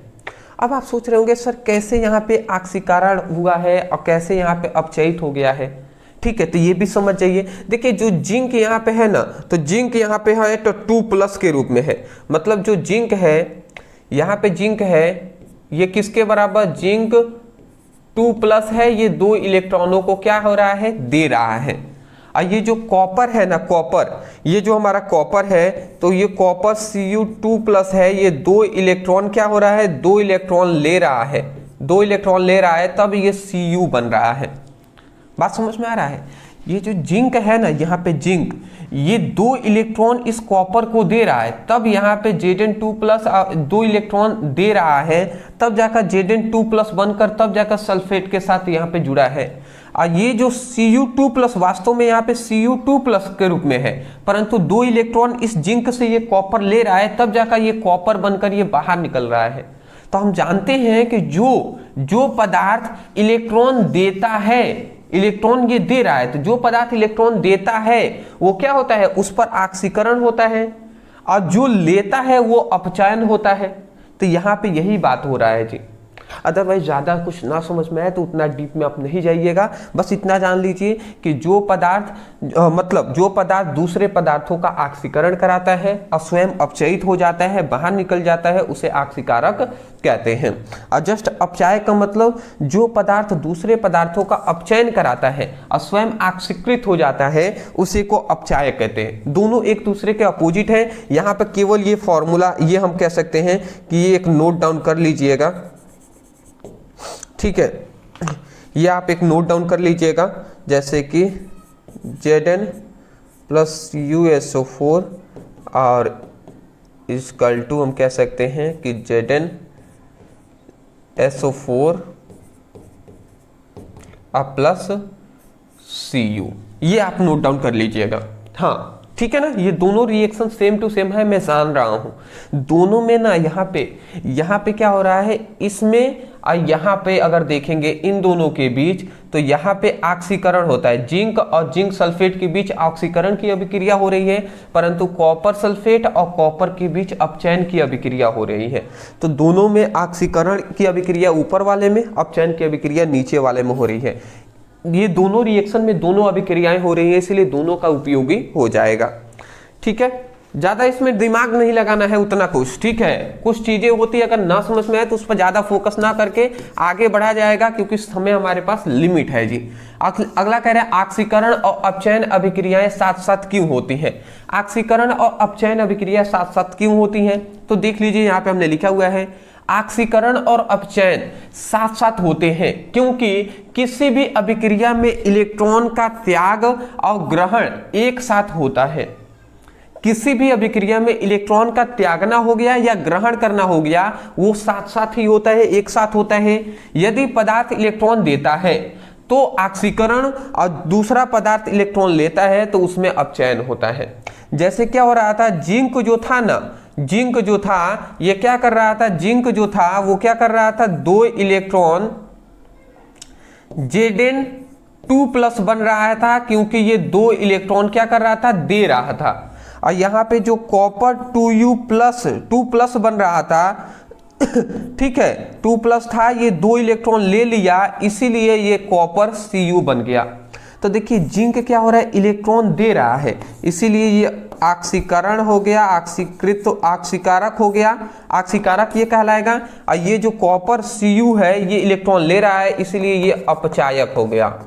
अब आप सोच रहे होंगे सर कैसे यहाँ पे आक्सीकरण हुआ है और कैसे यहाँ पे अपचयित हो गया है, ठीक है, तो ये भी समझ जाइए। देखिए जो जिंक यहाँ पे है ना, तो जिंक यहाँ पे है तो 2+ के रूप में है, मतलब जो जिंक है यहाँ पे, जिंक है ये किसके बराबर, जिंक 2+ है, ये 2 इलेक्ट्रॉनों को क्या हो रहा है, दे रहा है। और ये जो कॉपर है ना, कॉपर, ये जो हमारा कॉपर है, तो ये कॉपर Cu2+ है, ये 2 इलेक्ट्रॉन क्या हो रहा है, 2 इलेक्ट्रॉन ले रहा है, 2 इलेक्ट्रॉन ले रहा है, तब ये Cu बन रहा है। बात समझ में आ रहा है? ये जो जिंक है ना, यहाँ पे जिंक, ये 2 इलेक्ट्रॉन इस कॉपर को दे रहा है, तब यहाँ पे Zn2+ 2 इलेक्ट्रॉन दे रहा है, तब जाकर Zn2+ बनकर तब जाकर सल्फेट के साथ यहाँ पे जुड़ा है। और ये जो Cu2+ वास्तव में यहाँ पे Cu2+ के रूप में है, परंतु 2 इलेक्ट्रॉन इस जिंक से ये कॉपर ले रहा है, तब जाकर ये कॉपर बनकर ये बाहर निकल रहा है। तो हम जानते हैं कि जो पदार्थ इलेक्ट्रॉन देता है, इलेक्ट्रॉन ये दे रहा है, तो जो पदार्थ इलेक्ट्रॉन देता है वो क्या होता है, उस पर ऑक्सीकरण होता है, और जो लेता है वो अपचयन होता है। तो यहाँ पे यही बात हो रहा है जी। अदरवाइज ज़्यादा कुछ ना समझ में आए तो उतना डीप में आप नहीं जाइएगा, बस इतना जान लीजिए कि जो पदार्थ दूसरे पदार्थों का ऑक्सीकरण कराता है और स्वयं अपचयित हो जाता है, बाहर निकल जाता है, उसे ऑक्सीकारक कहते हैं। और जस्ट अपचय का मतलब जो पदार्थ दूसरे पदार्थों का अपचयन कराता है और स्वयं ऑक्सीकृत हो जाता है, उसी को अपचय कहते हैं। दोनों एक दूसरे के अपोजिट है। यहाँ पर केवल ये फॉर्मूला, ये हम कह सकते हैं कि ये एक नोट डाउन कर लीजिएगा, ठीक है, ये आप एक नोट डाउन कर लीजिएगा, जैसे कि Zn + USO4 और इक्वल टू हम कह सकते हैं कि Zn SO4 प्लस Cu, ये आप नोट डाउन कर लीजिएगा। हाँ ठीक है ना, ये दोनों रिएक्शन सेम टू सेम है, मैं जान रहा हूं। दोनों में ना यहाँ पे क्या हो रहा है, इसमें और यहाँ पे अगर देखेंगे इन दोनों के बीच, तो यहाँ पे ऑक्सीकरण होता है। जिंक और जिंक सल्फेट के बीच ऑक्सीकरण की अभिक्रिया हो रही है, परंतु कॉपर सल्फेट और कॉपर के बीच अपचयन की अभिक्रिया हो रही है। तो दोनों में ऑक्सीकरण की अभिक्रिया ऊपर वाले में, अपचयन की अभिक्रिया नीचे वाले में हो रही है। ये दोनों रिएक्शन में दोनों अभिक्रियाएं हो रही है, इसलिए दोनों का उपयोगी हो जाएगा। ठीक है, ज्यादा इसमें दिमाग नहीं लगाना है उतना कुछ, ठीक है। कुछ चीजें होती है अगर ना समझ में आए तो उस पर ज्यादा फोकस ना करके आगे बढ़ा जाएगा, क्योंकि समय हमारे पास लिमिट है जी। अगला कह रहे हैं ऑक्सीकरण और अपचयन अभिक्रियाएं साथ साथ क्यों होती हैं। ऑक्सीकरण और अपचयन अभिक्रिया साथ साथ क्यों होती हैं, तो देख लीजिए यहाँ पे हमने लिखा हुआ है, ऑक्सीकरण और अपचयन साथ साथ होते हैं क्योंकि किसी भी अभिक्रिया में इलेक्ट्रॉन का त्याग और ग्रहण एक साथ होता है। किसी भी अभिक्रिया में इलेक्ट्रॉन का त्यागना हो गया या ग्रहण करना हो गया, वो साथ साथ ही होता है, एक साथ होता है। यदि पदार्थ इलेक्ट्रॉन देता है तो ऑक्सीकरण और दूसरा पदार्थ इलेक्ट्रॉन लेता है तो उसमें अपचयन होता है। जैसे क्या हो रहा था, जिंक जो था ना, जिंक जो था ये क्या कर रहा था, जिंक जो था वो क्या कर रहा था, 2 इलेक्ट्रॉन Zn2+ बन रहा था क्योंकि ये 2 इलेक्ट्रॉन क्या कर रहा था, दे रहा था। और यहाँ पे जो कॉपर 2U+2+ बन रहा था ठीक है, 2+ था, ये 2 इलेक्ट्रॉन ले लिया, इसीलिए ये कॉपर Cu बन गया। तो देखिए जिंक क्या हो रहा है, इलेक्ट्रॉन दे रहा है, इसीलिए ये ऑक्सीकरण हो गया, ऑक्सीकृत ऑक्सीकारक हो गया, ऑक्सीकारक ये कहलाएगा। और ये जो कॉपर Cu है ये इलेक्ट्रॉन ले रहा है, इसीलिए ये अपचायक हो गया।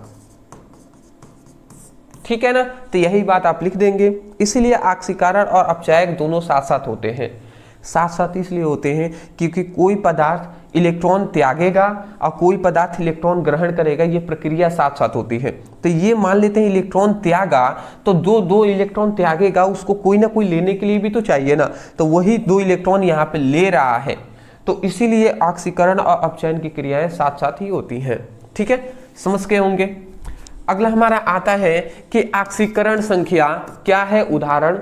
ठीक है ना, तो यही बात आप लिख देंगे। इसीलिए ऑक्सीकरण और अपचायक दोनों साथ साथ होते हैं। साथ साथ इसलिए होते हैं क्योंकि कोई पदार्थ इलेक्ट्रॉन त्यागेगा और कोई पदार्थ इलेक्ट्रॉन ग्रहण करेगा, ये प्रक्रिया साथ साथ होती है। तो ये मान लेते हैं इलेक्ट्रॉन त्यागा, तो दो इलेक्ट्रॉन त्यागेगा, उसको कोई ना कोई लेने के लिए भी तो चाहिए ना, तो वही 2 इलेक्ट्रॉन यहाँ पे ले रहा है। तो इसीलिए ऑक्सीकरण और अपचयन की क्रियाएं साथ साथ ही होती हैं। ठीक है, समझ गए होंगे। अगला हमारा आता है कि ऑक्सीकरण संख्या क्या है, उदाहरण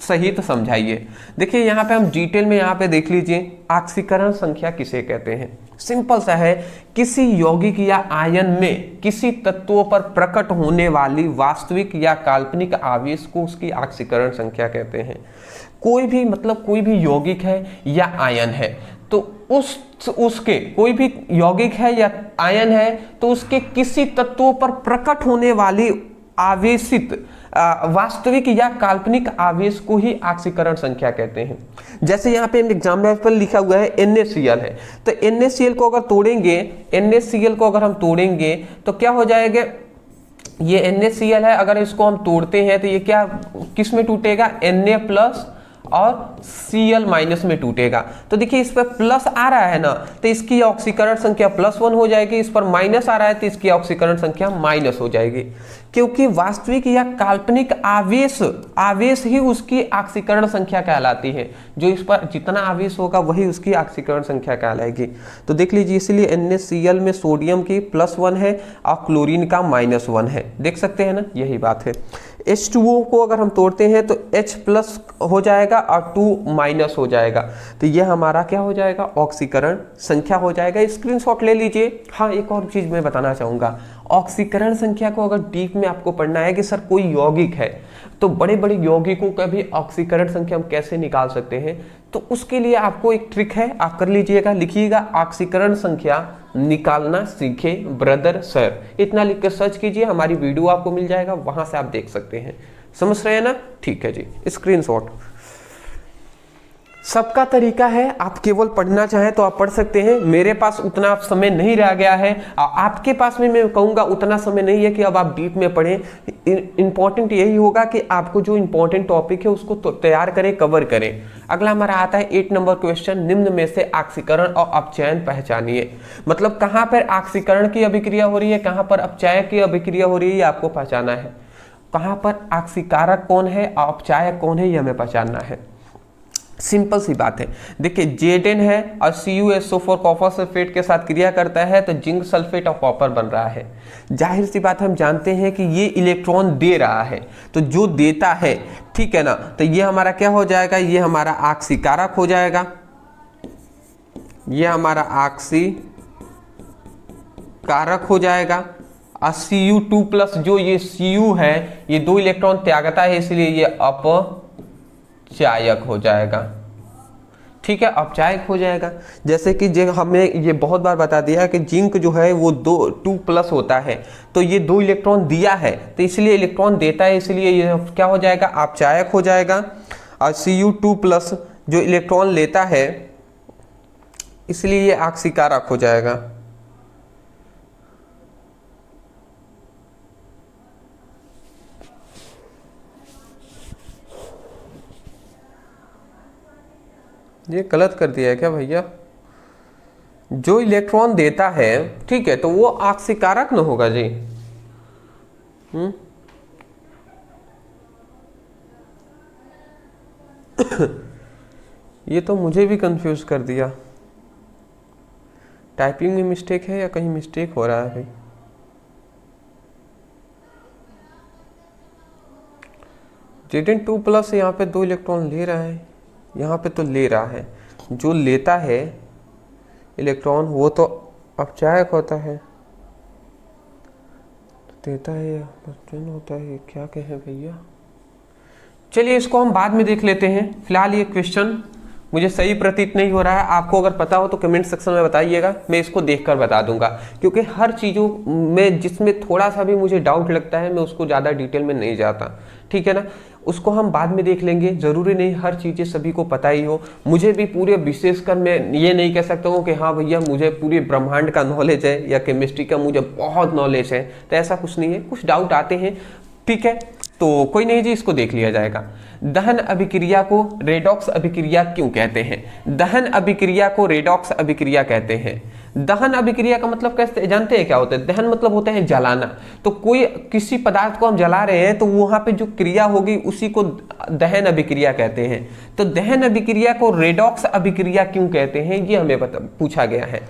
सहित समझाइए। देखिए यहाँ पे हम डिटेल में यहाँ पे देख लीजिए, ऑक्सीकरण संख्या किसे कहते हैं। सिंपल सा है, किसी यौगिक या आयन में किसी तत्वों पर प्रकट होने वाली वास्तविक या काल्पनिक आवेश को उसकी ऑक्सीकरण संख्या कहते हैं। कोई भी मतलब कोई भी यौगिक है या आयन है, तो उसके कोई भी यौगिक है या आयन है तो उसके किसी तत्वों पर प्रकट होने वाली आवेशित वास्तविक या काल्पनिक आवेश को ही ऑक्सीकरण संख्या कहते हैं। जैसे यहाँ पे एग्जाम्पल पर लिखा हुआ है NaCl है, तो NaCl को अगर तोड़ेंगे, NaCl को अगर हम तोड़ेंगे तो क्या हो जाएगा, ये NaCl है, अगर इसको हम तोड़ते हैं तो ये क्या किस में टूटेगा, Na+ और Cl- में टूटेगा। तो देखिए इस पर प्लस आ रहा है ना, तो इसकी ऑक्सीकरण संख्या +1 हो जाएगी, इस पर माइनस आ रहा है तो इसकी ऑक्सीकरण संख्या माइनस हो जाएगी, क्योंकि वास्तविक या काल्पनिक आवेश ही उसकी ऑक्सीकरण संख्या कहलाती है। जो इस पर जितना आवेश होगा वही उसकी ऑक्सीकरण संख्या कहलाएगी। तो देख लीजिए, इसलिए NaCl में सोडियम की +1 है और क्लोरीन का -1 है, देख सकते हैं ना, यही बात है। H2O को अगर हम तोड़ते हैं तो H+ हो जाएगा और 2- हो जाएगा, तो ये हमारा क्या हो जाएगा, ऑक्सीकरण संख्या हो जाएगा। स्क्रीनशॉट ले लीजिए। हाँ, एक और चीज मैं बताना चाहूंगा, ऑक्सीकरण संख्या को अगर डीप में आपको पढ़ना है कि सर कोई यौगिक है तो बड़े बड़े यौगिकों का भी ऑक्सीकरण संख्या हम कैसे निकाल सकते हैं, तो उसके लिए आपको एक ट्रिक है, आप कर लीजिएगा, लिखिएगा ऑक्सीकरण संख्या निकालना सीखे ब्रदर सर, इतना लिख कर सर्च कीजिए, हमारी वीडियो आपको मिल जाएगा, वहां से आप देख सकते हैं। समझ रहे हैं ना, ठीक है जी। स्क्रीनशॉट सबका तरीका है, आप केवल पढ़ना चाहें तो आप पढ़ सकते हैं, मेरे पास उतना समय नहीं रह गया है, आपके पास में मैं कहूँगा उतना समय नहीं है कि अब आप डीप में पढ़ें। इंपॉर्टेंट यही होगा कि आपको जो इंपॉर्टेंट टॉपिक है उसको तैयार करें, कवर करें। अगला हमारा आता है 8 नंबर क्वेश्चन, निम्न में से ऑक्सीकरण और अपचयन पहचानिए। मतलब कहाँ पर ऑक्सीकरण की अभिक्रिया हो रही है, कहाँ पर अपचय की अभिक्रिया हो रही है, ये आपको पहचाना है। कहाँ पर ऑक्सीकारक कौन है और अपचायक कौन है, ये हमें पहचानना है। सिंपल सी बात है, देखिए Zn है और CuSO4 कॉपर सल्फेट के साथ क्रिया करता है तो जिंक सल्फेट और कॉपर बन रहा है। जाहिर सी बात हम जानते हैं कि ये इलेक्ट्रॉन दे रहा है, तो जो देता है, ठीक है ना, तो ये हमारा क्या हो जाएगा, ये हमारा ऑक्सीकारक हो जाएगा, ये हमारा ऑक्सीकारक हो जाएगा। और Cu2+ जो ये Cu है ये 2 इलेक्ट्रॉन त्यागता है, इसलिए ये अपचायक हो जाएगा, ठीक है, अपचायक हो जाएगा। जैसे कि हमें ये बहुत बार बता दिया कि जिंक जो है वो 2+ होता है, तो ये 2 इलेक्ट्रॉन दिया है तो इसलिए इलेक्ट्रॉन देता है, इसलिए ये क्या हो जाएगा, अपचायक हो जाएगा। और Cu2+ जो इलेक्ट्रॉन लेता है इसलिए ये ऑक्सीकारक हो जाएगा। ये गलत कर दिया है क्या भैया, जो इलेक्ट्रॉन देता है, ठीक है, तो वो ऑक्सीकारक न होगा जी। ये तो मुझे भी कंफ्यूज कर दिया, टाइपिंग में मिस्टेक है या कहीं मिस्टेक हो रहा है भाई। Zn2+ यहाँ पे 2 इलेक्ट्रॉन ले रहा है, यहाँ पे तो ले रहा है, जो लेता है इलेक्ट्रॉन वो तो अपचायक होता है, देता है या अपचयन होता है, क्या कहें भैया। चलिए इसको हम बाद में देख लेते हैं, फिलहाल ये क्वेश्चन मुझे सही प्रतीत नहीं हो रहा है। आपको अगर पता हो तो कमेंट सेक्शन में बताइएगा, मैं इसको देखकर बता दूंगा, क्योंकि हर चीज़ों में जिसमें थोड़ा सा भी मुझे डाउट लगता है मैं उसको ज़्यादा डिटेल में नहीं जाता, ठीक है ना, उसको हम बाद में देख लेंगे। ज़रूरी नहीं हर चीज़ें सभी को पता ही हो, मुझे भी पूरे विशेषकर मैं ये नहीं कह सकता हूँ कि हाँ भैया मुझे पूरे ब्रह्मांड का नॉलेज है या केमिस्ट्री का मुझे बहुत नॉलेज है, तो ऐसा कुछ नहीं है, कुछ डाउट आते हैं, ठीक है, तो कोई नहीं जी, इसको देख लिया जाएगा। दहन अभिक्रिया को रेडॉक्स अभिक्रिया क्यों कहते हैं? दहन अभिक्रिया को रेडॉक्स अभिक्रिया कहते हैं। दहन अभिक्रिया का मतलब कैसे जानते हैं क्या होता है? दहन मतलब होता है जलाना। तो कोई किसी पदार्थ को हम जला रहे हैं तो वहां पे जो क्रिया होगी उसी को दहन अभिक्रिया कहते हैं। तो दहन अभिक्रिया को रेडॉक्स अभिक्रिया क्यों कहते हैं, ये हमें पूछा गया है।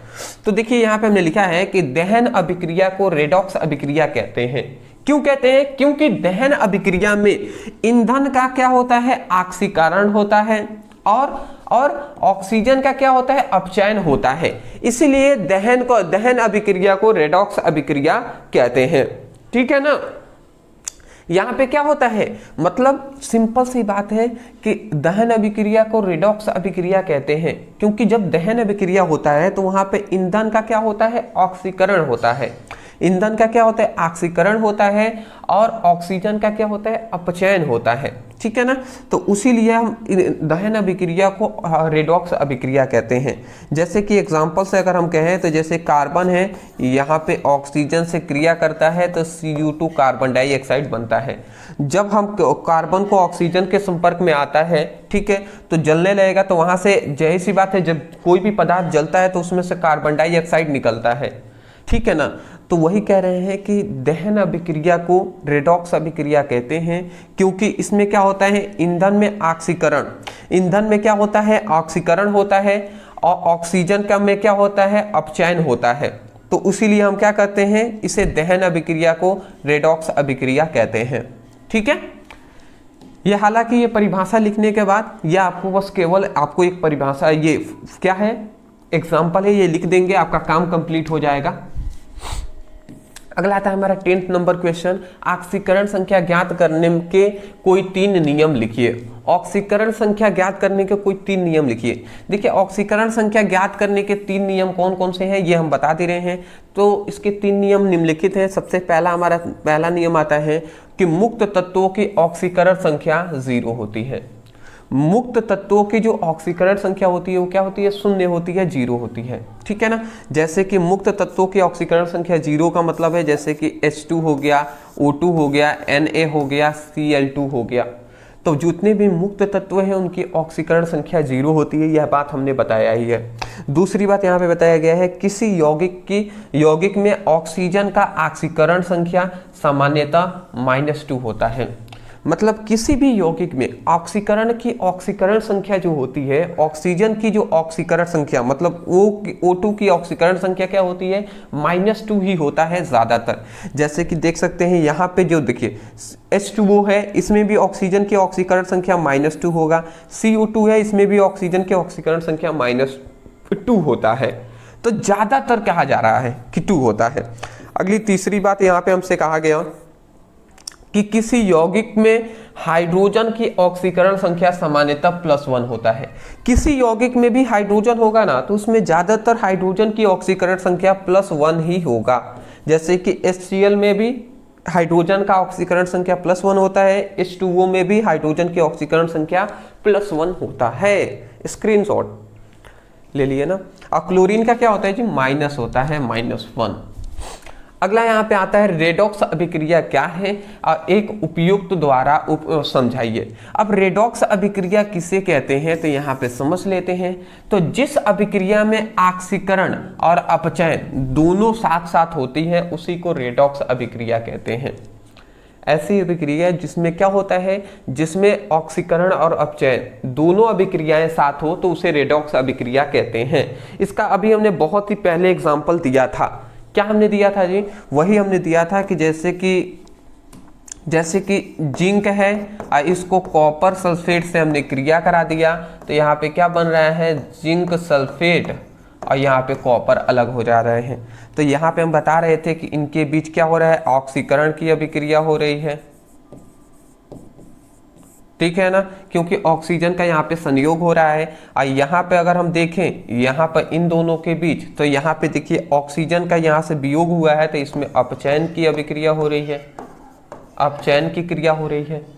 तो देखिए यहाँ पे हमने लिखा है कि दहन अभिक्रिया को रेडॉक्स अभिक्रिया कहते हैं। क्यों कहते हैं? क्योंकि दहन अभिक्रिया में ईंधन का क्या होता है? ऑक्सीकरण होता है और ऑक्सीजन का क्या होता है? अपचयन होता है। इसलिए दहन अभिक्रिया को रेडॉक्स अभिक्रिया कहते हैं। ठीक है ना। यहां पे क्या होता है, मतलब सिंपल सी बात है कि दहन अभिक्रिया को रेडॉक्स अभिक्रिया कहते हैं क्योंकि जब दहन अभिक्रिया होता है तो वहां पे ईंधन का क्या होता है? ऑक्सीकरण होता है। ईंधन का क्या होता है, ऑक्सीकरण होता है, और ऑक्सीजन का क्या होता है, अपचयन होता है, ठीक है ना। तो उसीलिए हम दहन अभिक्रिया को रेडॉक्स अभिक्रिया कहते हैं। जैसे कि एग्जांपल से अगर हम कहें तो जैसे कार्बन है, यहाँ पे ऑक्सीजन से क्रिया करता है तो Cu2 कार्बन डाइऑक्साइड बनता है। जब हम कार्बन को ऑक्सीजन के संपर्क में आता है, ठीक है, तो जलने लगेगा, तो वहां से जाहिर सी बात है जब कोई भी पदार्थ जलता है तो उसमें से कार्बन डाइऑक्साइड निकलता है, ठीक है ना। तो वही कह रहे हैं कि दहन अभिक्रिया को रेडॉक्स अभिक्रिया कहते हैं, क्योंकि इसमें क्या होता है, ईंधन में ऑक्सीकरण, ईंधन में क्या होता है, ऑक्सीकरण होता है, और ऑक्सीजन का में क्या होता है, अपचयन होता है। तो इसीलिए हम क्या कहते हैं, इसे दहन अभिक्रिया को रेडॉक्स अभिक्रिया कहते हैं, ठीक है। ये हालांकि ये परिभाषा लिखने के बाद या आपको बस केवल आपको एक परिभाषा, ये क्या है, एग्जाम्पल है, ये लिख देंगे, आपका काम कंप्लीट हो जाएगा। अगला आता है हमारा 10th नंबर क्वेश्चन, ऑक्सीकरण संख्या ज्ञात करने के कोई 3 नियम लिखिए। ऑक्सीकरण संख्या ज्ञात करने के कोई 3 नियम लिखिए। देखिए ऑक्सीकरण संख्या ज्ञात करने के 3 नियम कौन कौन से हैं ये हम बता दे रहे हैं। तो इसके 3 नियम निम्नलिखित हैं। सबसे पहला हमारा पहला नियम आता है कि मुक्त तत्वों की ऑक्सीकरण संख्या 0 होती है। मुक्त तत्वों की जो ऑक्सीकरण संख्या होती है वो क्या होती है, 0 होती है, 0 होती है, ठीक है ना। जैसे कि मुक्त तत्वों की ऑक्सीकरण संख्या 0 का मतलब है जैसे कि H2 हो गया, O2 हो गया, Na हो गया, Cl2 हो गया। तो जितने भी मुक्त तत्व हैं उनकी ऑक्सीकरण संख्या 0 होती है, यह बात हमने बताया ही है। दूसरी बात यहाँ पे बताया गया है, किसी यौगिक में ऑक्सीजन का ऑक्सीकरण संख्या सामान्यतः -2 होता है। मतलब किसी भी यौगिक में ऑक्सीकरण की ऑक्सीकरण संख्या जो होती है, ऑक्सीजन की जो ऑक्सीकरण संख्या मतलब O2 की ऑक्सीकरण संख्या क्या होती है, -2 ही होता है ज्यादातर। जैसे कि देख सकते हैं यहाँ पे जो देखिए H2O है, इसमें भी ऑक्सीजन की ऑक्सीकरण संख्या -2 होगा। CO2 है, इसमें भी ऑक्सीजन की ऑक्सीकरण संख्या -2 होता है। तो ज्यादातर कहा जा रहा है कि 2 होता है। अगली तीसरी बात यहाँ पे हमसे कहा गया कि किसी यौगिक में हाइड्रोजन की ऑक्सीकरण संख्या सामान्यतः +1 होता है। किसी यौगिक में भी हाइड्रोजन होगा ना तो उसमें ज्यादातर हाइड्रोजन की ऑक्सीकरण संख्या +1 ही होगा। जैसे कि HCl में भी हाइड्रोजन का ऑक्सीकरण संख्या +1 होता है, H2O में भी हाइड्रोजन की ऑक्सीकरण संख्या +1 होता है। स्क्रीनशॉट ले लिए ना। और क्लोरीन का क्या होता है जी, माइनस होता है, -1। अगला यहाँ पे आता है रेडॉक्स अभिक्रिया क्या है और एक उपयुक्त द्वारा समझाइए। अब रेडॉक्स अभिक्रिया किसे कहते हैं तो यहाँ पे समझ लेते हैं। तो जिस अभिक्रिया में ऑक्सीकरण और अपचयन दोनों साथ साथ होती है उसी को रेडॉक्स अभिक्रिया कहते हैं। ऐसी अभिक्रिया जिसमें क्या होता है, जिसमें ऑक्सीकरण और अपचयन दोनों अभिक्रियाएं साथ हो तो उसे रेडॉक्स अभिक्रिया कहते हैं। इसका अभी हमने बहुत ही पहले एग्जाम्पल दिया था। क्या हमने दिया था जी, वही हमने दिया था कि जैसे कि जिंक है, इसको कॉपर सल्फेट से हमने क्रिया करा दिया तो यहाँ पे क्या बन रहा है, जिंक सल्फेट, और यहाँ पे कॉपर अलग हो जा रहे हैं। तो यहाँ पे हम बता रहे थे कि इनके बीच क्या हो रहा है, ऑक्सीकरण की अभिक्रिया हो रही है, ठीक है ना, क्योंकि ऑक्सीजन का यहाँ पे संयोग हो रहा है। और यहाँ पे अगर हम देखें यहाँ पर इन दोनों के बीच, तो यहाँ पे देखिए ऑक्सीजन का यहाँ से वियोग हुआ है तो इसमें अपचयन की अभिक्रिया हो रही है, अपचयन की क्रिया हो रही है।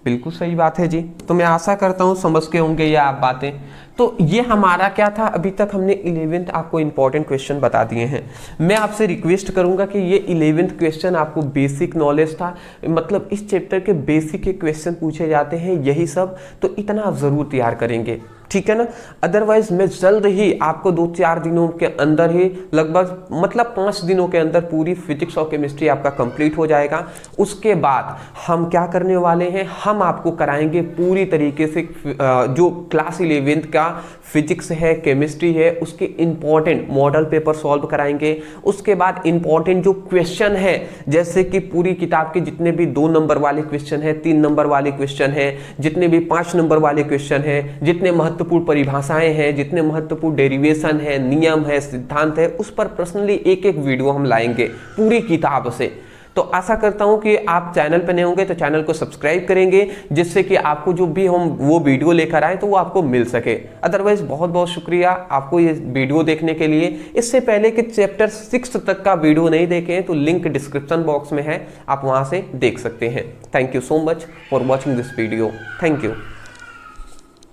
बिल्कुल सही बात है जी। तो मैं आशा करता हूँ समझ के होंगे ये आप बातें। तो ये हमारा क्या था, अभी तक हमने 11th आपको इंपॉर्टेंट क्वेश्चन बता दिए हैं। मैं आपसे रिक्वेस्ट करूंगा कि ये 11th क्वेश्चन आपको बेसिक नॉलेज था, मतलब इस चैप्टर के बेसिक के क्वेश्चन पूछे जाते हैं यही सब, तो इतना जरूर तैयार करेंगे, ठीक है ना। अदरवाइज मैं जल्द ही आपको 2-4 दिनों के अंदर ही लगभग मतलब 5 दिनों के अंदर पूरी फिजिक्स और केमिस्ट्री आपका कंप्लीट हो जाएगा। उसके बाद हम क्या करने वाले हैं, हम आपको कराएंगे पूरी तरीके से जो क्लास 11th का फिजिक्स है, केमिस्ट्री है, उसके इंपॉर्टेंट मॉडल पेपर सॉल्व कराएंगे। उसके बाद इंपॉर्टेंट जो क्वेश्चन है, जैसे कि पूरी किताब के जितने भी 2 नंबर वाले क्वेश्चन है, 3 नंबर वाले क्वेश्चन है, जितने भी 5 नंबर वाले क्वेश्चन है, जितने महत्वपूर्ण परिभाषाएं हैं, जितने महत्वपूर्ण डेरिवेशन है, नियम है, सिद्धांत है, उस पर पर्सनली एक वीडियो हम लाएंगे पूरी किताब से, तो आशा करता हूं कि आप चैनल पर नए होंगे तो चैनल को सब्सक्राइब करेंगे, जिससे कि आपको जो भी हम वो वीडियो लेकर आए तो वो आपको मिल सके। अदरवाइज बहुत बहुत शुक्रिया आपको ये वीडियो देखने के लिए। इससे पहले कि चैप्टर 6 तक का वीडियो नहीं देखे तो लिंक डिस्क्रिप्शन बॉक्स में है, आप वहां से देख सकते हैं। Thank you so much for watching this video. Thank you.